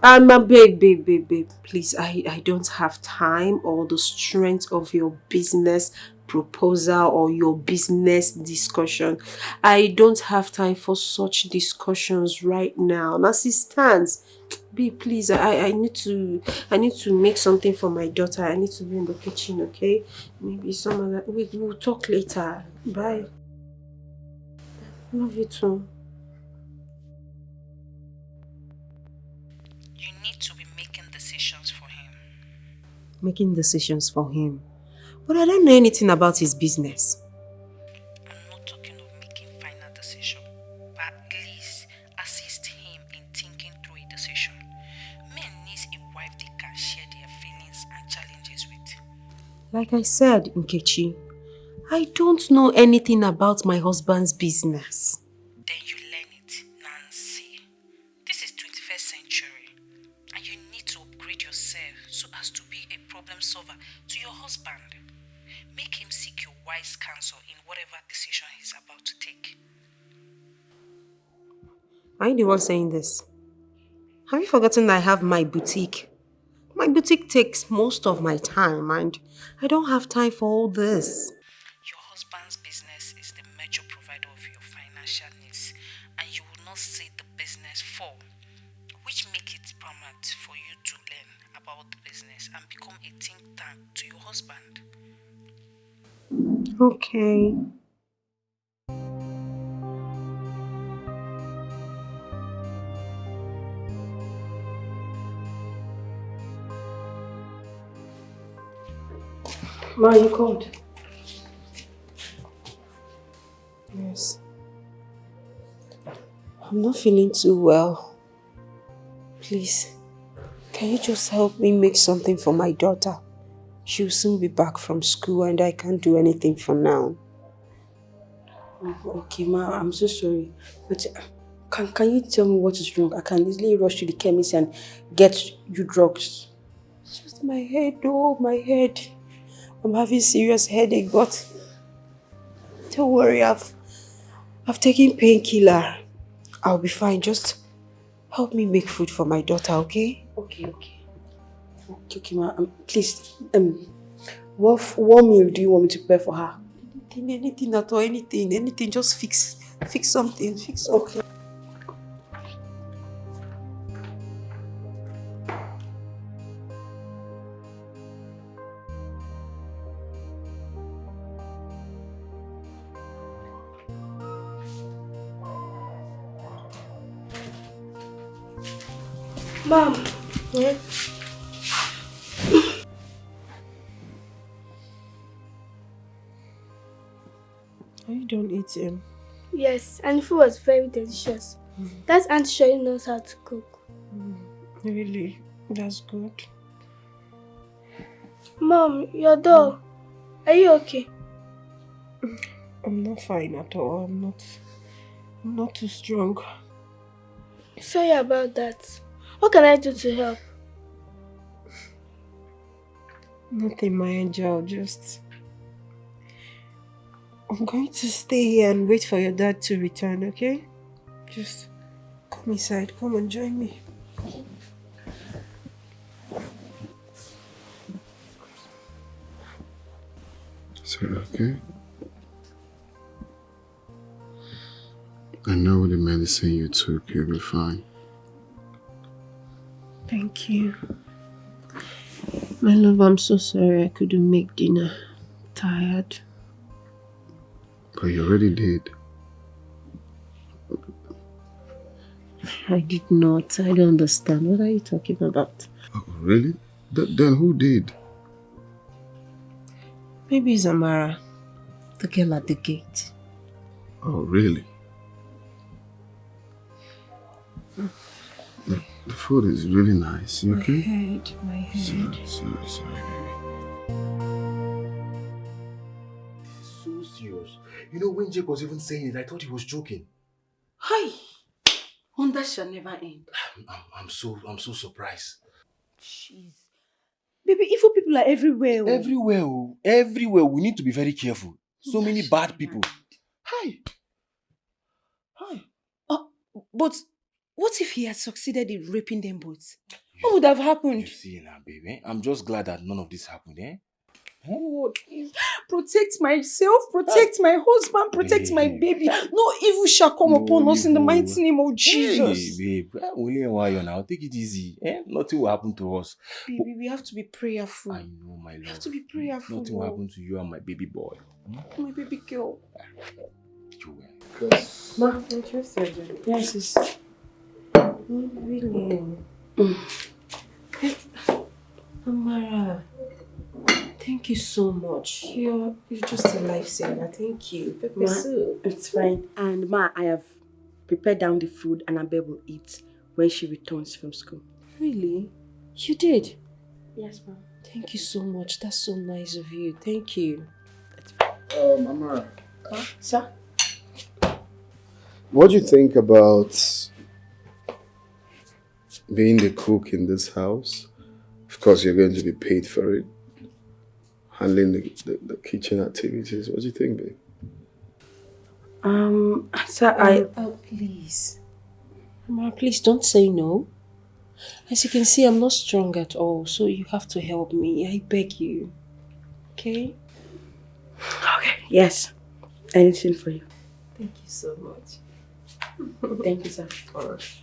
Babe, please, I don't have time or the strength of your business proposal or your business discussion. I don't have time for such discussions right now. As it stands, babe, please, I need to make something for my daughter. I need to be in the kitchen, okay? Maybe some other. We'll talk later. Bye. Love you too. You need to be making making decisions for him. But I don't know anything about his business. I'm not talking of making final decision, but at least assist him in thinking through a decision. Men need a wife they can share their feelings and challenges with. Like I said, Nkechi, I don't know anything about my husband's business. Then you learn it, Nancy. This is 21st century, and you need to upgrade yourself so as to be a problem solver to your husband. Make him seek your wise counsel in whatever decision he's about to take. Are you the one saying this? Have you forgotten that I have my boutique? My boutique takes most of my time and I don't have time for all this. Your husband's business is the major provider of your financial needs, and you will not see the business fall, which makes it paramount for you to learn about the business and become a think tank to your husband. Okay. Ma, you called? Yes. I'm not feeling too well. Please, can you just help me make something for my daughter? She'll soon be back from school and I can't do anything for now. Okay, Ma, I'm so sorry. But can you tell me what is wrong? I can easily rush to the chemist and get you drugs. It's just my head, oh, my head. I'm having serious headache, but don't worry, I've taken painkiller. I'll be fine. Just help me make food for my daughter, okay? Okay, Okay, Ma. Please, what meal do you want me to prepare for her? Anything at all, anything. Just fix something. Fix something. Mom. Yeah? Are you done eating? Yes, and the food was very delicious. That aunt surely knows how to cook. Really? That's good. Mom, your doll. Are you okay? I'm not fine at all. I'm not too strong. Sorry about that. What can I do to help? Nothing, my angel. I'm going to stay here and wait for your dad to return, okay? Just come inside. Come and join me. Is it okay? I know the medicine you took, you'll be fine. Thank you. My love, I'm so sorry I couldn't make dinner. Tired. But you already did. I did not. I don't understand. What are you talking about? Oh, really? Then who did? Maybe it's Amara, the girl at the gate. Oh, really? The food is really nice. You okay? My head. Sorry, baby. So serious. You know, when Jake was even saying it, I thought he was joking. Hi! Wonder shall never end. I'm so surprised. Jeez. Baby, evil people are everywhere. Everywhere. We need to be very careful. So many bad people. Hi. But what if he had succeeded in raping them both? What would have happened? You see now, baby. I'm just glad that none of this happened, eh? Oh, protect myself, protect my husband, protect my baby. No evil shall come upon us in the mighty name of Jesus. Hey, babe. Only a while now. Take it easy. Eh? Nothing will happen to us. Baby, we have to be prayerful. I know, my love. We have to be prayerful. Nothing will happen to you and my baby boy. My baby girl. You will. Ma, interested. Yes, it's... Really? Amara. Thank you so much. You're just a lifesaver. Thank you. Pepper Ma, soup. it's fine. And Ma, I have prepared down the food and Abe will eat when she returns from school. Really? You did? Yes, ma'am. Thank you so much. That's so nice of you. Thank you. Mama. Huh? Sir? What do you think about being the cook in this house? Of course, you're going to be paid for it. Handling the kitchen activities. What do you think, babe? Sir, Please. Mama, please don't say no. As you can see, I'm not strong at all, so you have to help me. I beg you. Okay? Okay. Yes. Anything for you. Thank you so much. Thank you, sir. Alright.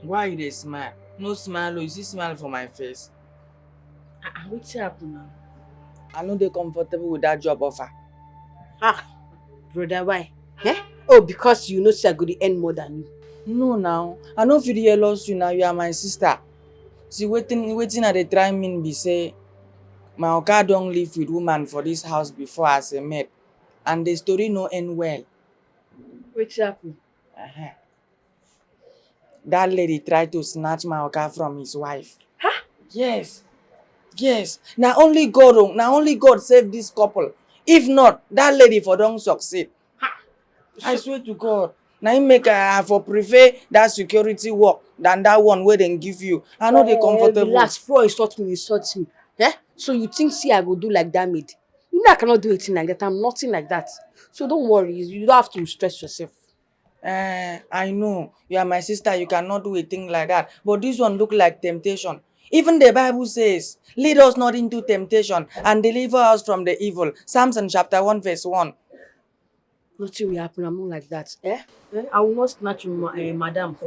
Why you dey smile? No smile, you see smile for my face. What's happening now? I no dey comfortable with that job offer. Brother, why? Eh? Oh, because you know say I go to earn more than you. No now, I no fit jealous you now, you are my sister. See wetin I dey try mean be say my oga don live with woman for this house before as a maid and the story no end well. What's happening? That lady tried to snatch my oga from his wife. Huh? Yes. Na only God save this couple. If not, that lady for don't succeed. I swear to God. Na him make I for prefer that security work than that one where they give you. I know they comfortable. Relax, before you insult me. Eh? So you think see I go do like that maid? You know I cannot do anything like that. I'm nothing like that. So don't worry. You don't have to stress yourself. I know. You are my sister. You cannot do a thing like that. But this one look like temptation. Even the Bible says, lead us not into temptation and deliver us from the evil. Psalms chapter 1 verse 1. Nothing will happen. I'm not like that. I will not snatch madam.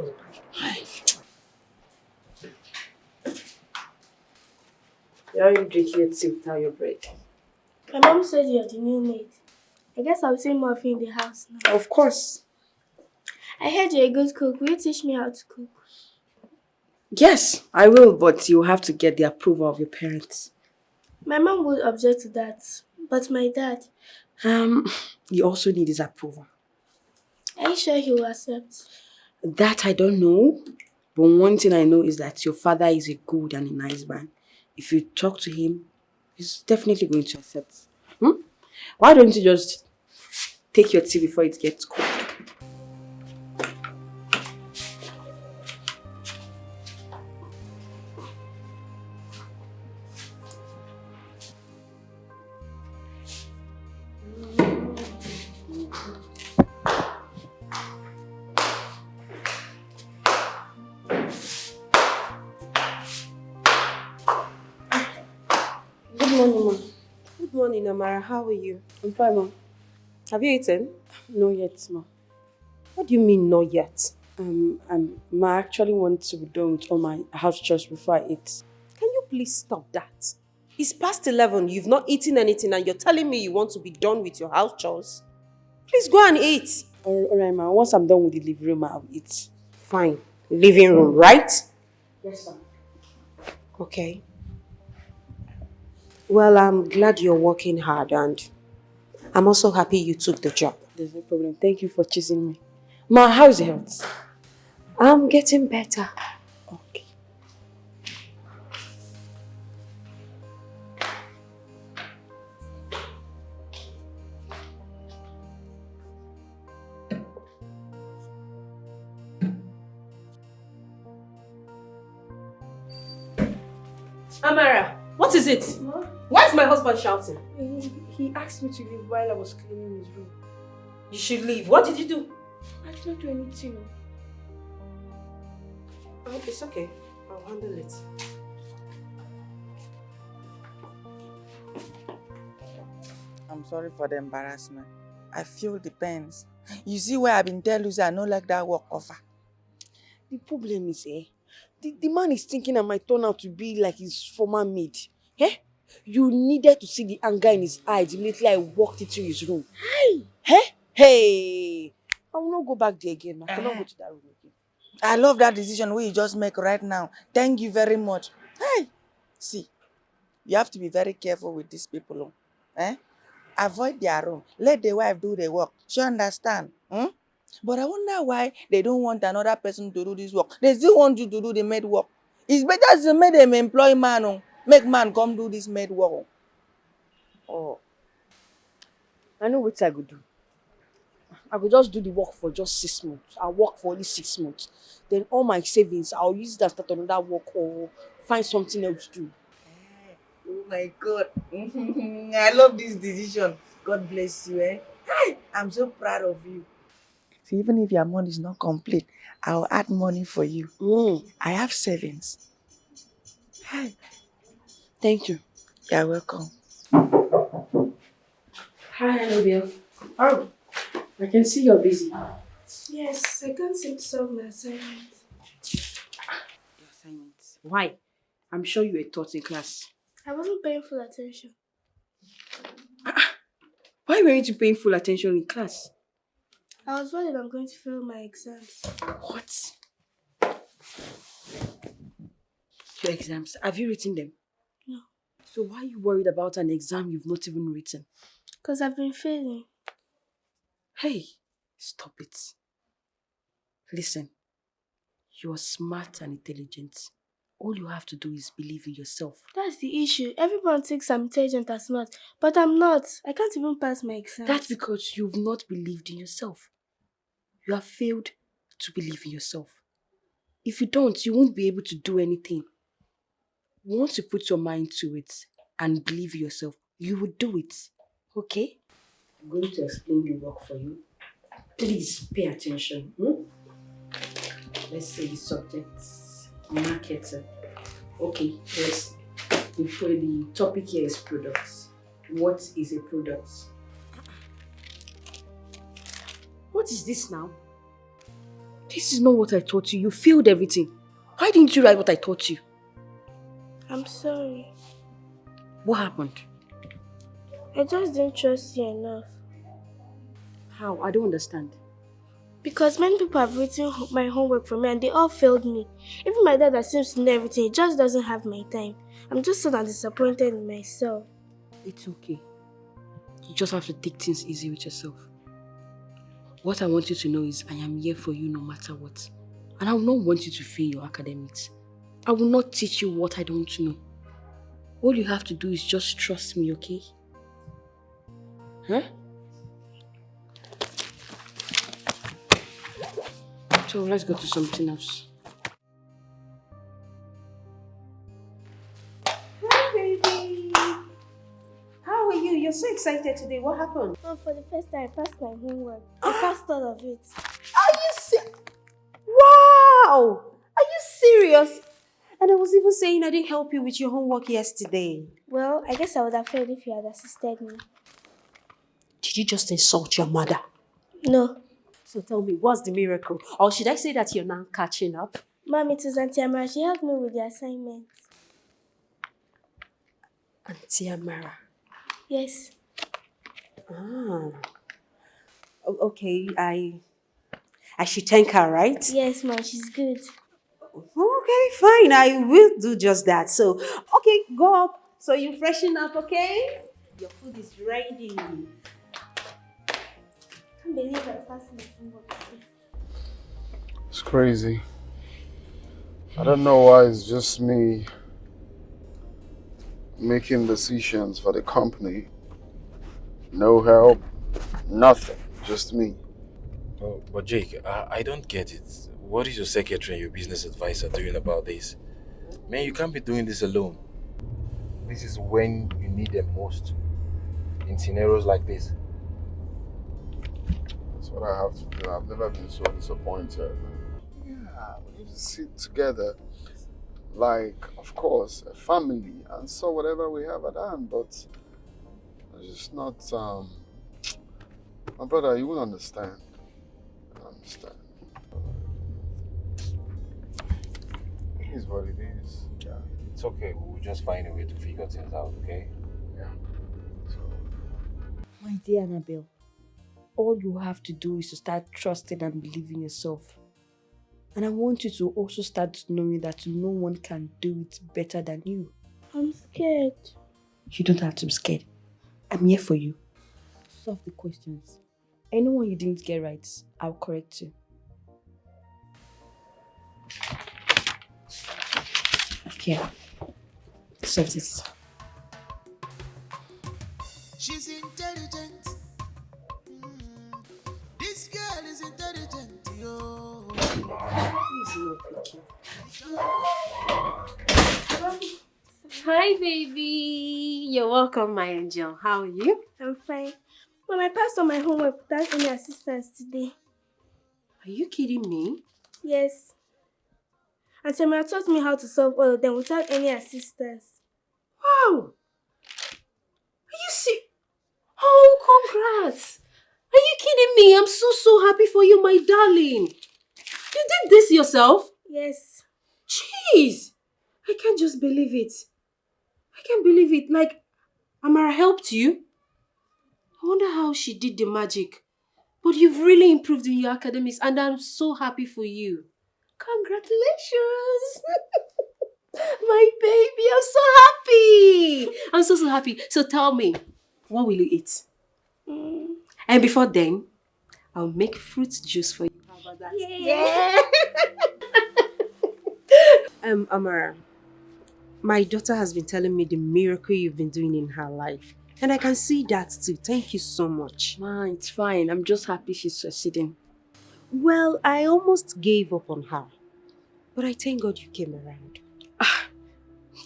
You're already drinking your tea without your bread. My mom said you're the new maid. I guess I'll see more of you in the house now. Of course. I heard you're a good cook. Will you teach me how to cook? Yes, I will, but you have to get the approval of your parents. My mom would object to that, but my dad... You also need his approval. Are you sure he will accept? That I don't know, but one thing I know is that your father is a good and a nice man. If you talk to him, he's definitely going to accept. Why don't you just take your tea before it gets cold? Good morning, Amara. How are you? I'm fine, Mom. Have you eaten? No yet, Mom. What do you mean, not yet? Ma actually wants to be done with all my house chores before I eat. Can you please stop that? It's past 11. You've not eaten anything and you're telling me you want to be done with your house chores? Please go and eat. Alright, Ma. Once I'm done with the living room, I'll eat. Fine. Living room, right? Yes, ma'am. Okay. Well, I'm glad you're working hard and I'm also happy you took the job. There's no problem. Thank you for choosing me. Ma, how's your health? I'm getting better. Okay. Amara, what is it? Ma? Why is my husband shouting? He asked me to leave while I was cleaning his room. You should leave. What did you do? I did not do anything. Oh, it's okay. I'll handle it. I'm sorry for the embarrassment. I feel the pains. You see where I've been telling you I don't like that work offer. The problem is, the man is thinking I might turn out to be like his former maid. You needed to see the anger in his eyes immediately I walked into his room. Hey! I will not go back there again. I cannot go to that room again. I love that decision we just make right now. Thank you very much. Hey, see, you have to be very careful with these people. Eh? Avoid their room. Let the wife do the work. She understand. But I wonder why they don't want another person to do this work. They still want you to do the maid work. It's better to make them employ man. Make man come do this maid work. Oh, I know what I could do. I could just do the work for just 6 months. I'll work for only 6 months. Then all my savings, I'll use that to start another work or find something else to do. Oh my God. I love this decision. God bless you. Hey, I'm so proud of you. So even if your money is not complete, I'll add money for you. I have savings. Hey. Thank you. You're welcome. Hi, Annabelle. Oh, I can see you're busy. Yes, I can't seem to solve my assignment. Your assignments. Why? I'm sure you were taught in class. I wasn't paying full attention. Why weren't you paying full attention in class? I was worried I'm going to fail my exams. What? Your exams, have you written them? No. So why are you worried about an exam you've not even written? Because I've been failing. Hey, stop it. Listen, you're smart and intelligent. All you have to do is believe in yourself. That's the issue. Everyone thinks I'm intelligent and smart, but I'm not. I can't even pass my exams. That's because you've not believed in yourself. You have failed to believe in yourself. If you don't, you won't be able to do anything. Once you put your mind to it and believe in yourself, you will do it. Okay? I'm going to explain the work for you. Please pay attention. Let's say the subjects, marketing. Okay, yes. The topic here is products. What is a product? What is this now? This is not what I taught you. You failed everything. Why didn't you write what I taught you? I'm sorry. What happened? I just didn't trust you enough. How? I don't understand. Because many people have written my homework for me and they all failed me. Even my dad that seems to know everything, he just doesn't have my time. I'm just so disappointed in myself. It's okay. You just have to take things easy with yourself. What I want you to know is I am here for you no matter what. And I will not want you to fail your academics. I will not teach you what I don't know. All you have to do is just trust me, okay? Huh? So let's go to something else. Hi, baby. How are you? You're so excited today. What happened? Oh, for the first time, I passed my homework. I passed all of it. Are you Wow! Are you serious? And I was even saying I didn't help you with your homework yesterday. Well, I guess I would have failed if you had assisted me. Did you just insult your mother? No. So tell me, what's the miracle? Or should I say that you're now catching up? Mom, it was Auntie Amara. She helped me with the assignment. Auntie Amara? Yes. Okay, I should thank her, right? Yes, Mom, she's good. Okay, fine. I will do just that. So, okay, go up. So you freshen up, okay? Your food is ready. I can't believe I passed my homework. It's crazy. I don't know why it's just me making decisions for the company. No help, nothing, just me. Oh, but Jake, I don't get it. What is your secretary and your business advisor doing about this? Man, you can't be doing this alone. This is when you need them most. In scenarios like this. That's what I have to do. I've never been so disappointed. Yeah, we need to sit together like, of course, a family and so whatever we have at hand, but it's just not, my brother, you will understand. I understand. It is what it is. Yeah, it's okay. We'll just find a way to figure things out, okay? Yeah. My dear Annabelle, all you have to do is to start trusting and believing yourself. And I want you to also start knowing that no one can do it better than you. I'm scared. You don't have to be scared. I'm here for you. Solve the questions. Anyone you didn't get right, I'll correct you. Here. Solve this. She's intelligent. This girl is intelligent, yo. Hi, baby. You're welcome, my angel. How are you? I'm fine. When I passed on my homework without any assistance today. Are you kidding me? Yes. And Samira taught me how to solve all of them without any assistance. Wow. Are you see? Oh, congrats. Are you kidding me? I'm so happy for you, my darling. You did this yourself? Yes. Jeez. I can't just believe it. I can't believe it. Like, Amara helped you? I wonder how she did the magic. But you've really improved in your academics and I'm so happy for you. Congratulations! My baby, I'm so happy! I'm so happy. So tell me, what will you eat? And before then, I'll make fruit juice for you. How about that? Yeah! Amara, my daughter has been telling me the miracle you've been doing in her life. And I can see that too. Thank you so much. Ma, it's fine. I'm just happy she's succeeding. Well, I almost gave up on her. But I thank God you came around.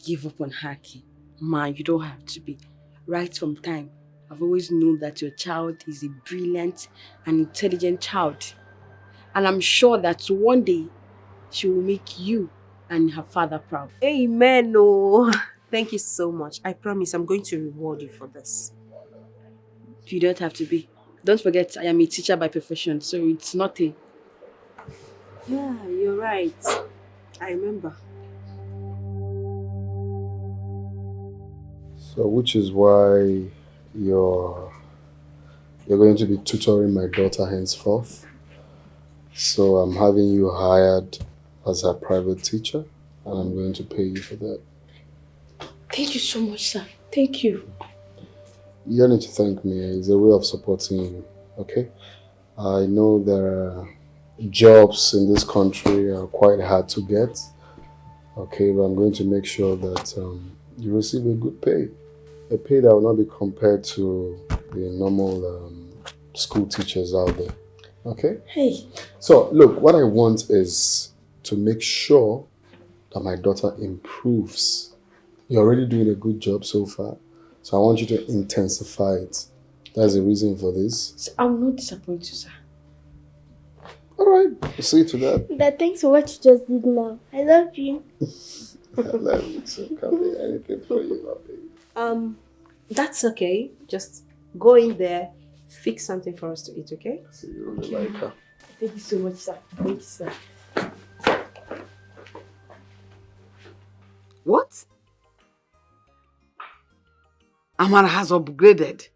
Give up on her, Ki. Ma, you don't have to be. Right from time, I've always known that your child is a brilliant and intelligent child. And I'm sure that one day, she will make you and her father proud. Amen. Oh. Thank you so much. I promise I'm going to reward you for this. You don't have to be. Don't forget, I am a teacher by profession, so it's not a... Yeah, you're right. I remember. So, which is why you're going to be tutoring my daughter henceforth. So I'm having you hired as a private teacher, and I'm going to pay you for that. Thank you so much, sir. Thank you. You don't need to thank me. It's a way of supporting you, okay? I know there are jobs in this country are quite hard to get, okay? But I'm going to make sure that you receive a good pay. A pay that will not be compared to the normal school teachers out there, okay? Hey. So, look, what I want is to make sure that my daughter improves. You're already doing a good job so far, so I want you to intensify it. That's the reason for this. So I will not disappoint you, sir. Alright, we'll see to that. Dad, thanks for what you just did now. I love you. I love you, so can't do anything for you, my baby. That's okay. Just go in there, fix something for us to eat, okay? See you on the like her. Thank you so much, sir. Thank you, sir. What? Amara has upgraded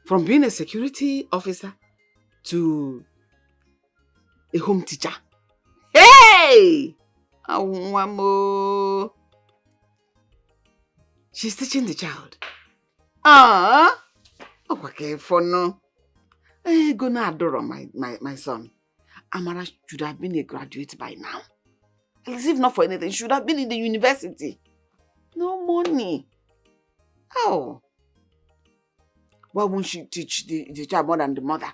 from being a security officer to a home teacher. Hey! Awamo. She's teaching the child. Okay, for no. Gonna adore my son. Amara should have been a graduate by now. At least if not for anything, she should have been in the university. No money. Oh. Why won't she teach the child more than the mother?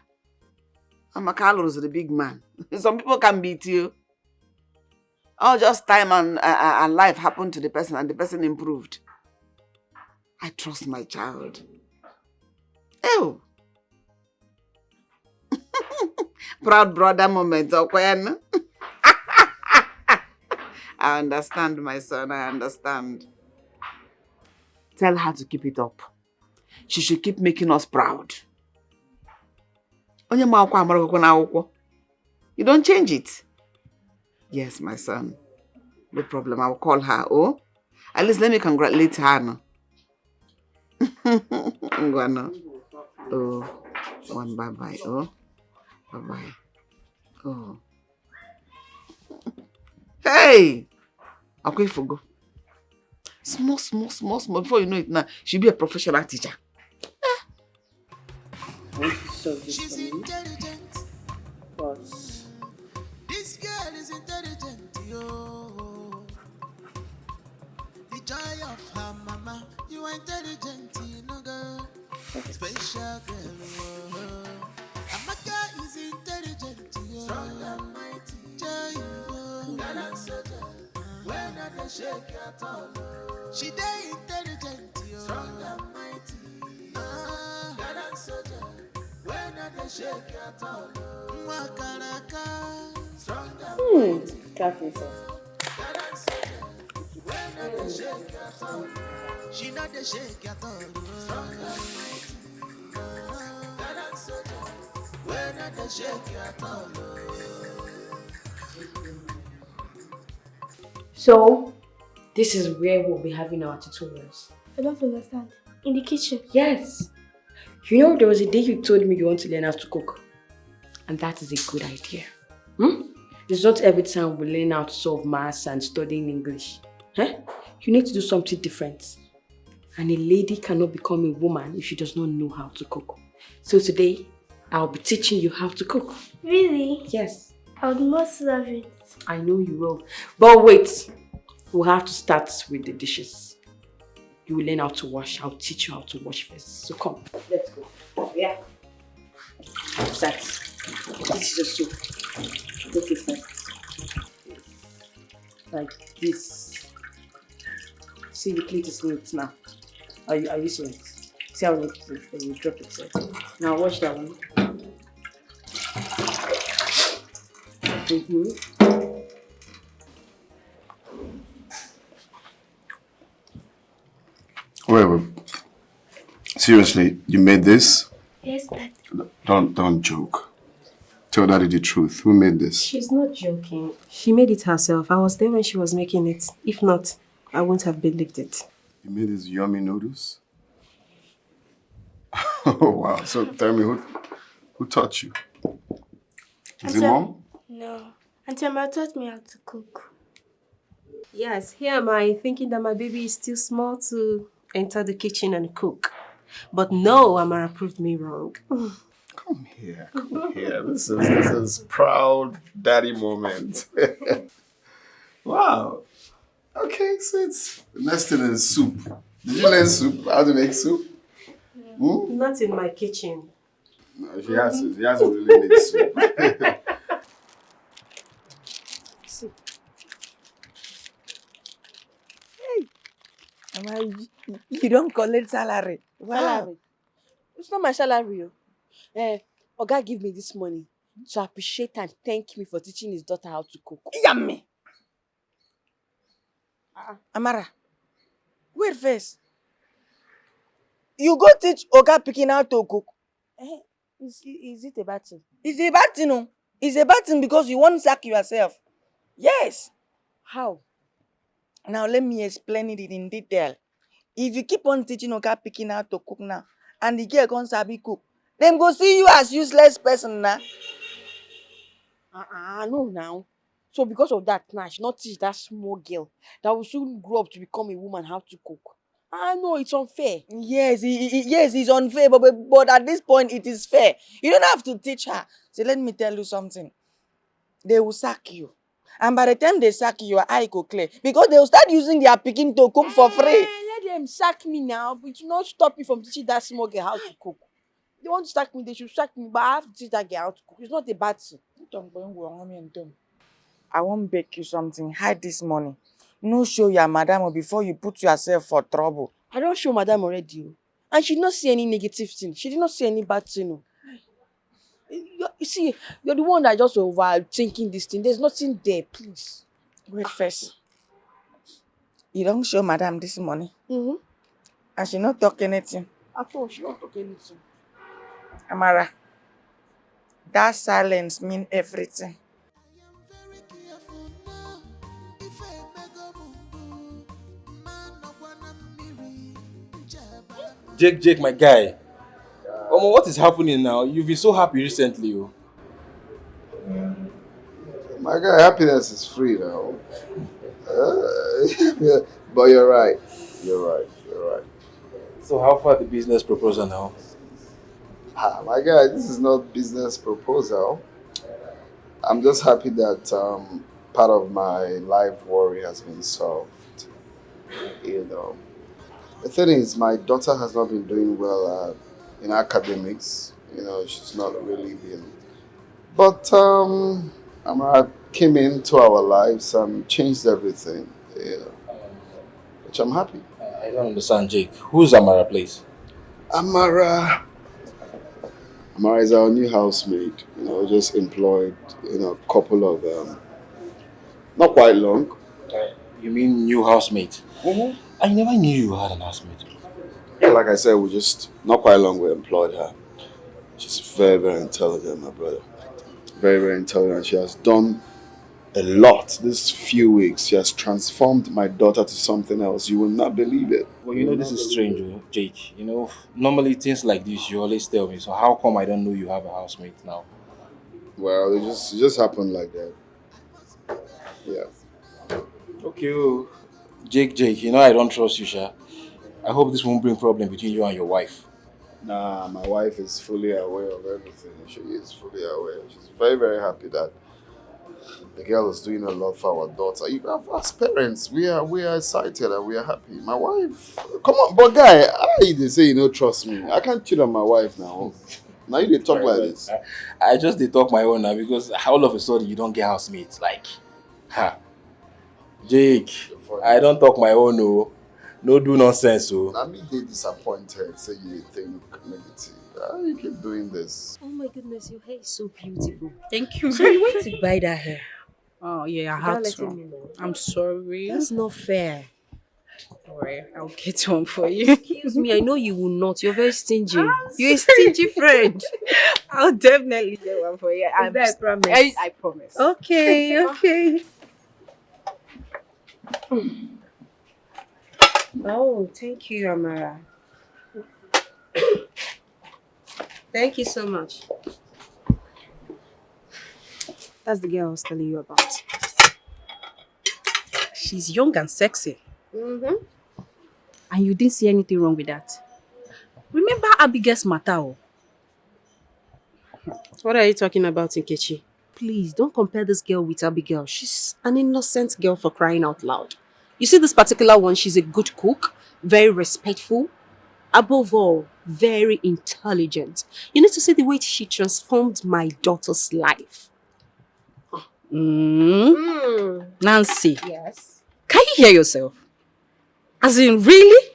Carlos is the big man. Some people can beat you. Oh, just time and life happened to the person and the person improved. I trust my child. Oh. Proud brother moment, okay? I understand, my son, I understand. Tell her to keep it up. She should keep making us proud. You don't change it. Yes, my son. No problem, I will call her, oh? At least let me congratulate her, no? Oh, one bye-bye, oh? Bye-bye. Oh. Hey! I'm going for go. Small. Before you know it now, she'll be a professional teacher. She's intelligent. Boss. This girl is intelligent, yo. The joy of her mama. You are intelligent, you know, girl. Special girl, oh. Amaka is intelligent, yo. Strong and mighty. Joy, yo. Gallant soldier. When I dey shake at all. She dey intelligent, yo. Strong and mighty. Gallant soldier. When I dey shake at all. Mwakaraka. Strong and mighty. Careful, sir. Gallant soldier. When I dey shake at all. She not dey shake at all. Strong and mighty. Gallant soldier. When I dey shake at all. So, this is where we'll be having our tutorials. I don't understand. In the kitchen? Yes. You know, there was a day you told me you want to learn how to cook. And that is a good idea. It's not every time we learn how to solve maths and studying English. You need to do something different. And a lady cannot become a woman if she does not know how to cook. So today, I'll be teaching you how to cook. Really? Yes. I would most love it. I know you will. But wait, we'll have to start with the dishes. You will learn how to wash. I'll teach you how to wash first. So come, let's go. Yeah. Start. This is a soup. Take it first. Like this. See, the plate is neat now. Are you seeing it? See how neat it is when you drop it. So. Now wash that one. Wait. Seriously, you made this? Yes, Dad. Don't joke. Tell Daddy the truth. Who made this? She's not joking. She made it herself. I was there when she was making it. If not, I wouldn't have believed it. You made these yummy noodles? Oh, wow. So tell me, who taught you? Is it Mom? No. Auntie Emma taught me how to cook. Yes, here am I thinking that my baby is still small to enter the kitchen and cook. But no, Amara proved me wrong. Come here. This is proud daddy moment. Wow. Okay, so it's the next thing is soup. Did you learn soup? How to make soup? Not in my kitchen. No, she hasn't really made soup. Hey, you don't collect salary. Salary? It's not my salary. Oga give me this money to appreciate and thank me for teaching his daughter how to cook. Yummy! Amara, wait first. You go teach Oga Pikin how to cook. Is it a bad thing? It's a bad thing, no? It's a bad thing because you won't sack yourself. Yes. How? Now let me explain it in detail. If you keep on teaching Oga Pikin how to cook now, and the girl can't sabi cook, then go see you as useless person now. No now. So because of that, now she not teach that small girl that will soon grow up to become a woman how to cook. No, it's unfair. Yes, it's unfair, but at this point it is fair. You don't have to teach her. So let me tell you something. They will sack you. And by the time they sack you, your eye go clear. Because they will start using their pikin to cook for free. Let them sack me now, but it will not stop me from teaching that small girl how to cook. They want to sack me, they should sack me, but I have to teach that girl how to cook. It's not a bad thing. I won't beg you something. Hide this money. No show your madam before you put yourself for trouble. I don't show madam already. And she did not see any negative thing. She did not see any bad thing. You see, you're the one that just overthinking this thing. There's nothing there, please. Wait first. You don't show madam this money? And she not talk anything? At all, she not talk anything. Amara, that silence means everything. Jake, my guy. What is happening now? You've been so happy recently. My guy, happiness is free now. Yeah, but you're right. You're right. You're right. So how far the business proposal now? My guy, this is not business proposal. I'm just happy that part of my life worry has been solved. You know, the thing is, my daughter has not been doing well in academics. You know, she's not really been. But Amara came into our lives and changed everything. You know, which I'm happy. I don't understand, Jake. Who's Amara, please? Amara is our new housemaid. You know, just employed. You know, a couple of not quite long. You mean new housemate? I never knew you had an housemate. Yeah, like I said, we just not quite long we employed her. She's very, very intelligent, my brother. Very, very intelligent. She has done a lot this few weeks. She has transformed my daughter to something else. You will not believe it. Well, you know, this is strange, Jake. You know, normally things like this you always tell me. So how come I don't know you have a housemate now? Well, it just happened like that. Yeah. Okay, Jake, you know I don't trust you, Sha. I hope this won't bring problem between you and your wife. Nah, my wife is fully aware of everything. She is fully aware. She's very, very happy that the girl is doing a lot for our daughter. Even as parents, we are excited and we are happy. My wife, come on, but guy, they say you don't trust me. I can't cheat on my wife now. Now you they talk like this. I just they talk my own now because all of a sudden you don't get housemates. Like, Jake, I don't talk my own, no. No do nonsense, so. I mean, they disappointed, say you think negative. You keep doing this. Oh my goodness, your hair is so beautiful. Thank you. So you went to buy that hair? Oh yeah, I Without had letting to. me know. I'm sorry. That's not fair. Alright, I'll get one for you. Excuse me, I know you will not. You're very stingy. You're a stingy friend. I'll definitely get one for you. Is that a promise? I promise. Okay, okay. Oh, thank you, Amara. Thank you so much. That's the girl I was telling you about. She's young and sexy. Mm-hmm. And you didn't see anything wrong with that. Remember Abigail's matter? What are you talking about, Nkechi? Please, don't compare this girl with Abigail. She's an innocent girl, for crying out loud. You see this particular one, she's a good cook, very respectful, above all, very intelligent. You need to see the way she transformed my daughter's life. Nancy. Yes. Can you hear yourself? As in, really?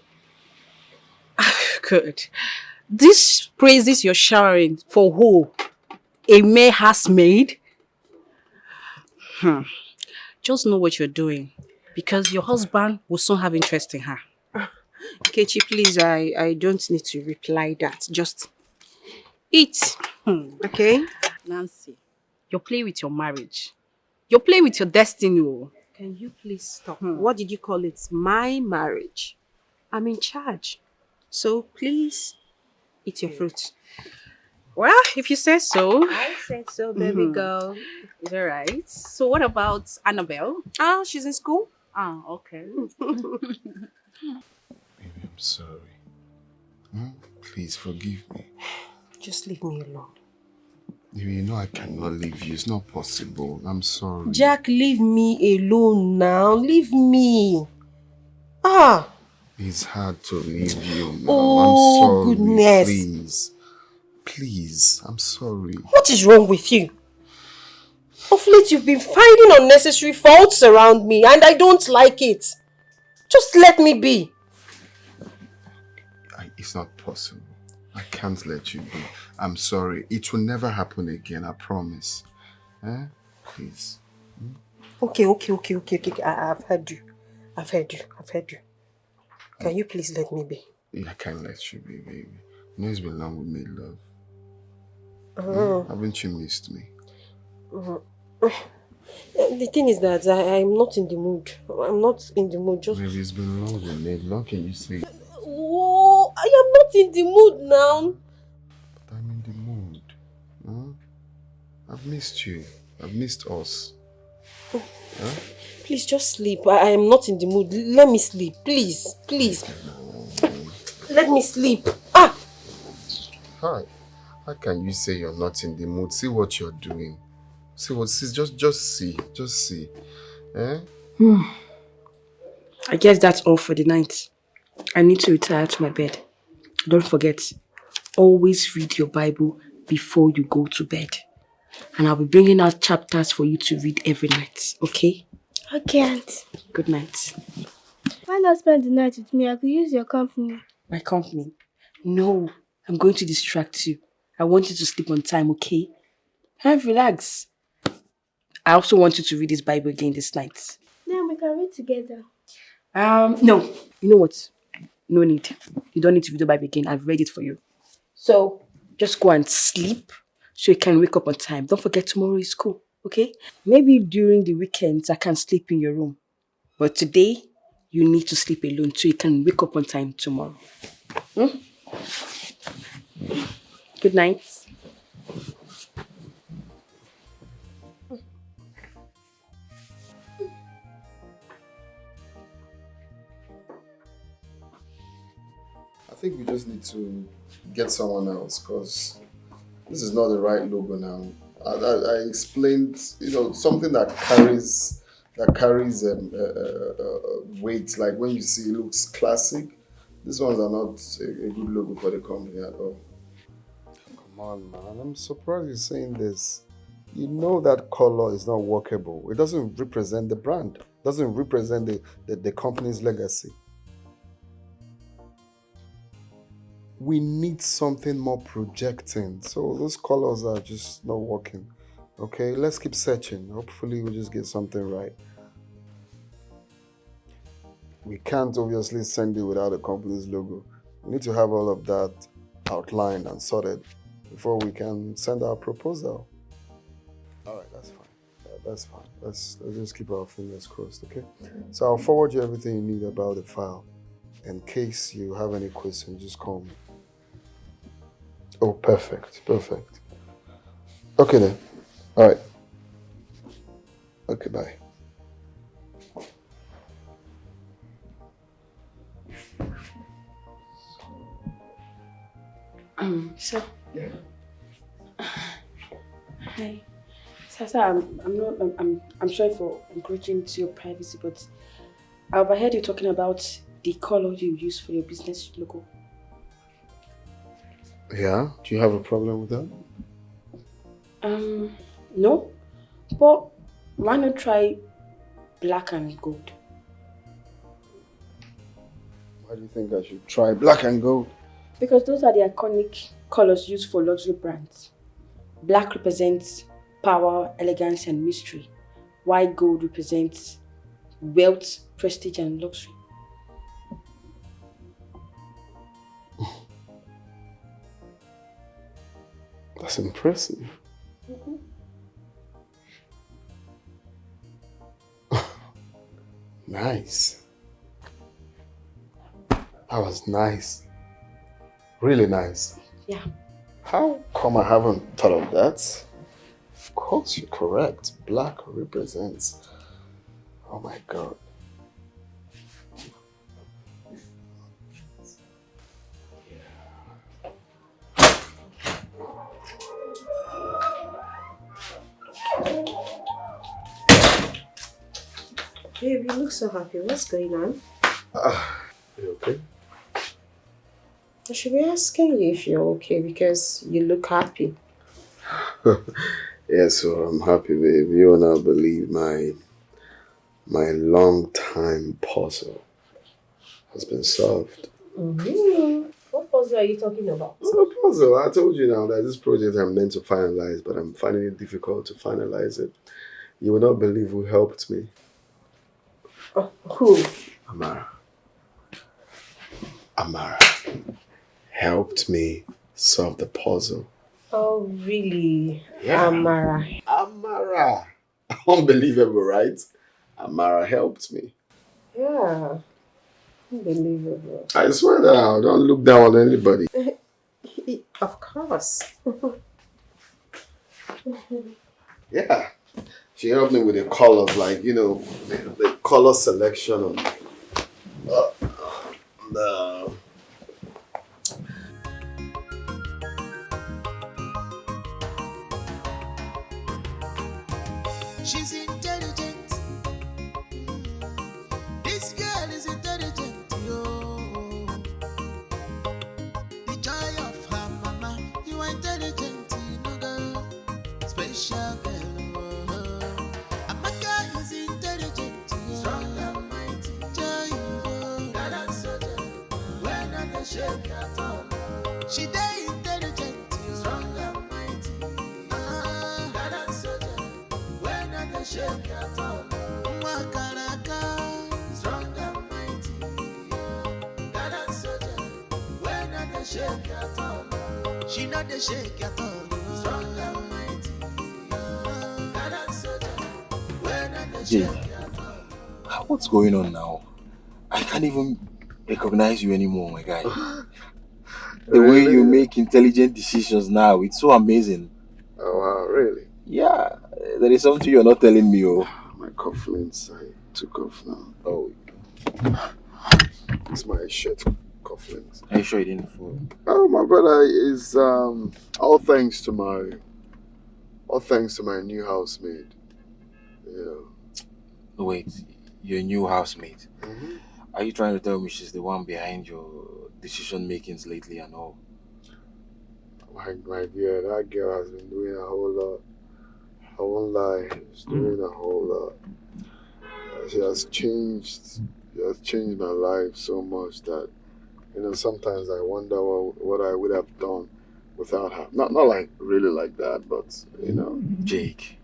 Good. These praises you're showering for who? A mere housemaid? Just know what you're doing. Because your husband will soon have interest in her. Kechi, please, I don't need to reply that. Just eat. Okay? Nancy, you're playing with your marriage. You're playing with your destiny. Can you please stop? What did you call it? My marriage. I'm in charge. So please eat your fruit. Well, if you say so. I said so, baby girl. Is that right? So what about Annabelle? Oh, she's in school. Ah, okay. Baby, I'm sorry. Please forgive me. Just leave me alone. You know I cannot leave you. It's not possible. I'm sorry. Jack, leave me alone now. Leave me. It's hard to leave you now. Oh, I'm sorry. goodness. Please. Please. I'm sorry. What is wrong with you? Of late, you've been finding unnecessary faults around me, and I don't like it. Just let me be. It's not possible. I can't let you be. I'm sorry. It will never happen again. I promise. Please. Okay. I've heard you. I've heard you. Can you please let me be? I can't let you be, baby. You know it's been long we made love. Haven't you missed me? The thing is that I'm not in the mood. I'm not in the mood. Just. Baby, it's been long we made love. Can you say? Oh, I am not in the mood now. But I'm in the mood. I've missed you. I've missed us. Huh? Please, just sleep. I am not in the mood. Let me sleep. Please. Please. Let me sleep. Ah! Hi. How can you say you're not in the mood? See what you're doing. See what, see, just see. Just see. Eh? I guess that's all for the night. I need to retire to my bed. Don't forget, always read your Bible before you go to bed. And I'll be bringing out chapters for you to read every night, okay? Okay, Aunt. Good night. Why not spend the night with me? I could use your company. My company? No, I'm going to distract you. I want you to sleep on time, okay? Have relax. I also want you to read this Bible again this night. Then we can read together. No. You know what? No need. You don't need to read the Bible again. I've read it for you. So, just go and sleep so you can wake up on time. Don't forget tomorrow is school, okay? Maybe during the weekends I can sleep in your room. But today, you need to sleep alone so you can wake up on time tomorrow. Good night. I think we just need to get someone else because this is not the right logo now. I explained, something that carries weight. Like when you see it looks classic. These ones are not a good logo for the company at all. Come on, man. I'm surprised you're saying this. You know that color is not workable. It doesn't represent the brand. It doesn't represent the company's legacy. We need something more projecting. So those colors are just not working. Okay, let's keep searching. Hopefully we'll just get something right. We can't obviously send it without the company's logo. We need to have all of that outlined and sorted before we can send our proposal. All right, that's fine. That's fine. Let's just keep our fingers crossed, okay? So I'll forward you everything you need about the file. In case you have any questions, just call me. Oh, perfect. Perfect. Okay then. All right. Okay, bye. Sir. Yeah. Hi. Sir, I'm sorry for encroaching into your privacy, but I overheard you talking about the color you use for your business logo. Yeah? Do you have a problem with that? No. But why not try black and gold? Why do you think I should try black and gold? Because those are the iconic colors used for luxury brands. Black represents power, elegance, and mystery, while gold represents wealth, prestige, and luxury. That's impressive. Nice. That was nice. Really nice. Yeah. How come I haven't thought of that? Of course you're correct. Black represents... Oh my God. Babe, you look so happy. What's going on? Are you okay? I should be asking you if you're okay because you look happy. Yeah, so I'm happy, babe. You will not believe my long time puzzle has been solved. What puzzle are you talking about? Oh, puzzle. I told you now that this project I'm meant to finalize, but I'm finding it difficult to finalize it. You will not believe who helped me. Oh, who? Amara helped me solve the puzzle. Oh, really? Yeah. Amara. Unbelievable, right? Amara helped me. Yeah. Unbelievable. I swear down, don't look down on anybody. Of course. Yeah. She helped me with the colors, like, you know, the color selection on the... She's intelligent. This girl is intelligent, yo. The joy of her mama. You are intelligent, you know, girl. Special girl. Amaka is intelligent, yo. Strong and mighty. Joy, yo. Gallant soldier. When I can shake at all. She day intelligent, yo. Strong and mighty. Gallant soldier. When I can shake at all. Wakaraka. Strong and mighty. Gallant soldier. When I can shake at all. She not the shake at all. Strong and mighty. Gallant soldier. When I can Jay, shake at all. what's going on now? I can't even recognize you anymore, my guy. The way you make intelligent decisions now, it's so amazing. Oh, wow, really? Yeah, there is something you're not telling me, oh. My cufflinks, I took off now. Oh. It's my shirt cufflinks. Are you sure you didn't fall? Oh, my brother, is all thanks to my new housemaid. Yeah. Wait, your new housemate? Mm-hmm. Are you trying to tell me she's the one behind your decision makings lately and all? My dear, that girl has been doing a whole lot. I won't lie, she's doing a whole lot. She has changed my life so much that, you know, sometimes I wonder what I would have done without her. Not like really like that, but you know. Jake.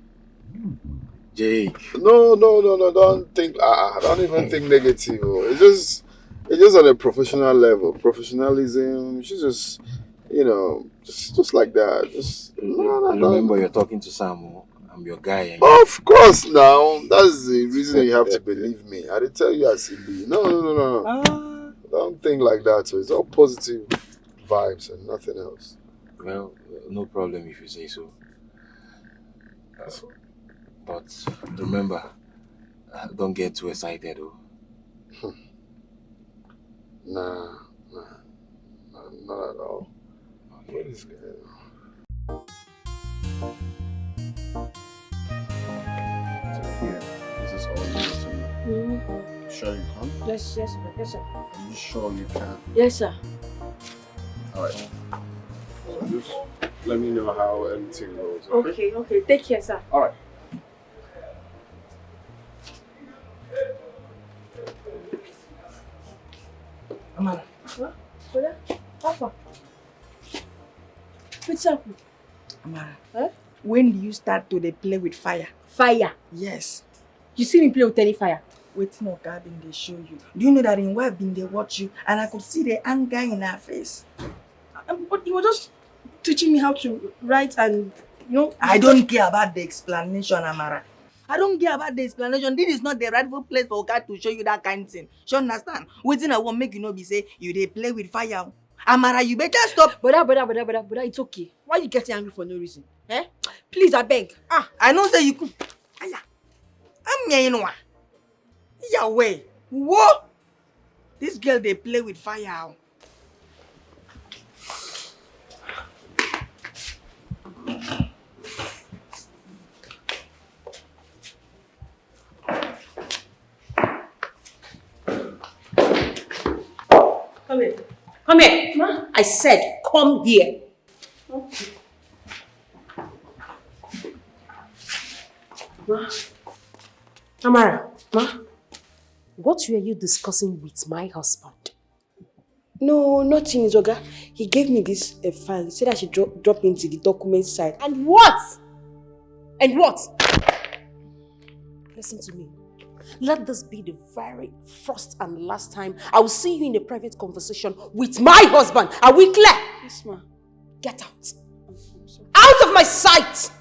No, don't think. Don't even think negative. It's just on a professional level. Professionalism. She's just, you know, just like that. Remember, you're talking to Sam. I'm your guy. Of course, now that's the reason you have to believe me. I did tell you as it be. No. Don't think like that. So it's all positive vibes and nothing else. Well, no problem if you say so. But remember, don't get too excited, though. Nah, not at all. What is going on? Here, this is all you need to know. Sure you can? Yes, sir. Are you sure you can? Yes, sir. Alright. So just let me know how everything goes, okay? Okay. Take care, sir. Alright. Amara. What? Brother? Papa? What's up? Amara, Huh? when do you start to dey play with fire? Fire? Yes. You see me play with any fire? Wait, no, God been they show you. Do you know that in wife been they watch you and I could see the anger in her face? But you were just teaching me how to write and, you know... I don't care about the explanation, Amara. I don't care about the explanation. This is not the rightful place for God to show you that kind of thing. You understand? Waiting I won't make you know be say you they play with fire. Amara, you better stop. Brother, it's okay. Why you getting angry for no reason? Eh? Please, I beg. I know say you could. I'm here, you know. Yahweh. What? This girl they play with fire. Come here. Ma? I said, come here. Okay. Ma? Amara. Ma? What were you discussing with my husband? No, nothing, Zoga. He gave me this file. He said I should drop into the document side. And what? And what? Listen to me. Let this be the very first and last time I will see you in a private conversation with my husband. Are we clear? Yes, ma. Get out. Out of my sight!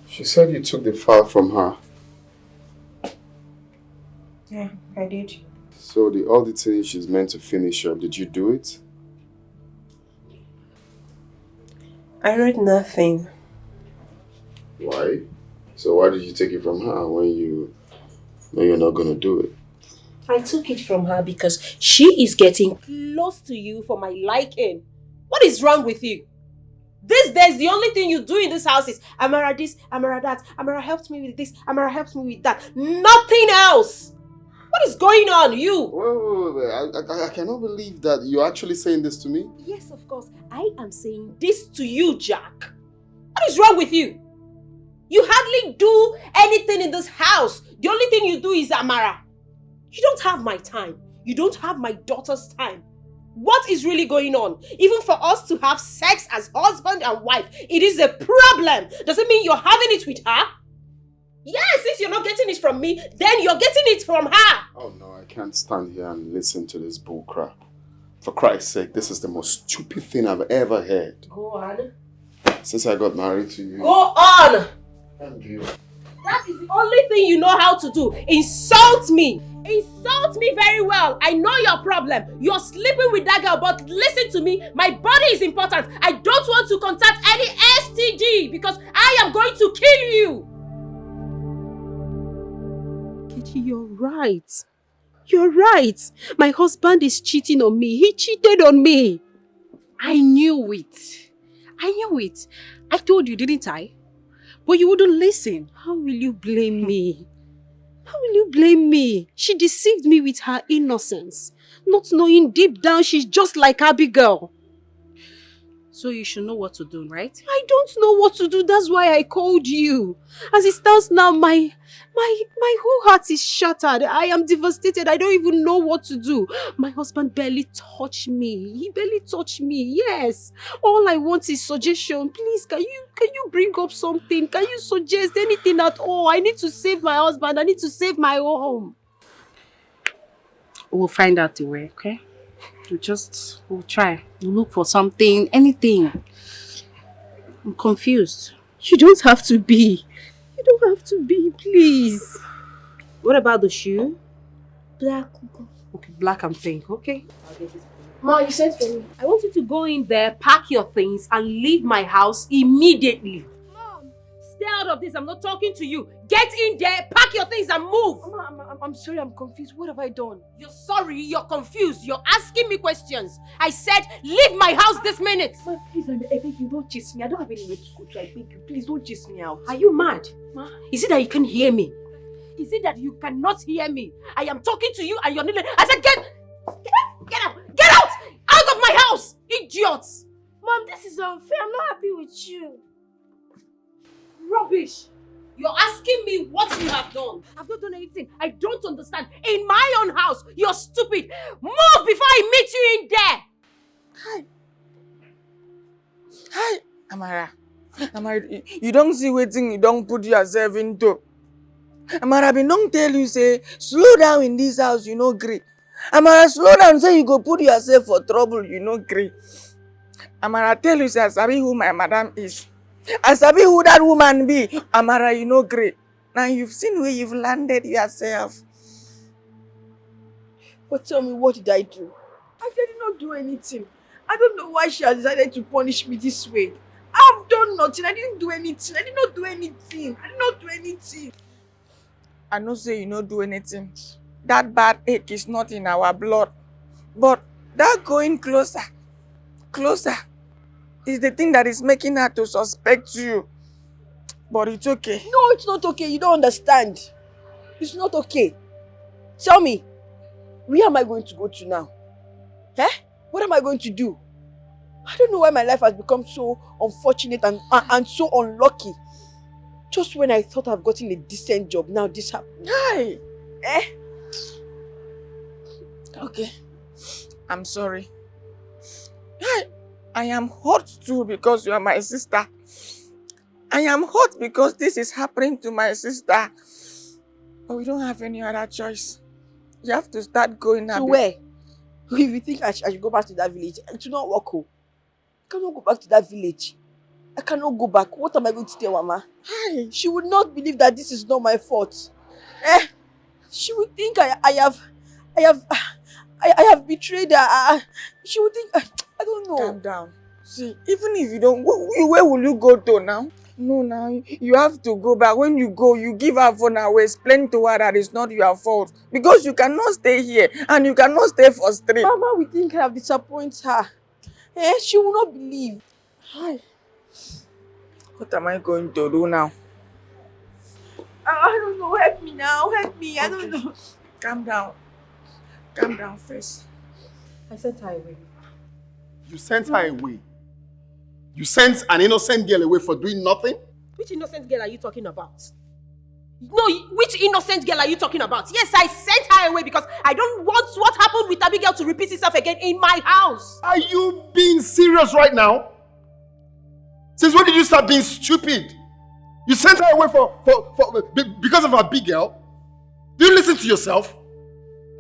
She said you took the file from her. Yeah, I did. So the auditing she's meant to finish up, did you do it? I read nothing. Why? So why did you take it from her when you know you're not gonna do it? I took it from her because she is getting close to you for my liking. What is wrong with you? These days, the only thing you do in this house is Amara this, Amara that, Amara helps me with this, Amara helps me with that. Nothing else! What is going on, you? Wait. I cannot believe that you're actually saying this to me. Yes, of course. I am saying this to you, Jack. What is wrong with you? You hardly do anything in this house. The only thing you do is Amara. You don't have my time. You don't have my daughter's time. What is really going on? Even for us to have sex as husband and wife, it is a problem. Does it mean you're having it with her? Yes, since you're not getting it from me, then you're getting it from her. Oh no, I can't stand here and listen to this bull crap. For Christ's sake, this is the most stupid thing I've ever heard. Go on. Since I got married to you. Go on! Thank you. That is the only thing you know how to do. Insult me. Insult me very well. I know your problem. You're sleeping with that girl, but listen to me. My body is important. I don't want to contact any STD because I am going to kill you. Kechi, you're right. You're right. My husband is cheating on me. He cheated on me. I knew it. I knew it. I told you, didn't I? But you wouldn't listen. How will you blame me? How will you blame me? She deceived me with her innocence, not knowing deep down she's just like Abigail. So you should know what to do, right? I don't know what to do. That's why I called you. As it stands now, my whole heart is shattered. I am devastated. I don't even know what to do. My husband barely touched me. He barely touched me. Yes. All I want is suggestion. Please, can you bring up something? Can you suggest anything at all? I need to save my husband. I need to save my home. We'll find out the way, okay? We'll try. We'll look for something, anything. I'm confused. You don't have to be. You don't have to be, please. What about the shoe? Black. Okay, black and pink, okay. Ma, you sent for me. I want you to go in there, pack your things, and leave my house immediately. Mom, stay out of this. I'm not talking to you. Get in there, pack your things, and move. Mama, I'm sorry, I'm confused. What have I done? You're sorry, you're confused, you're asking me questions. I said, leave my house this minute. Ma, please, I beg you, don't chase me. I don't have anywhere to go to. I beg you, please don't chase me out. Are you mad? Ma? Is it that you can hear me? Is it that you cannot hear me? I am talking to you and you're not. I said, get out! Get out! Out of my house! Idiots! Mom, this is unfair. I'm not happy with you. Rubbish! You're asking me what you have done. I've not done anything. I don't understand. In my own house, you're stupid. Move before I meet you in there. Hi, Amara. Amara, you don't see waiting, you don't put yourself into. Amara, I don't tell you, say, slow down in this house, you know, agree. Amara, slow down, say you go put yourself for trouble, you know, agree. Amara, tell you, say, I sabi who my madam is. I sabi who that woman be. Amara, you know, great. Now you've seen where you've landed yourself. But tell me, what did I do? I did not do anything. I don't know why she has decided to punish me this way. I've done nothing. I didn't do anything. I did not do anything. I know say you not do anything. That bad ache is not in our blood. But that going closer is the thing that is making her to suspect you. But it's okay. No, it's not okay. You don't understand. It's not okay. Tell me, where am I going to go to now? What am I going to do? I don't know why my life has become so unfortunate and so unlucky. Just when I thought I've gotten a decent job, now this happened. Hi. Okay. I'm sorry. Hi. I am hurt too because you are my sister. I am hurt because this is happening to my sister. But we don't have any other choice. You have to start going. To where? If you think I should go back to that village, it will not work. I cannot go back to that village. I cannot go back. What am I going to tell Mama? Hi. She would not believe that this is not my fault. She would think I I have betrayed her. She would think, I don't know. Calm down. See, even if you don't, where will you go to now? No, now you have to go back. When you go, you give her phone and explain to her that it's not your fault. Because you cannot stay here and you cannot stay for straight. Mama, we think I have disappointed her. She will not believe. Hi. What am I going to do now? I don't know. Help me now. Help me. I don't know. Calm down. Calm down first. I sent her away. You sent her away? You sent an innocent girl away for doing nothing? Which innocent girl are you talking about? No, which innocent girl are you talking about? Yes, I sent her away because I don't want what happened with Abigail to repeat itself again in my house. Are you being serious right now? Since when did you start being stupid? You sent her away because of Abigail? Do you listen to yourself?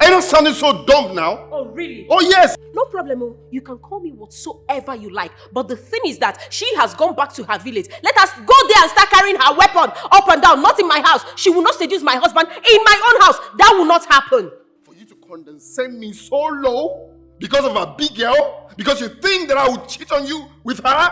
Are you not sounding so dumb now? Oh, really? Oh, yes! No problem. You can call me whatsoever you like. But the thing is that she has gone back to her village. Let us go there and start carrying her weapon up and down. Not in my house. She will not seduce my husband in my own house. That will not happen. For you to condescend me so low because of Abigail? Because you think that I would cheat on you with her?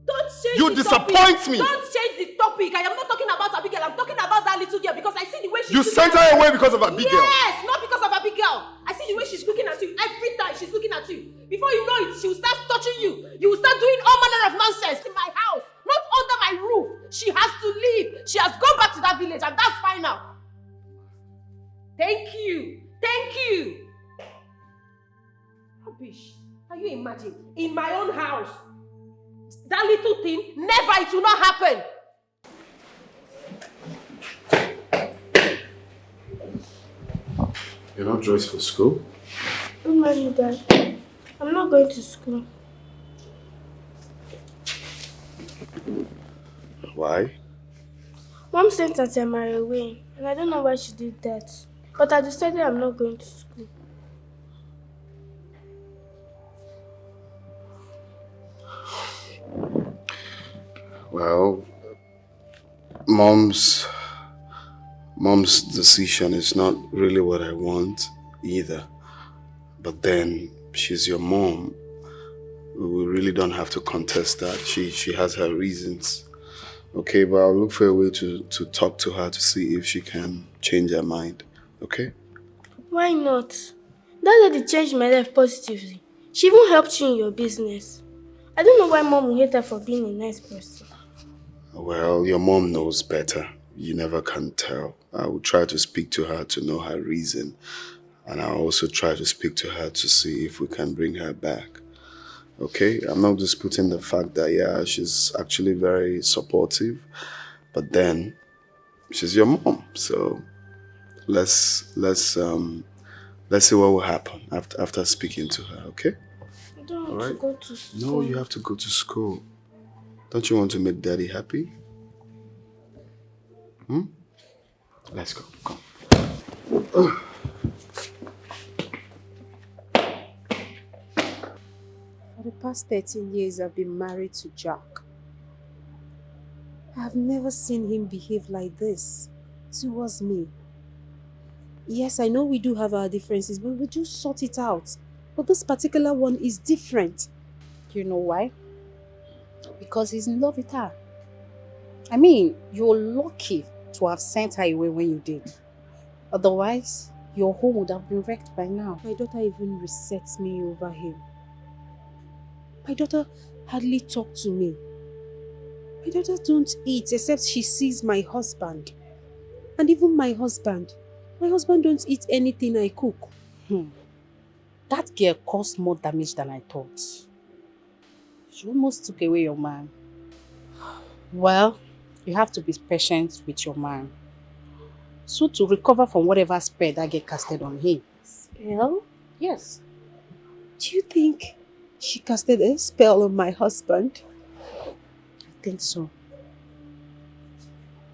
Don't change you the disappoint topic. me. Don't change the topic. I am not talking about Abigail. I'm talking about that little girl because I see the way she's You sent her away because of Abigail? Yes, not because of Abigail. I see the way she's looking at you. Every time she's looking at you. Before you know it, she will start touching you. You will start doing all manner of nonsense in my house. Not under my roof. She has to leave. She has gone back to that village and that's fine now. Thank you. Thank you. Rubbish. Can you imagine? In my own house. That little thing, never, it will not happen. You're not dressed for school? Good morning, Dad. I'm not going to school. Why? Mom sent Tamara away, and I don't know why she did that. But I decided I'm not going to school. Well, Mom's decision is not really what I want either. But then, she's your mom. We really don't have to contest that. She has her reasons. Okay, but I'll look for a way to talk to her to see if she can change her mind. Okay? Why not? That lady changed my life positively. She even helped you in your business. I don't know why Mom will hate her for being a nice person. Well, your mom knows better. You never can tell. I will try to speak to her to know her reason. And I'll also try to speak to her to see if we can bring her back. Okay? I'm not disputing the fact that, yeah, she's actually very supportive. But then, she's your mom. So, let's see what will happen after speaking to her, okay? I don't want to go to school. No, you have to go to school. Don't you want to make Daddy happy? Let's go. Come. For the past 13 years, I've been married to Jack. I have never seen him behave like this towards me. Yes, I know we do have our differences, but we do sort it out. But this particular one is different. You know why? Because he's in love with her. I mean, you're lucky to have sent her away when you did. Otherwise, your home would have been wrecked by now. My daughter even resets me over him. My daughter hardly talks to me. My daughter don't eat except she sees my husband. And even my husband don't eat anything I cook. That girl caused more damage than I thought. She almost took away your man. Well, you have to be patient with your man. So to recover from whatever spell that girl casted on him. Spell? Yes. Do you think she casted a spell on my husband? I think so.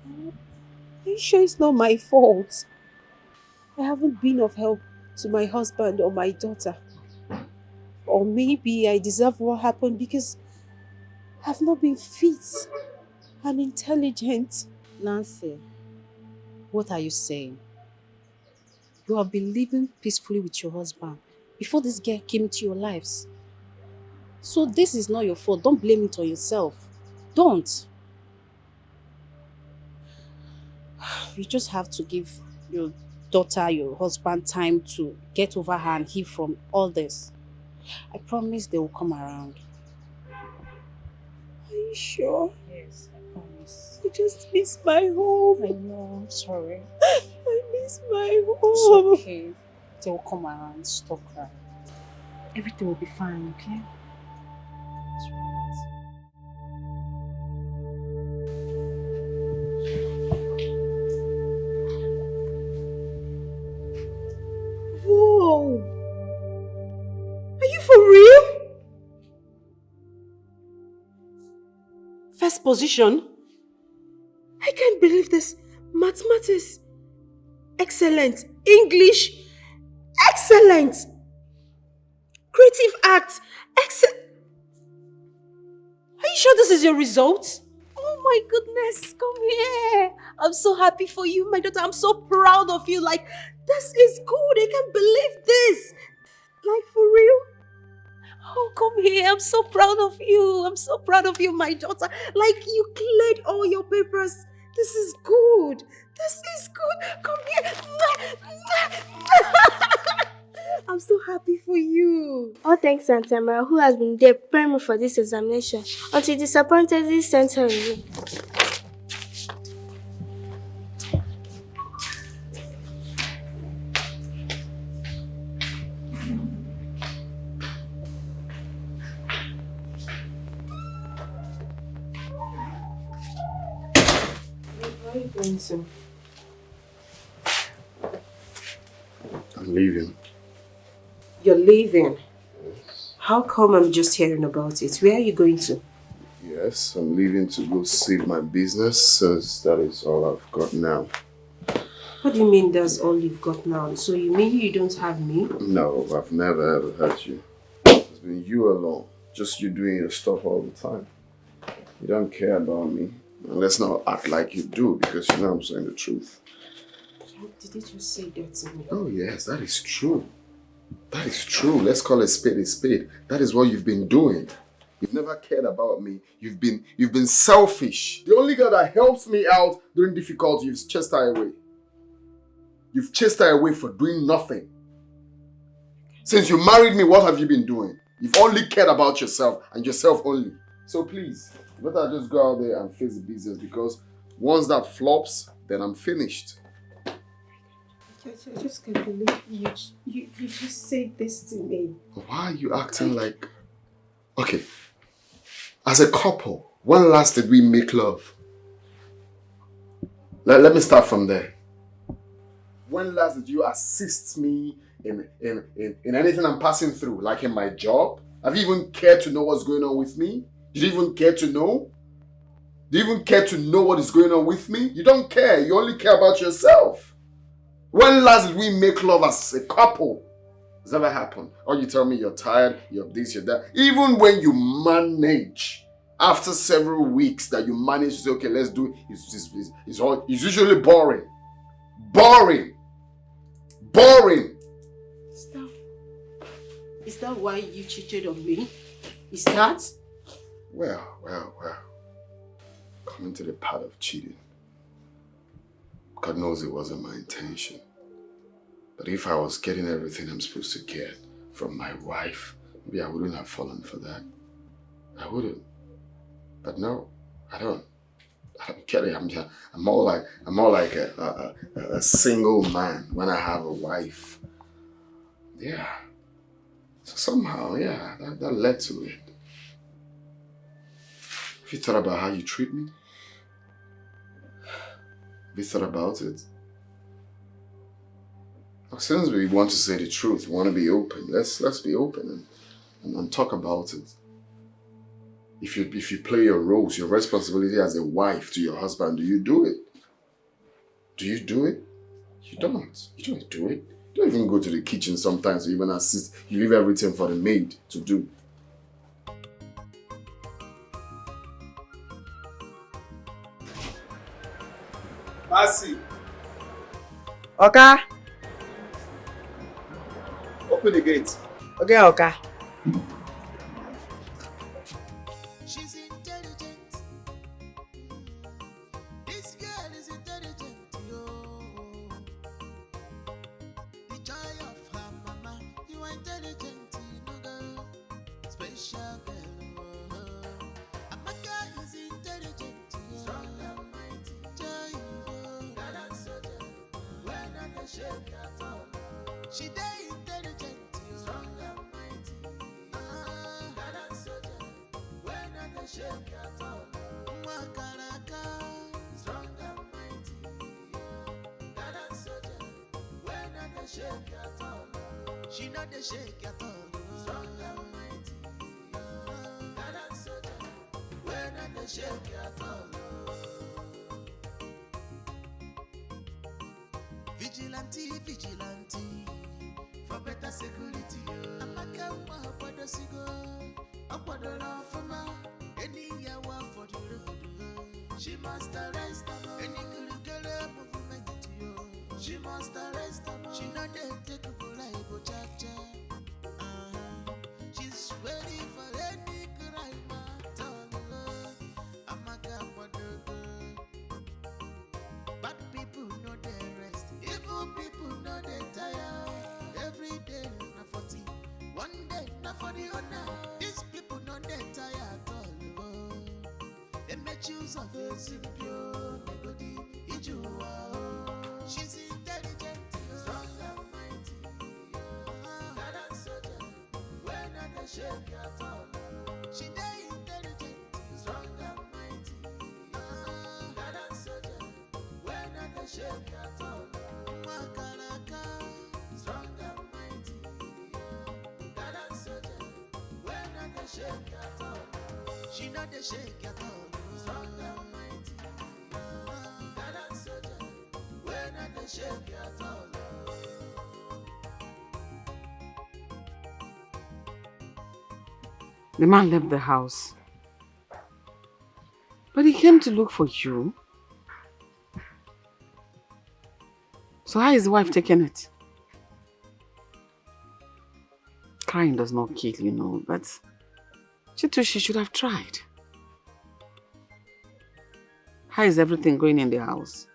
Are you sure it's not my fault? I haven't been of help to my husband or my daughter. Or maybe I deserve what happened because I've not been fit and intelligent. Nancy, what are you saying? You have been living peacefully with your husband before this girl came into your lives. So this is not your fault. Don't blame it on yourself. Don't. You just have to give your daughter, your husband time to get over her and heal from all this. I promise they will come around. Are you sure? Yes, I promise. I just miss my home. I know, I'm sorry. I miss my home. It's okay. They will come around. Stop crying. Everything will be fine, okay? That's right. Whoa! Are you for real? First position? I can't believe this. Mathematics, excellent. English, excellent. Creative act, excellent. Are you sure this is your result? Oh my goodness, come here. I'm so happy for you, my daughter. I'm so proud of you. Like, this is good. I can't believe this. Like, for real? Oh, come here. I'm so proud of you. I'm so proud of you, my daughter. Like, you cleared all your papers. This is good. This is good. Come here. I'm so happy for you. All thanks to Auntie Amara, who has been there preparing me for this examination until disappointedly sent her away. Where are you going to? I'm leaving. You're leaving? How come I'm just hearing about it? Where are you going to? Yes, I'm leaving to go save my business since that is all I've got now. What do you mean that's all you've got now? So you mean you don't have me? No, I've never ever had you. It's been you alone. Just you doing your stuff all the time. You don't care about me. And let's not act like you do, because you know I'm saying the truth. Did you just say that to me? Oh yes, that is true. That is true. Let's call a spade a spade. That is what you've been doing. You've never cared about me. You've been selfish. The only girl that helps me out during difficulty, you've chased her away. You've chased her away for doing nothing. Since you married me, what have you been doing? You've only cared about yourself and yourself only. So please, you better just go out there and face the business, because once that flops, then I'm finished. I just can't believe you just said this to me. Why are you acting like... Okay, as a couple, when last did we make love? Let me start from there. When last did you assist me in anything I'm passing through, like in my job? Have you even cared to know what's going on with me? Did you even care to know? Do you even care to know what is going on with me? You don't care. You only care about yourself. When last did we make love as a couple? Has that ever happened? Or you tell me you're tired, you're this, you're that. Even when you manage, after several weeks that you manage to say, okay, let's do it, it's usually boring. Boring. Boring. Is that why you cheated on me? Is that? Well. Coming to the part of cheating. God knows it wasn't my intention. But if I was getting everything I'm supposed to get from my wife, maybe I wouldn't have fallen for that. I wouldn't. But no, I don't. I'm kidding. I'm more like a single man when I have a wife. Yeah. So somehow, yeah, that led to it. Have you thought about how you treat me? Have you thought about it? Since we want to say the truth, we want to be open. Let's be open and talk about it. If you play your roles, your responsibility as a wife to your husband, do you do it? Do you do it? You don't. You don't do it. You don't even go to the kitchen sometimes to even assist. You leave everything for the maid to do. Mercy. Oga, open the gate. Okay, okay. She's intelligent. This girl is intelligent, yo. The joy of her mama. You are intelligent, you know, girl. Special girl. Amaka is intelligent, yo. Strong and mighty. Joy, yo. Gallant soldier. When I can shake at all. She dey intelligent, yo. Strong and mighty. Gallant soldier. When I can shake at all. Mwakalaka. Strong and mighty. Gallant soldier. When I can shake at all. She not the shake at all. Strong and mighty. Gallant soldier. When I can shake at all. Vigilante, vigilante, for better security. Amaka wa bodo sigo, akwado la fama. Any yawa for the road. She must arrest them. Any curriculum movement, yo. She must arrest them. She not dey take for life, cha-cha. She's ready for any crime at all. Amaka bodo. Bad people know they rest. Evil people know they tire. Every day na 40. One day na for the honor. These people know they tire at all. They make use of a simple negodi. She's intelligent, strong and mighty. Gallant soldier, when I can shake at all. She dey intelligent, strong and mighty. Gallant soldier. When I can shake at all. Makalaka, strong and mighty. Gallant soldier. When I can shake at all. She not the shake at all. Strong and mighty. Gallant soldier. When I can shake at all. The man left the house. But he came to look for you. So how is the wife taking it? Crying does not kill, you know, but she should have tried. How is everything going in the house?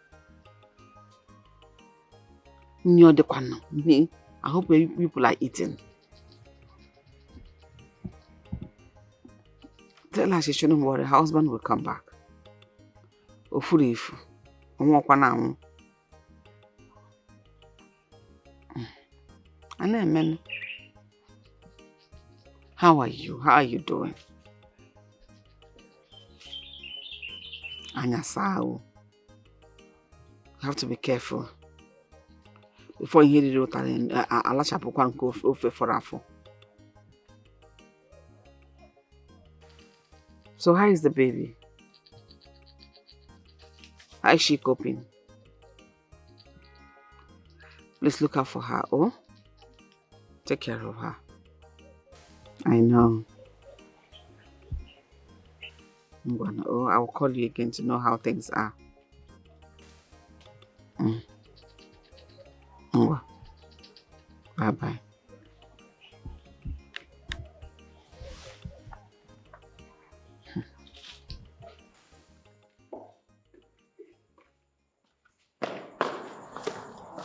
I hope people are eating. Tell her she shouldn't worry, her husband will come back. Ofurifu. Amen. How are you? How are you doing? Anyasao. You have to be careful. Before you hear the road, I'll go for Afo. So how is the baby? How is she coping? Please look out for her, oh? Take care of her. I know. I will call you again to know how things are. Bye-bye.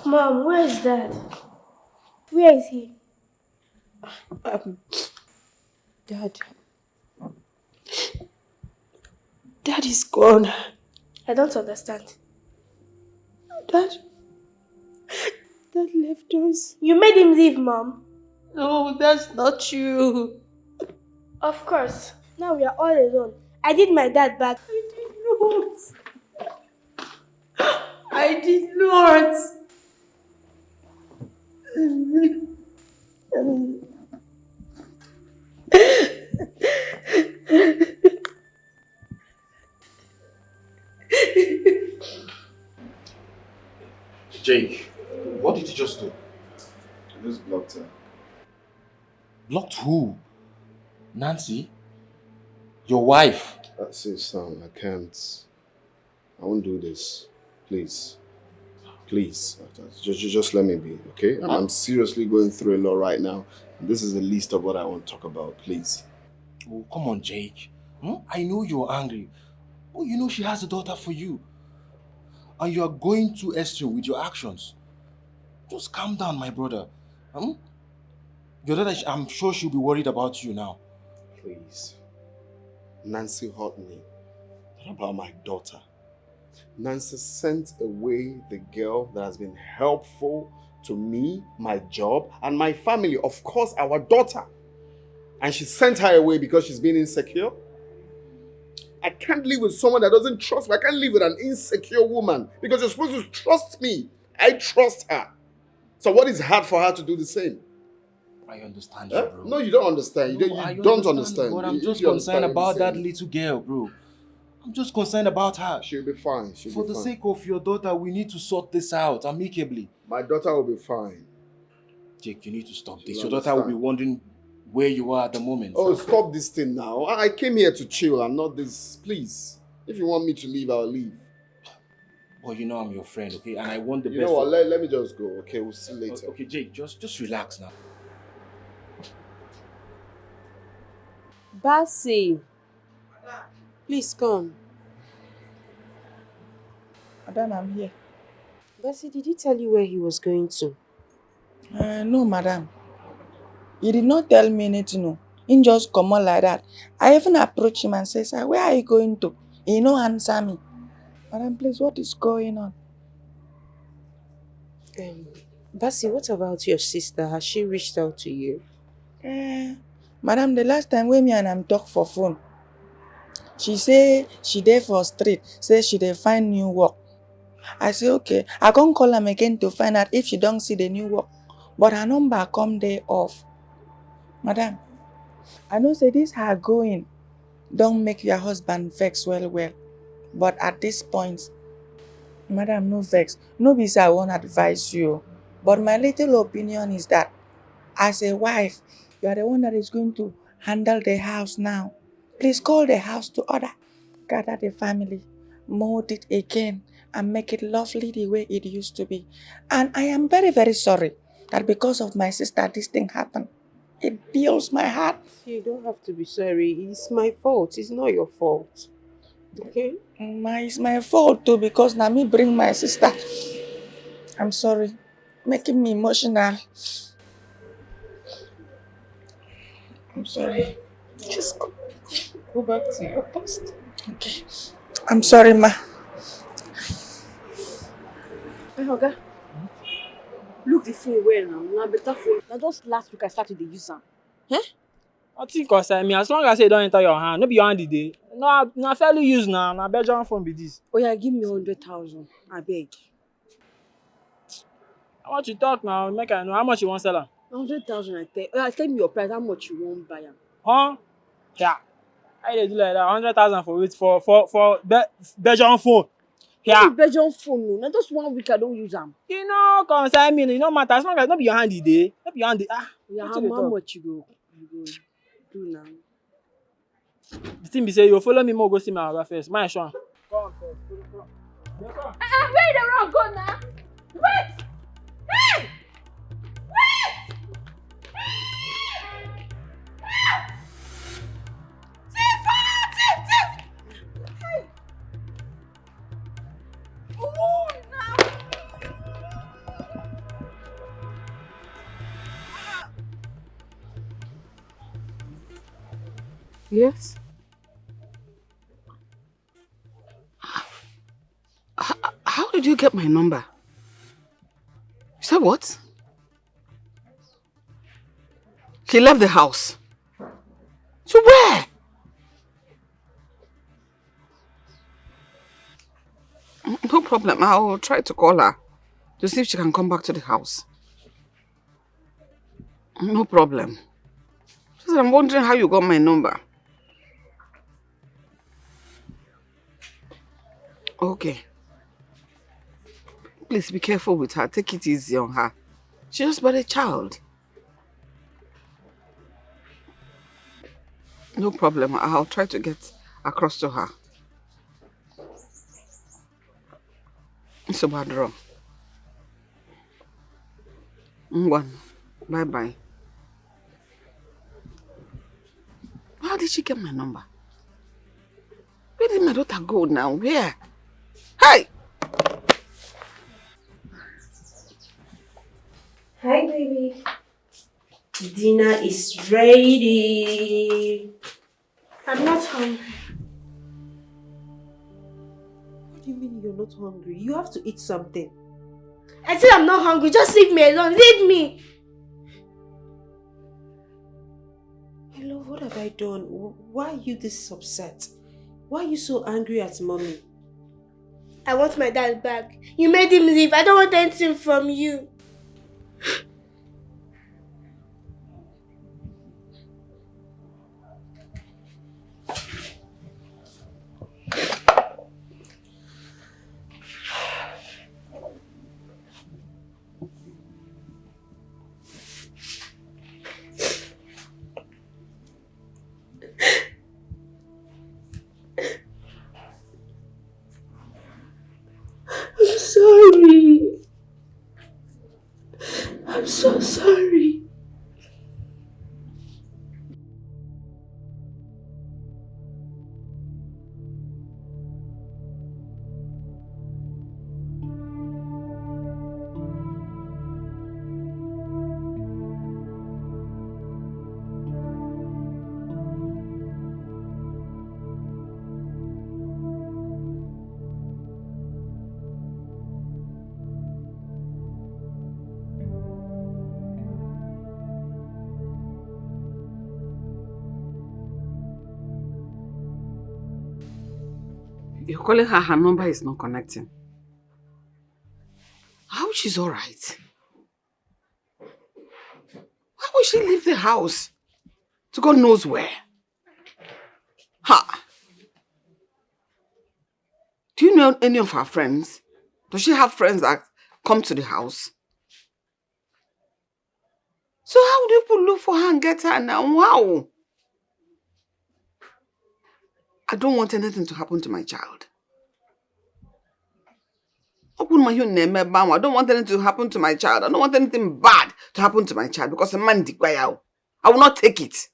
Mom, where is Dad? Where is he? Dad. Dad is gone. I don't understand. Dad left us. You made him leave, Mom. No, that's not true. Of course. Now we are all alone. I did my dad back. I did not. Jake, what did you just do? I just blocked her. Blocked who? Nancy? Your wife? That's it, son. I can't. I won't do this. Please. Please, just let me be, okay? I'm seriously going through a lot right now. This is the least of what I want to talk about, please. Oh, come on, Jake. I know you're angry. Oh, you know she has a daughter for you. And you are going too extreme with your actions. Just calm down, my brother. Your daughter, I'm sure she'll be worried about you now. Please. Nancy hurt me. What about my daughter? Nancy sent away the girl that has been helpful to me, my job, and my family. Of course, our daughter. And she sent her away because she's been insecure. I can't live with someone that doesn't trust me. I can't live with an insecure woman because you're supposed to trust me. I trust her. So what is hard for her to do the same? I understand you, bro. No, you don't understand. You don't understand. But I'm just concerned about that little girl, bro. I'm just concerned about her. She'll be fine. For the sake of your daughter, we need to sort this out amicably. My daughter will be fine. Jake, you need to stop this. Your daughter will be wondering where you are at the moment. Oh, stop this thing now. I came here to chill and not this. Please. If you want me to leave, I'll leave. Well, you know I'm your friend, okay? And I want the best. You know what? Let me just go, okay? We'll see later. Okay, Jake, just relax now. Bassy, please come. Madam, I'm here. Bassy, did he tell you where he was going to? No, madam. He did not tell me anything. No. He just come on like that. I even approached him and said, "Sir, where are you going to?" He no answer me. Madam, please, what is going on? Bassy, what about your sister? Has she reached out to you? Madam, the last time when me and him talk for phone, she say she there for street, say she dey find new work. I say okay, I can't call him again to find out if she don't see the new work. But her number come there off. Madam, I know say this her going don't make your husband vex well. But at this point, madam, no vex. No be say I won't advise you. But my little opinion is that as a wife, you are the one that is going to handle the house now. Please call the house to order. Gather the family, mold it again, and make it lovely the way it used to be. And I am very, very sorry that because of my sister, this thing happened. It peels my heart. You don't have to be sorry. It's my fault. It's not your fault. Okay? It's my fault too because now me bring my sister. I'm sorry. Making me emotional. I'm sorry. Just go back to your post. Okay. I'm sorry, ma. Hey, Oga. Look the phone well now. Now better phone. Now just last week I started to use them. I think concern me. As long as it don't enter your hand, no be your hand today. No, fairly used now. Na Belgian phone be this. Oh yeah, give me 100,000. I beg. How much you talk now? Make I know how much you want sell am. 100,000 I pay. Oh yeah, tell me your price. How much you want buy am? Huh? Yeah. How they do like that? 100,000 for it for Belgian phone. Yeah. Belgian phone no. Now just 1 week I don't use them. You know, concern me. You know matter. As long as no be your hand today. No be your hand. Yeah, how much you go do now? The thing be say you follow me more go see my other first. My sure. Come first. Where the wrong go now? Wait! Hey! Wait! Hey! Oh, no! Yes? How did you get my number? You said what? She left the house. To where? No problem. I'll try to call her to see if she can come back to the house. No problem. Just I'm wondering how you got my number. Okay. Please be careful with her. Take it easy on her. She's just but a child. No problem. I'll try to get across to her. It's a bad draw. One. Bye-bye. How did she get my number? Where did my daughter go now? Where? Hey! Hi, baby. Dinner is ready. I'm not hungry. What do you mean you're not hungry? You have to eat something. I said I'm not hungry. Just leave me alone. Leave me. My love, what have I done? Why are you this upset? Why are you so angry at mommy? I want my dad back. You made him leave. I don't want anything from you. I'm sorry. I'm so sorry. You're calling her number is not connecting. How she's alright? Why would she leave the house? To God knows where. Ha! Do you know any of her friends? Does she have friends that come to the house? So how do people look for her and get her now? Wow! I don't want anything to happen to my child. I don't want anything to happen to my child. I don't want anything bad to happen to my child because a man Dikeh. I will not take it.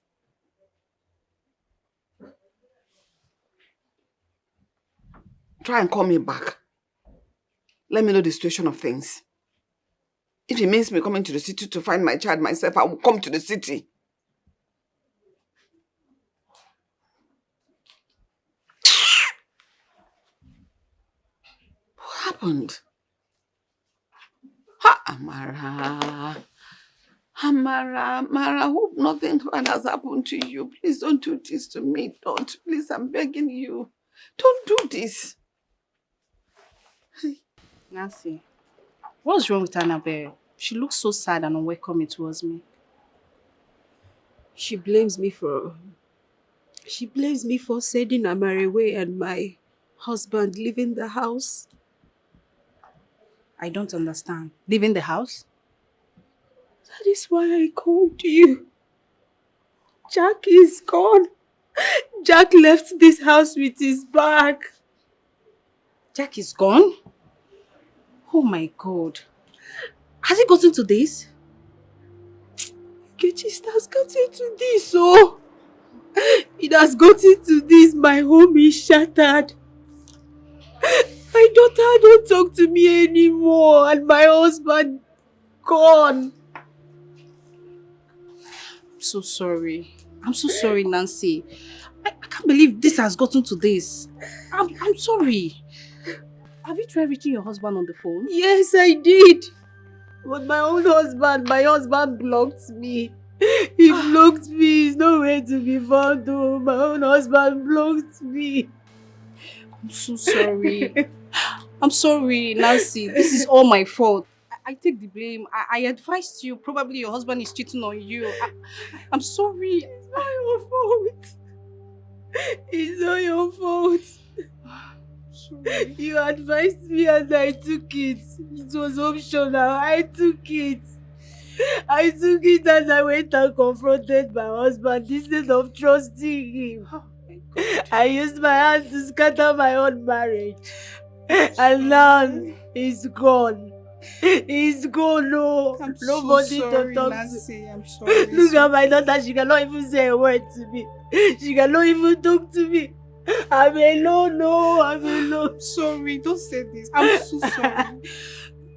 Try and call me back. Let me know the situation of things. If it means me coming to the city to find my child myself, I will come to the city. What happened? Ha, Amara. Amara, hope nothing bad has happened to you. Please don't do this to me. Don't. Please, I'm begging you. Don't do this. Nancy, what's wrong with Annabelle? She looks so sad and unwelcoming towards me. She blames me for sending Amara away and my husband leaving the house. I don't understand. Leaving the house? That is why I called you. Jack is gone. Jack left this house with his bag. Jack is gone? Oh my God. Has he gotten to this? It has gotten to this, oh. It has gotten to this. My home is shattered. My daughter don't talk to me anymore and my husband gone. I'm so sorry. I'm so sorry, Nancy. I can't believe this has gotten to this. I'm sorry. Have you tried reaching your husband on the phone? Yes, I did. But my husband blocked me. He blocked me. He's nowhere to be found. Oh, my own husband blocked me. I'm so sorry. I'm sorry, Nancy. This is all my fault. I take the blame. I advised you. Probably your husband is cheating on you. I'm sorry. It's not your fault. It's not your fault. Sorry. You advised me and I took it. It was optional. I took it. I took it and I went and confronted my husband instead of trusting him. Oh my God. I used my hand to scatter my own marriage. And now he's gone. He's gone, no. I'm Nobody so to sorry, talk Nancy. to. I'm sorry. Look at my daughter, she cannot even say a word to me. She cannot even talk to me. I'm alone, no, I'm alone. Sorry, don't say this. I'm so sorry.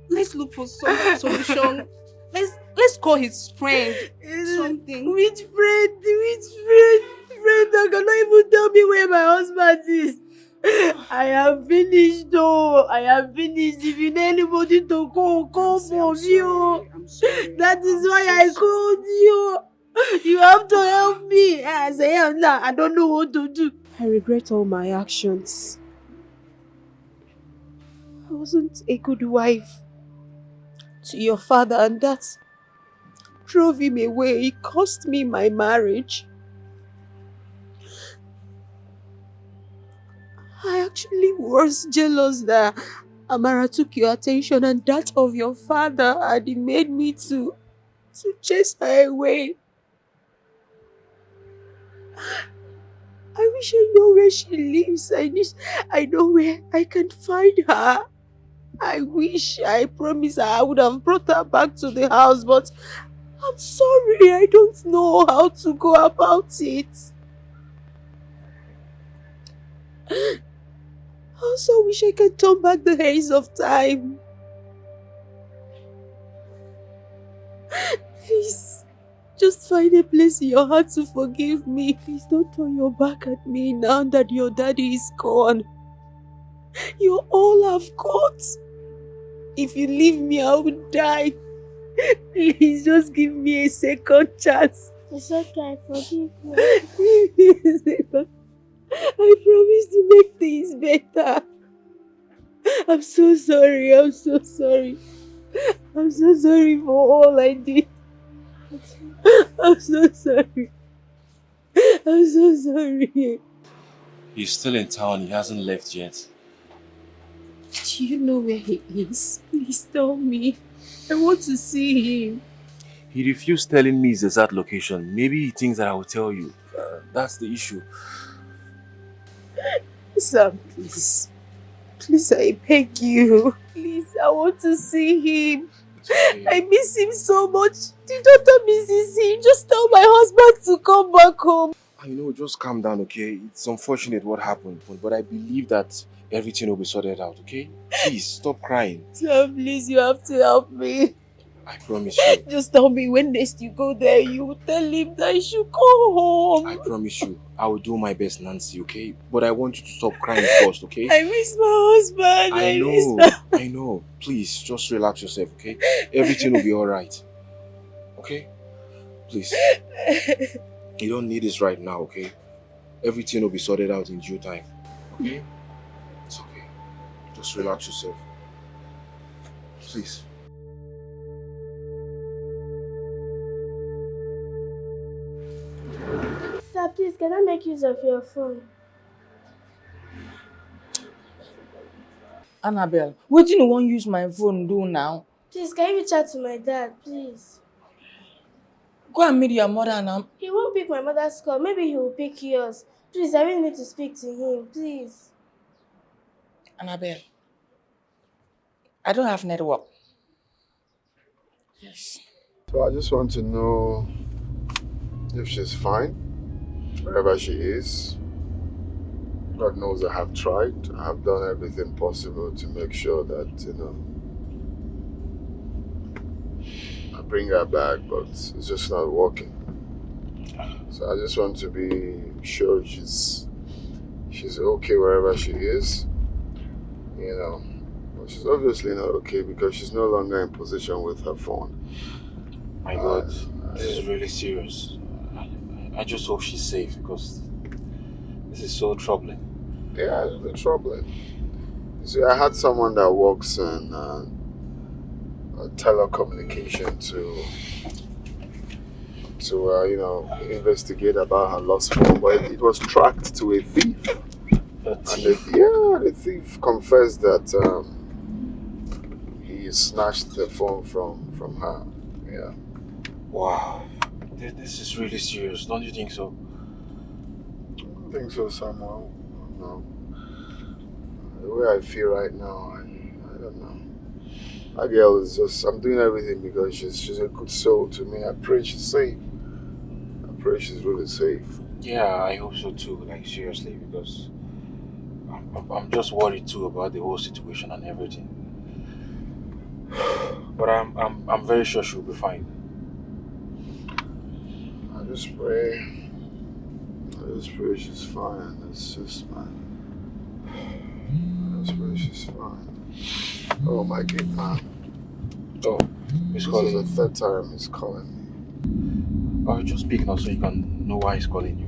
Let's look for some solution. Let's call his friend. Something. Which friend? Which friend? Friend that cannot even tell me where my husband is. I am finished though. I am finished. If you need anybody to call for me. That is why I called you. You have to help me. As I am now, I don't know what to do. I regret all my actions. I wasn't a good wife to your father, and that drove him away. It cost me my marriage. I actually was jealous that Amara took your attention and that of your father, and it made me to chase her away. I wish I know where she lives. I know where I can find her. I promise I would have brought her back to the house, but I'm sorry, I don't know how to go about it. I also wish I could turn back the hands of time. Please, just find a place in your heart to forgive me. Please don't turn your back at me now that your daddy is gone. You all have got. If you leave me, I will die. Please just give me a second chance. It's okay, forgive me. I promise to make things better. I'm so sorry. I'm so sorry. I'm so sorry for all I did. I'm so sorry. I'm so sorry. He's still in town. He hasn't left yet. Do you know where he is? Please tell me. I want to see him. He refused telling me his exact location. Maybe he thinks that I will tell you. That's the issue. Sam, please. Please, I beg you. Please, I want to see him. I miss him so much. The daughter misses him. Just tell my husband to come back home. I know, just calm down, okay? It's unfortunate what happened, but I believe that everything will be sorted out, okay? Please, stop crying. Sam, please, you have to help me. I promise you. Just tell me when next you go there, you will tell him that he should go home. I promise you. I will do my best, Nancy, okay? But I want you to stop crying first, okay? I miss my husband. I know. Please, just relax yourself, okay? Everything will be alright. Okay? Please. You don't need this right now, okay? Everything will be sorted out in due time. Okay? It's okay. Just relax yourself. Please. Sir, please, can I make use of your phone? Annabelle, what do you want to use my phone do now? Please, can you reach out to my dad, please? Go and meet your mother now. He won't pick my mother's call. Maybe he will pick yours. Please, I really need to speak to him, please. Annabelle, I don't have network. Yes. So I just want to know if she's fine, wherever she is. God knows I have tried. I have done everything possible to make sure that, I bring her back, but it's just not working. So I just want to be sure she's okay wherever she is. But she's obviously not okay because she's no longer in position with her phone. My God, this is really serious. I just hope she's safe because this is so troubling. Yeah, it's been troubling. You see, I had someone that works in telecommunication to investigate about her lost phone, but it was tracked to a thief. A thief? The thief confessed that he snatched the phone from her. Yeah. Wow. This is really serious, don't you think so? I don't think so, Samuel. No. The way I feel right now, I don't know. That girl is just, I'm doing everything because she's a good soul to me. I pray she's safe. I pray she's really safe. Yeah, I hope so too, like seriously, because I'm just worried too about the whole situation and everything. But I'm very sure she'll be fine. I just pray she's fine. That's just, man. I just pray she's fine. Oh my God, man. Oh, he's calling. This is the third time he's calling me. Oh, just speak now so you can know why he's calling you.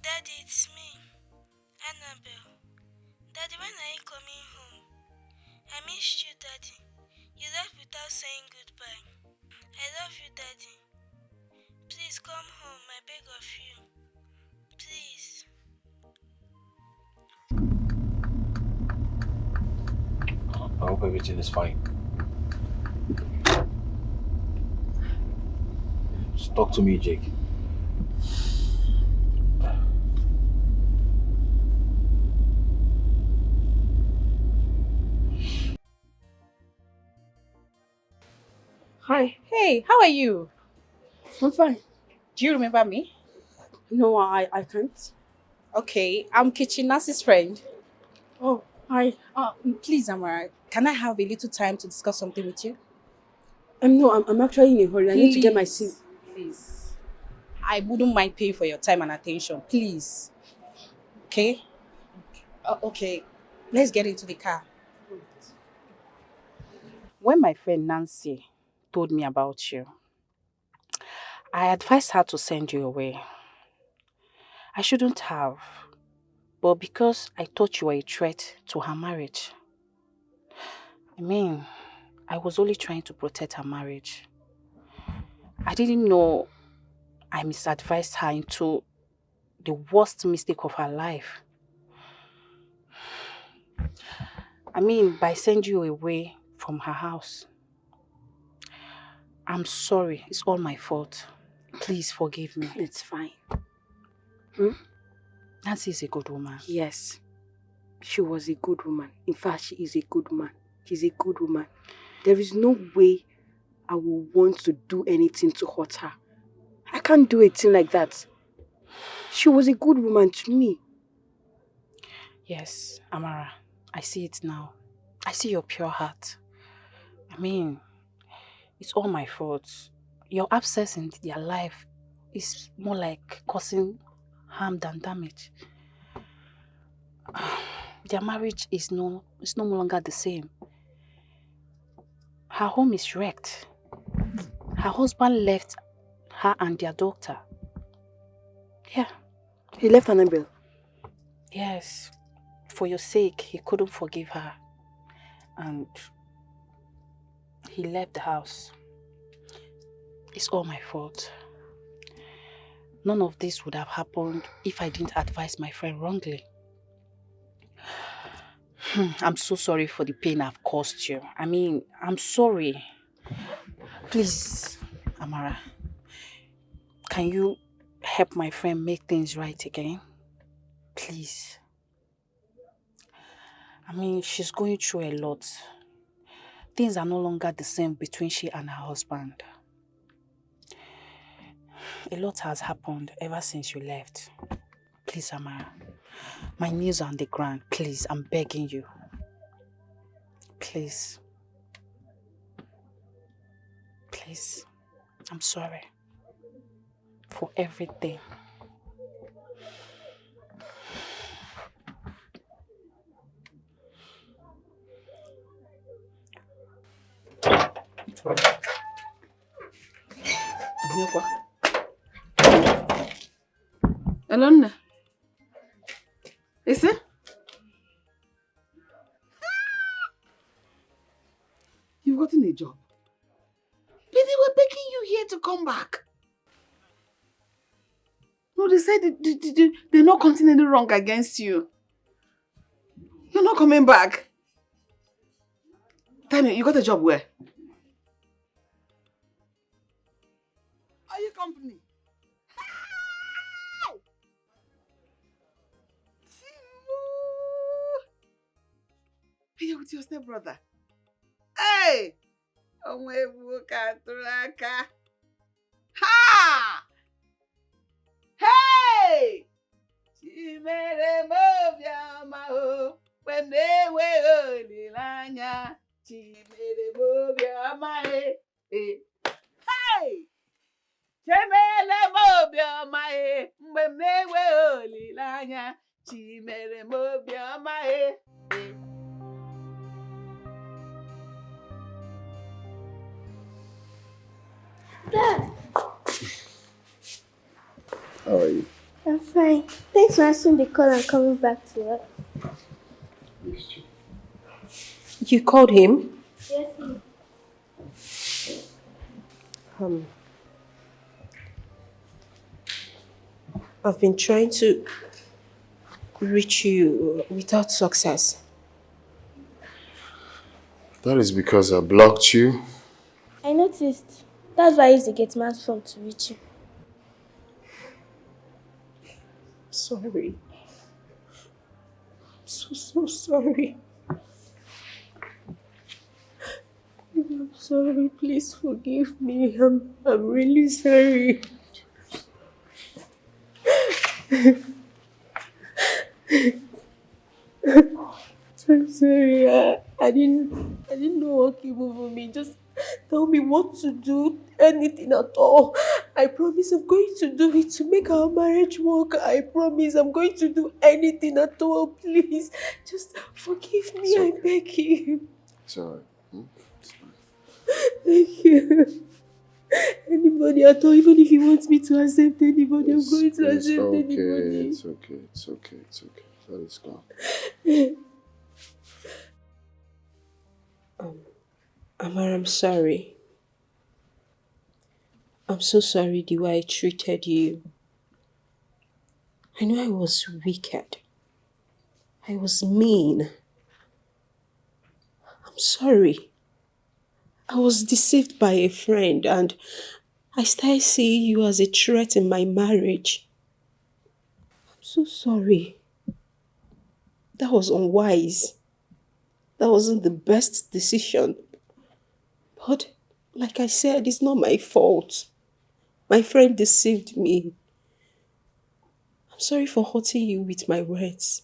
Daddy, it's me, Annabelle. Daddy, when are you coming home? I missed you, Daddy. You left without saying goodbye. I love you, Daddy. Please come home, I beg of you. Please. I hope everything is fine. Just talk to me, Jake. Hi. Hey, how are you? I'm fine. Do you remember me? No, I can't. Okay, I'm Kitchen Nancy's friend. Oh, hi. Please, Amara, can I have a little time to discuss something with you? No, I'm actually in a hurry. I need to get my SIM. Please. I wouldn't mind paying for your time and attention. Please. Okay? Okay. Let's get into the car. When my friend Nancy told me about you, I advised her to send you away. I shouldn't have, but because I thought you were a threat to her marriage. I mean, I was only trying to protect her marriage. I didn't know I misadvised her into the worst mistake of her life. I mean, by sending you away from her house. I'm sorry. It's all my fault. Please forgive me. It's fine. Nancy is a good woman. Yes. She was a good woman. In fact, she is a good woman. She's a good woman. There is no way I will want to do anything to hurt her. I can't do a thing like that. She was a good woman to me. Yes, Amara. I see it now. I see your pure heart. I mean, it's all my fault. Your absence in their life is more like causing harm than damage. Their marriage is no longer the same. Her home is wrecked. Her husband left her and their daughter. Yeah. He left Annabelle? Yes. For your sake, he couldn't forgive her. And he left the house. It's all my fault. None of this would have happened if I didn't advise my friend wrongly. I'm so sorry for the pain I've caused you. I mean, I'm sorry. Please, Amara, can you help my friend make things right again? Please. I mean, she's going through a lot. Things are no longer the same between she and her husband. A lot has happened ever since you left. Please, Amara. My knees are on the ground. Please, I'm begging you. Please. Please. I'm sorry. For everything. Alona. Is it? You've gotten a job. But they were begging you here to come back. No, they said they're not counting any wrong against you. You're not coming back. Tell me, you got a job where? Are you company? Hey, you're with your stepbrother. Hey! Ha! Hey! Chimere mobiama o, wenewe olilanya. Chimere mobiama e. Hey! Chimere mobiama e, wenewe olilanya. Chimere mobiama e. Dad, How are you? I'm fine. Thanks for answering the call and coming back to work. You called him? Yes, ma'am. I've been trying to reach you without success. That is because I blocked you. I noticed. That's why I used the gate man's phone to reach you. Sorry. So sorry. I'm sorry. Please forgive me. I'm really sorry. I'm sorry. I didn't know what came over me. Just tell me what to do. Anything at all. I promise I'm going to do it to make our marriage work. I promise I'm going to do anything at all. Please, just forgive me. I beg you. It's alright. Thank you. Anybody at all, even if he wants me to accept anybody, I'm going to accept anybody. It's okay. That is gone. Amar, I'm sorry. I'm so sorry the way I treated you. I know I was wicked. I was mean. I'm sorry. I was deceived by a friend and I started seeing you as a threat in my marriage. I'm so sorry. That was unwise. That wasn't the best decision. But like I said, it's not my fault. My friend deceived me. I'm sorry for hurting you with my words.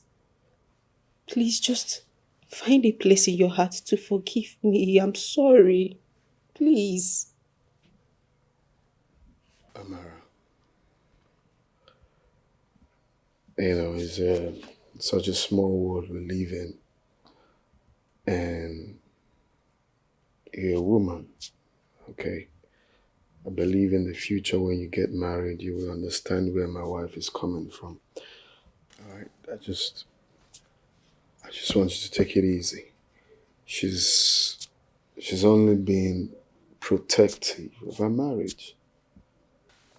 Please just find a place in your heart to forgive me. I'm sorry. Please. Amara. It's such a small world we live in. And you're a woman, okay? I believe in the future when you get married, you will understand where my wife is coming from. Alright, I just want you to take it easy. She's only being protective of her marriage.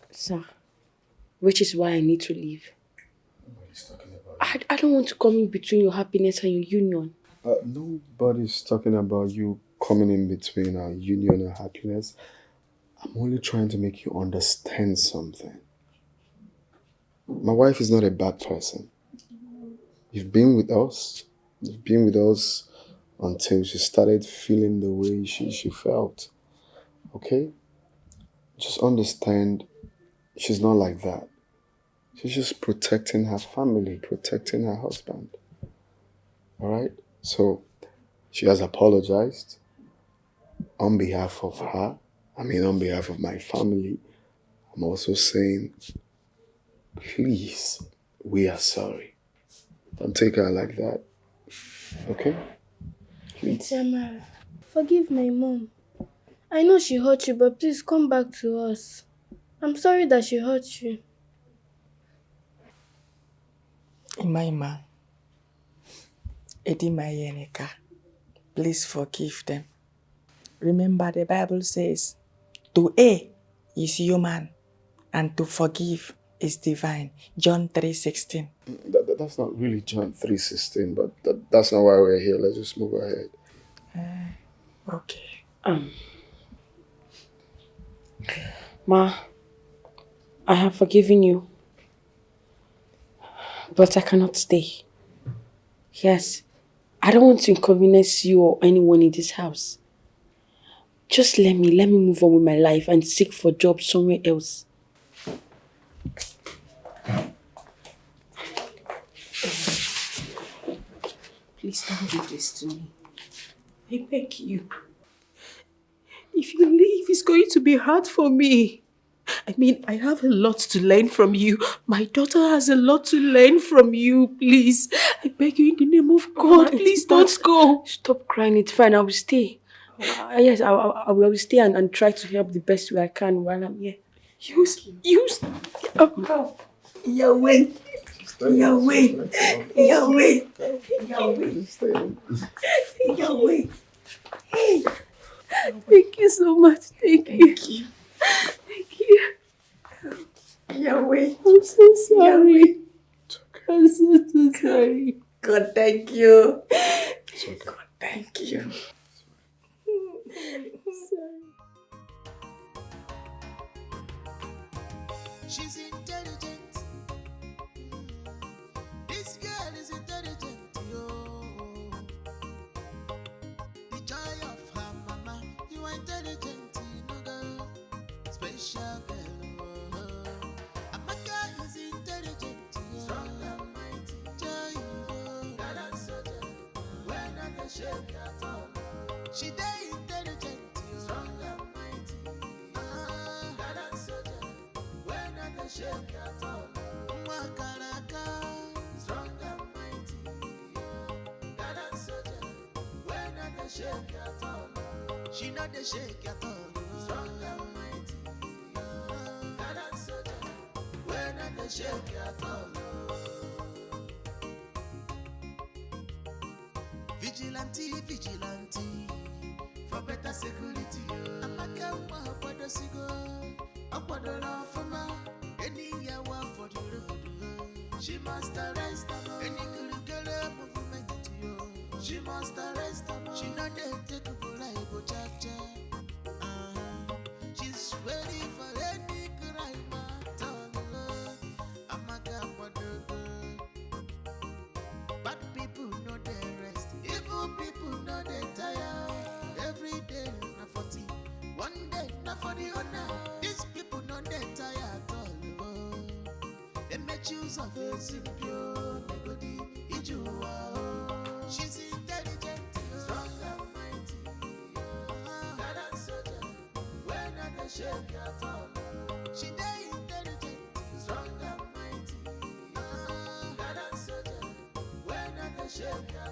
Sir, which is why I need to leave. I don't want to come in between your happiness and your union. Nobody's talking about you coming in between our union and happiness. I'm only trying to make you understand something. My wife is not a bad person. You've been with us. You've been with us until she started feeling the way she felt. Okay? Just understand she's not like that. She's just protecting her family, protecting her husband. Alright? So, she has apologized on behalf of her. On behalf of my family. I'm also saying, please, we are sorry. Don't take her like that. Okay? Please. Tamara, forgive my mom. I know she hurt you, but please come back to us. I'm sorry that she hurt you. Imaima, Edimayeneka, please forgive them. Remember the Bible says, to err is human and to forgive is divine. John 3:16. That's not really John 3:16, but that's not why we're here. Let's just move ahead. Okay. Ma, I have forgiven you. But I cannot stay. Yes, I don't want to inconvenience you or anyone in this house. Just let me move on with my life and seek for jobs somewhere else. Please don't do this to me. I beg you. If you leave, it's going to be hard for me. I mean, I have a lot to learn from you. My daughter has a lot to learn from you. Please, I beg you in the name of God, please don't go. Stop crying, it's fine, I will stay. Yes, I will stay and try to help the best way I can while I'm here. Yahweh. Hey. Thank you so much. Thank you. Thank you. Yahweh. I'm so sorry. I'm so sorry. God, thank you. God, thank you. She's intelligent. This girl is intelligent, yo. The joy of her mama. You are intelligent, you know, girl. Special girl. Amaka is intelligent, yo. Strong and mighty. Joy, yo. Gallant soldier. When I can shake at all. She dey intelligent, yo. Strong and mighty. Gallant soldier. When I can shake at all. Makaraka. Strong and mighty. Gallant soldier. When I can shake at all. She not the shake at all. Strong and mighty. Gallant soldier. When I can shake at all. Vigilante, for better security. Amaka wa kwado sigo, akwado la fama. Any yawa for the road. She must arrest them. Any curricular movement, she must arrest them. She not take to go like a cha-cha. She's ready for any crime at all. Amaka kwado. Bad people know they rest. Evil people know they tire. Every day na 40. One day na for the honor. These people know they tire at all. They make use of a simple negodi. She's intelligent, strong and mighty. Gallant soldier, when I can shake at all. She dey intelligent, strong and mighty. Gallant soldier, when I can shake at all.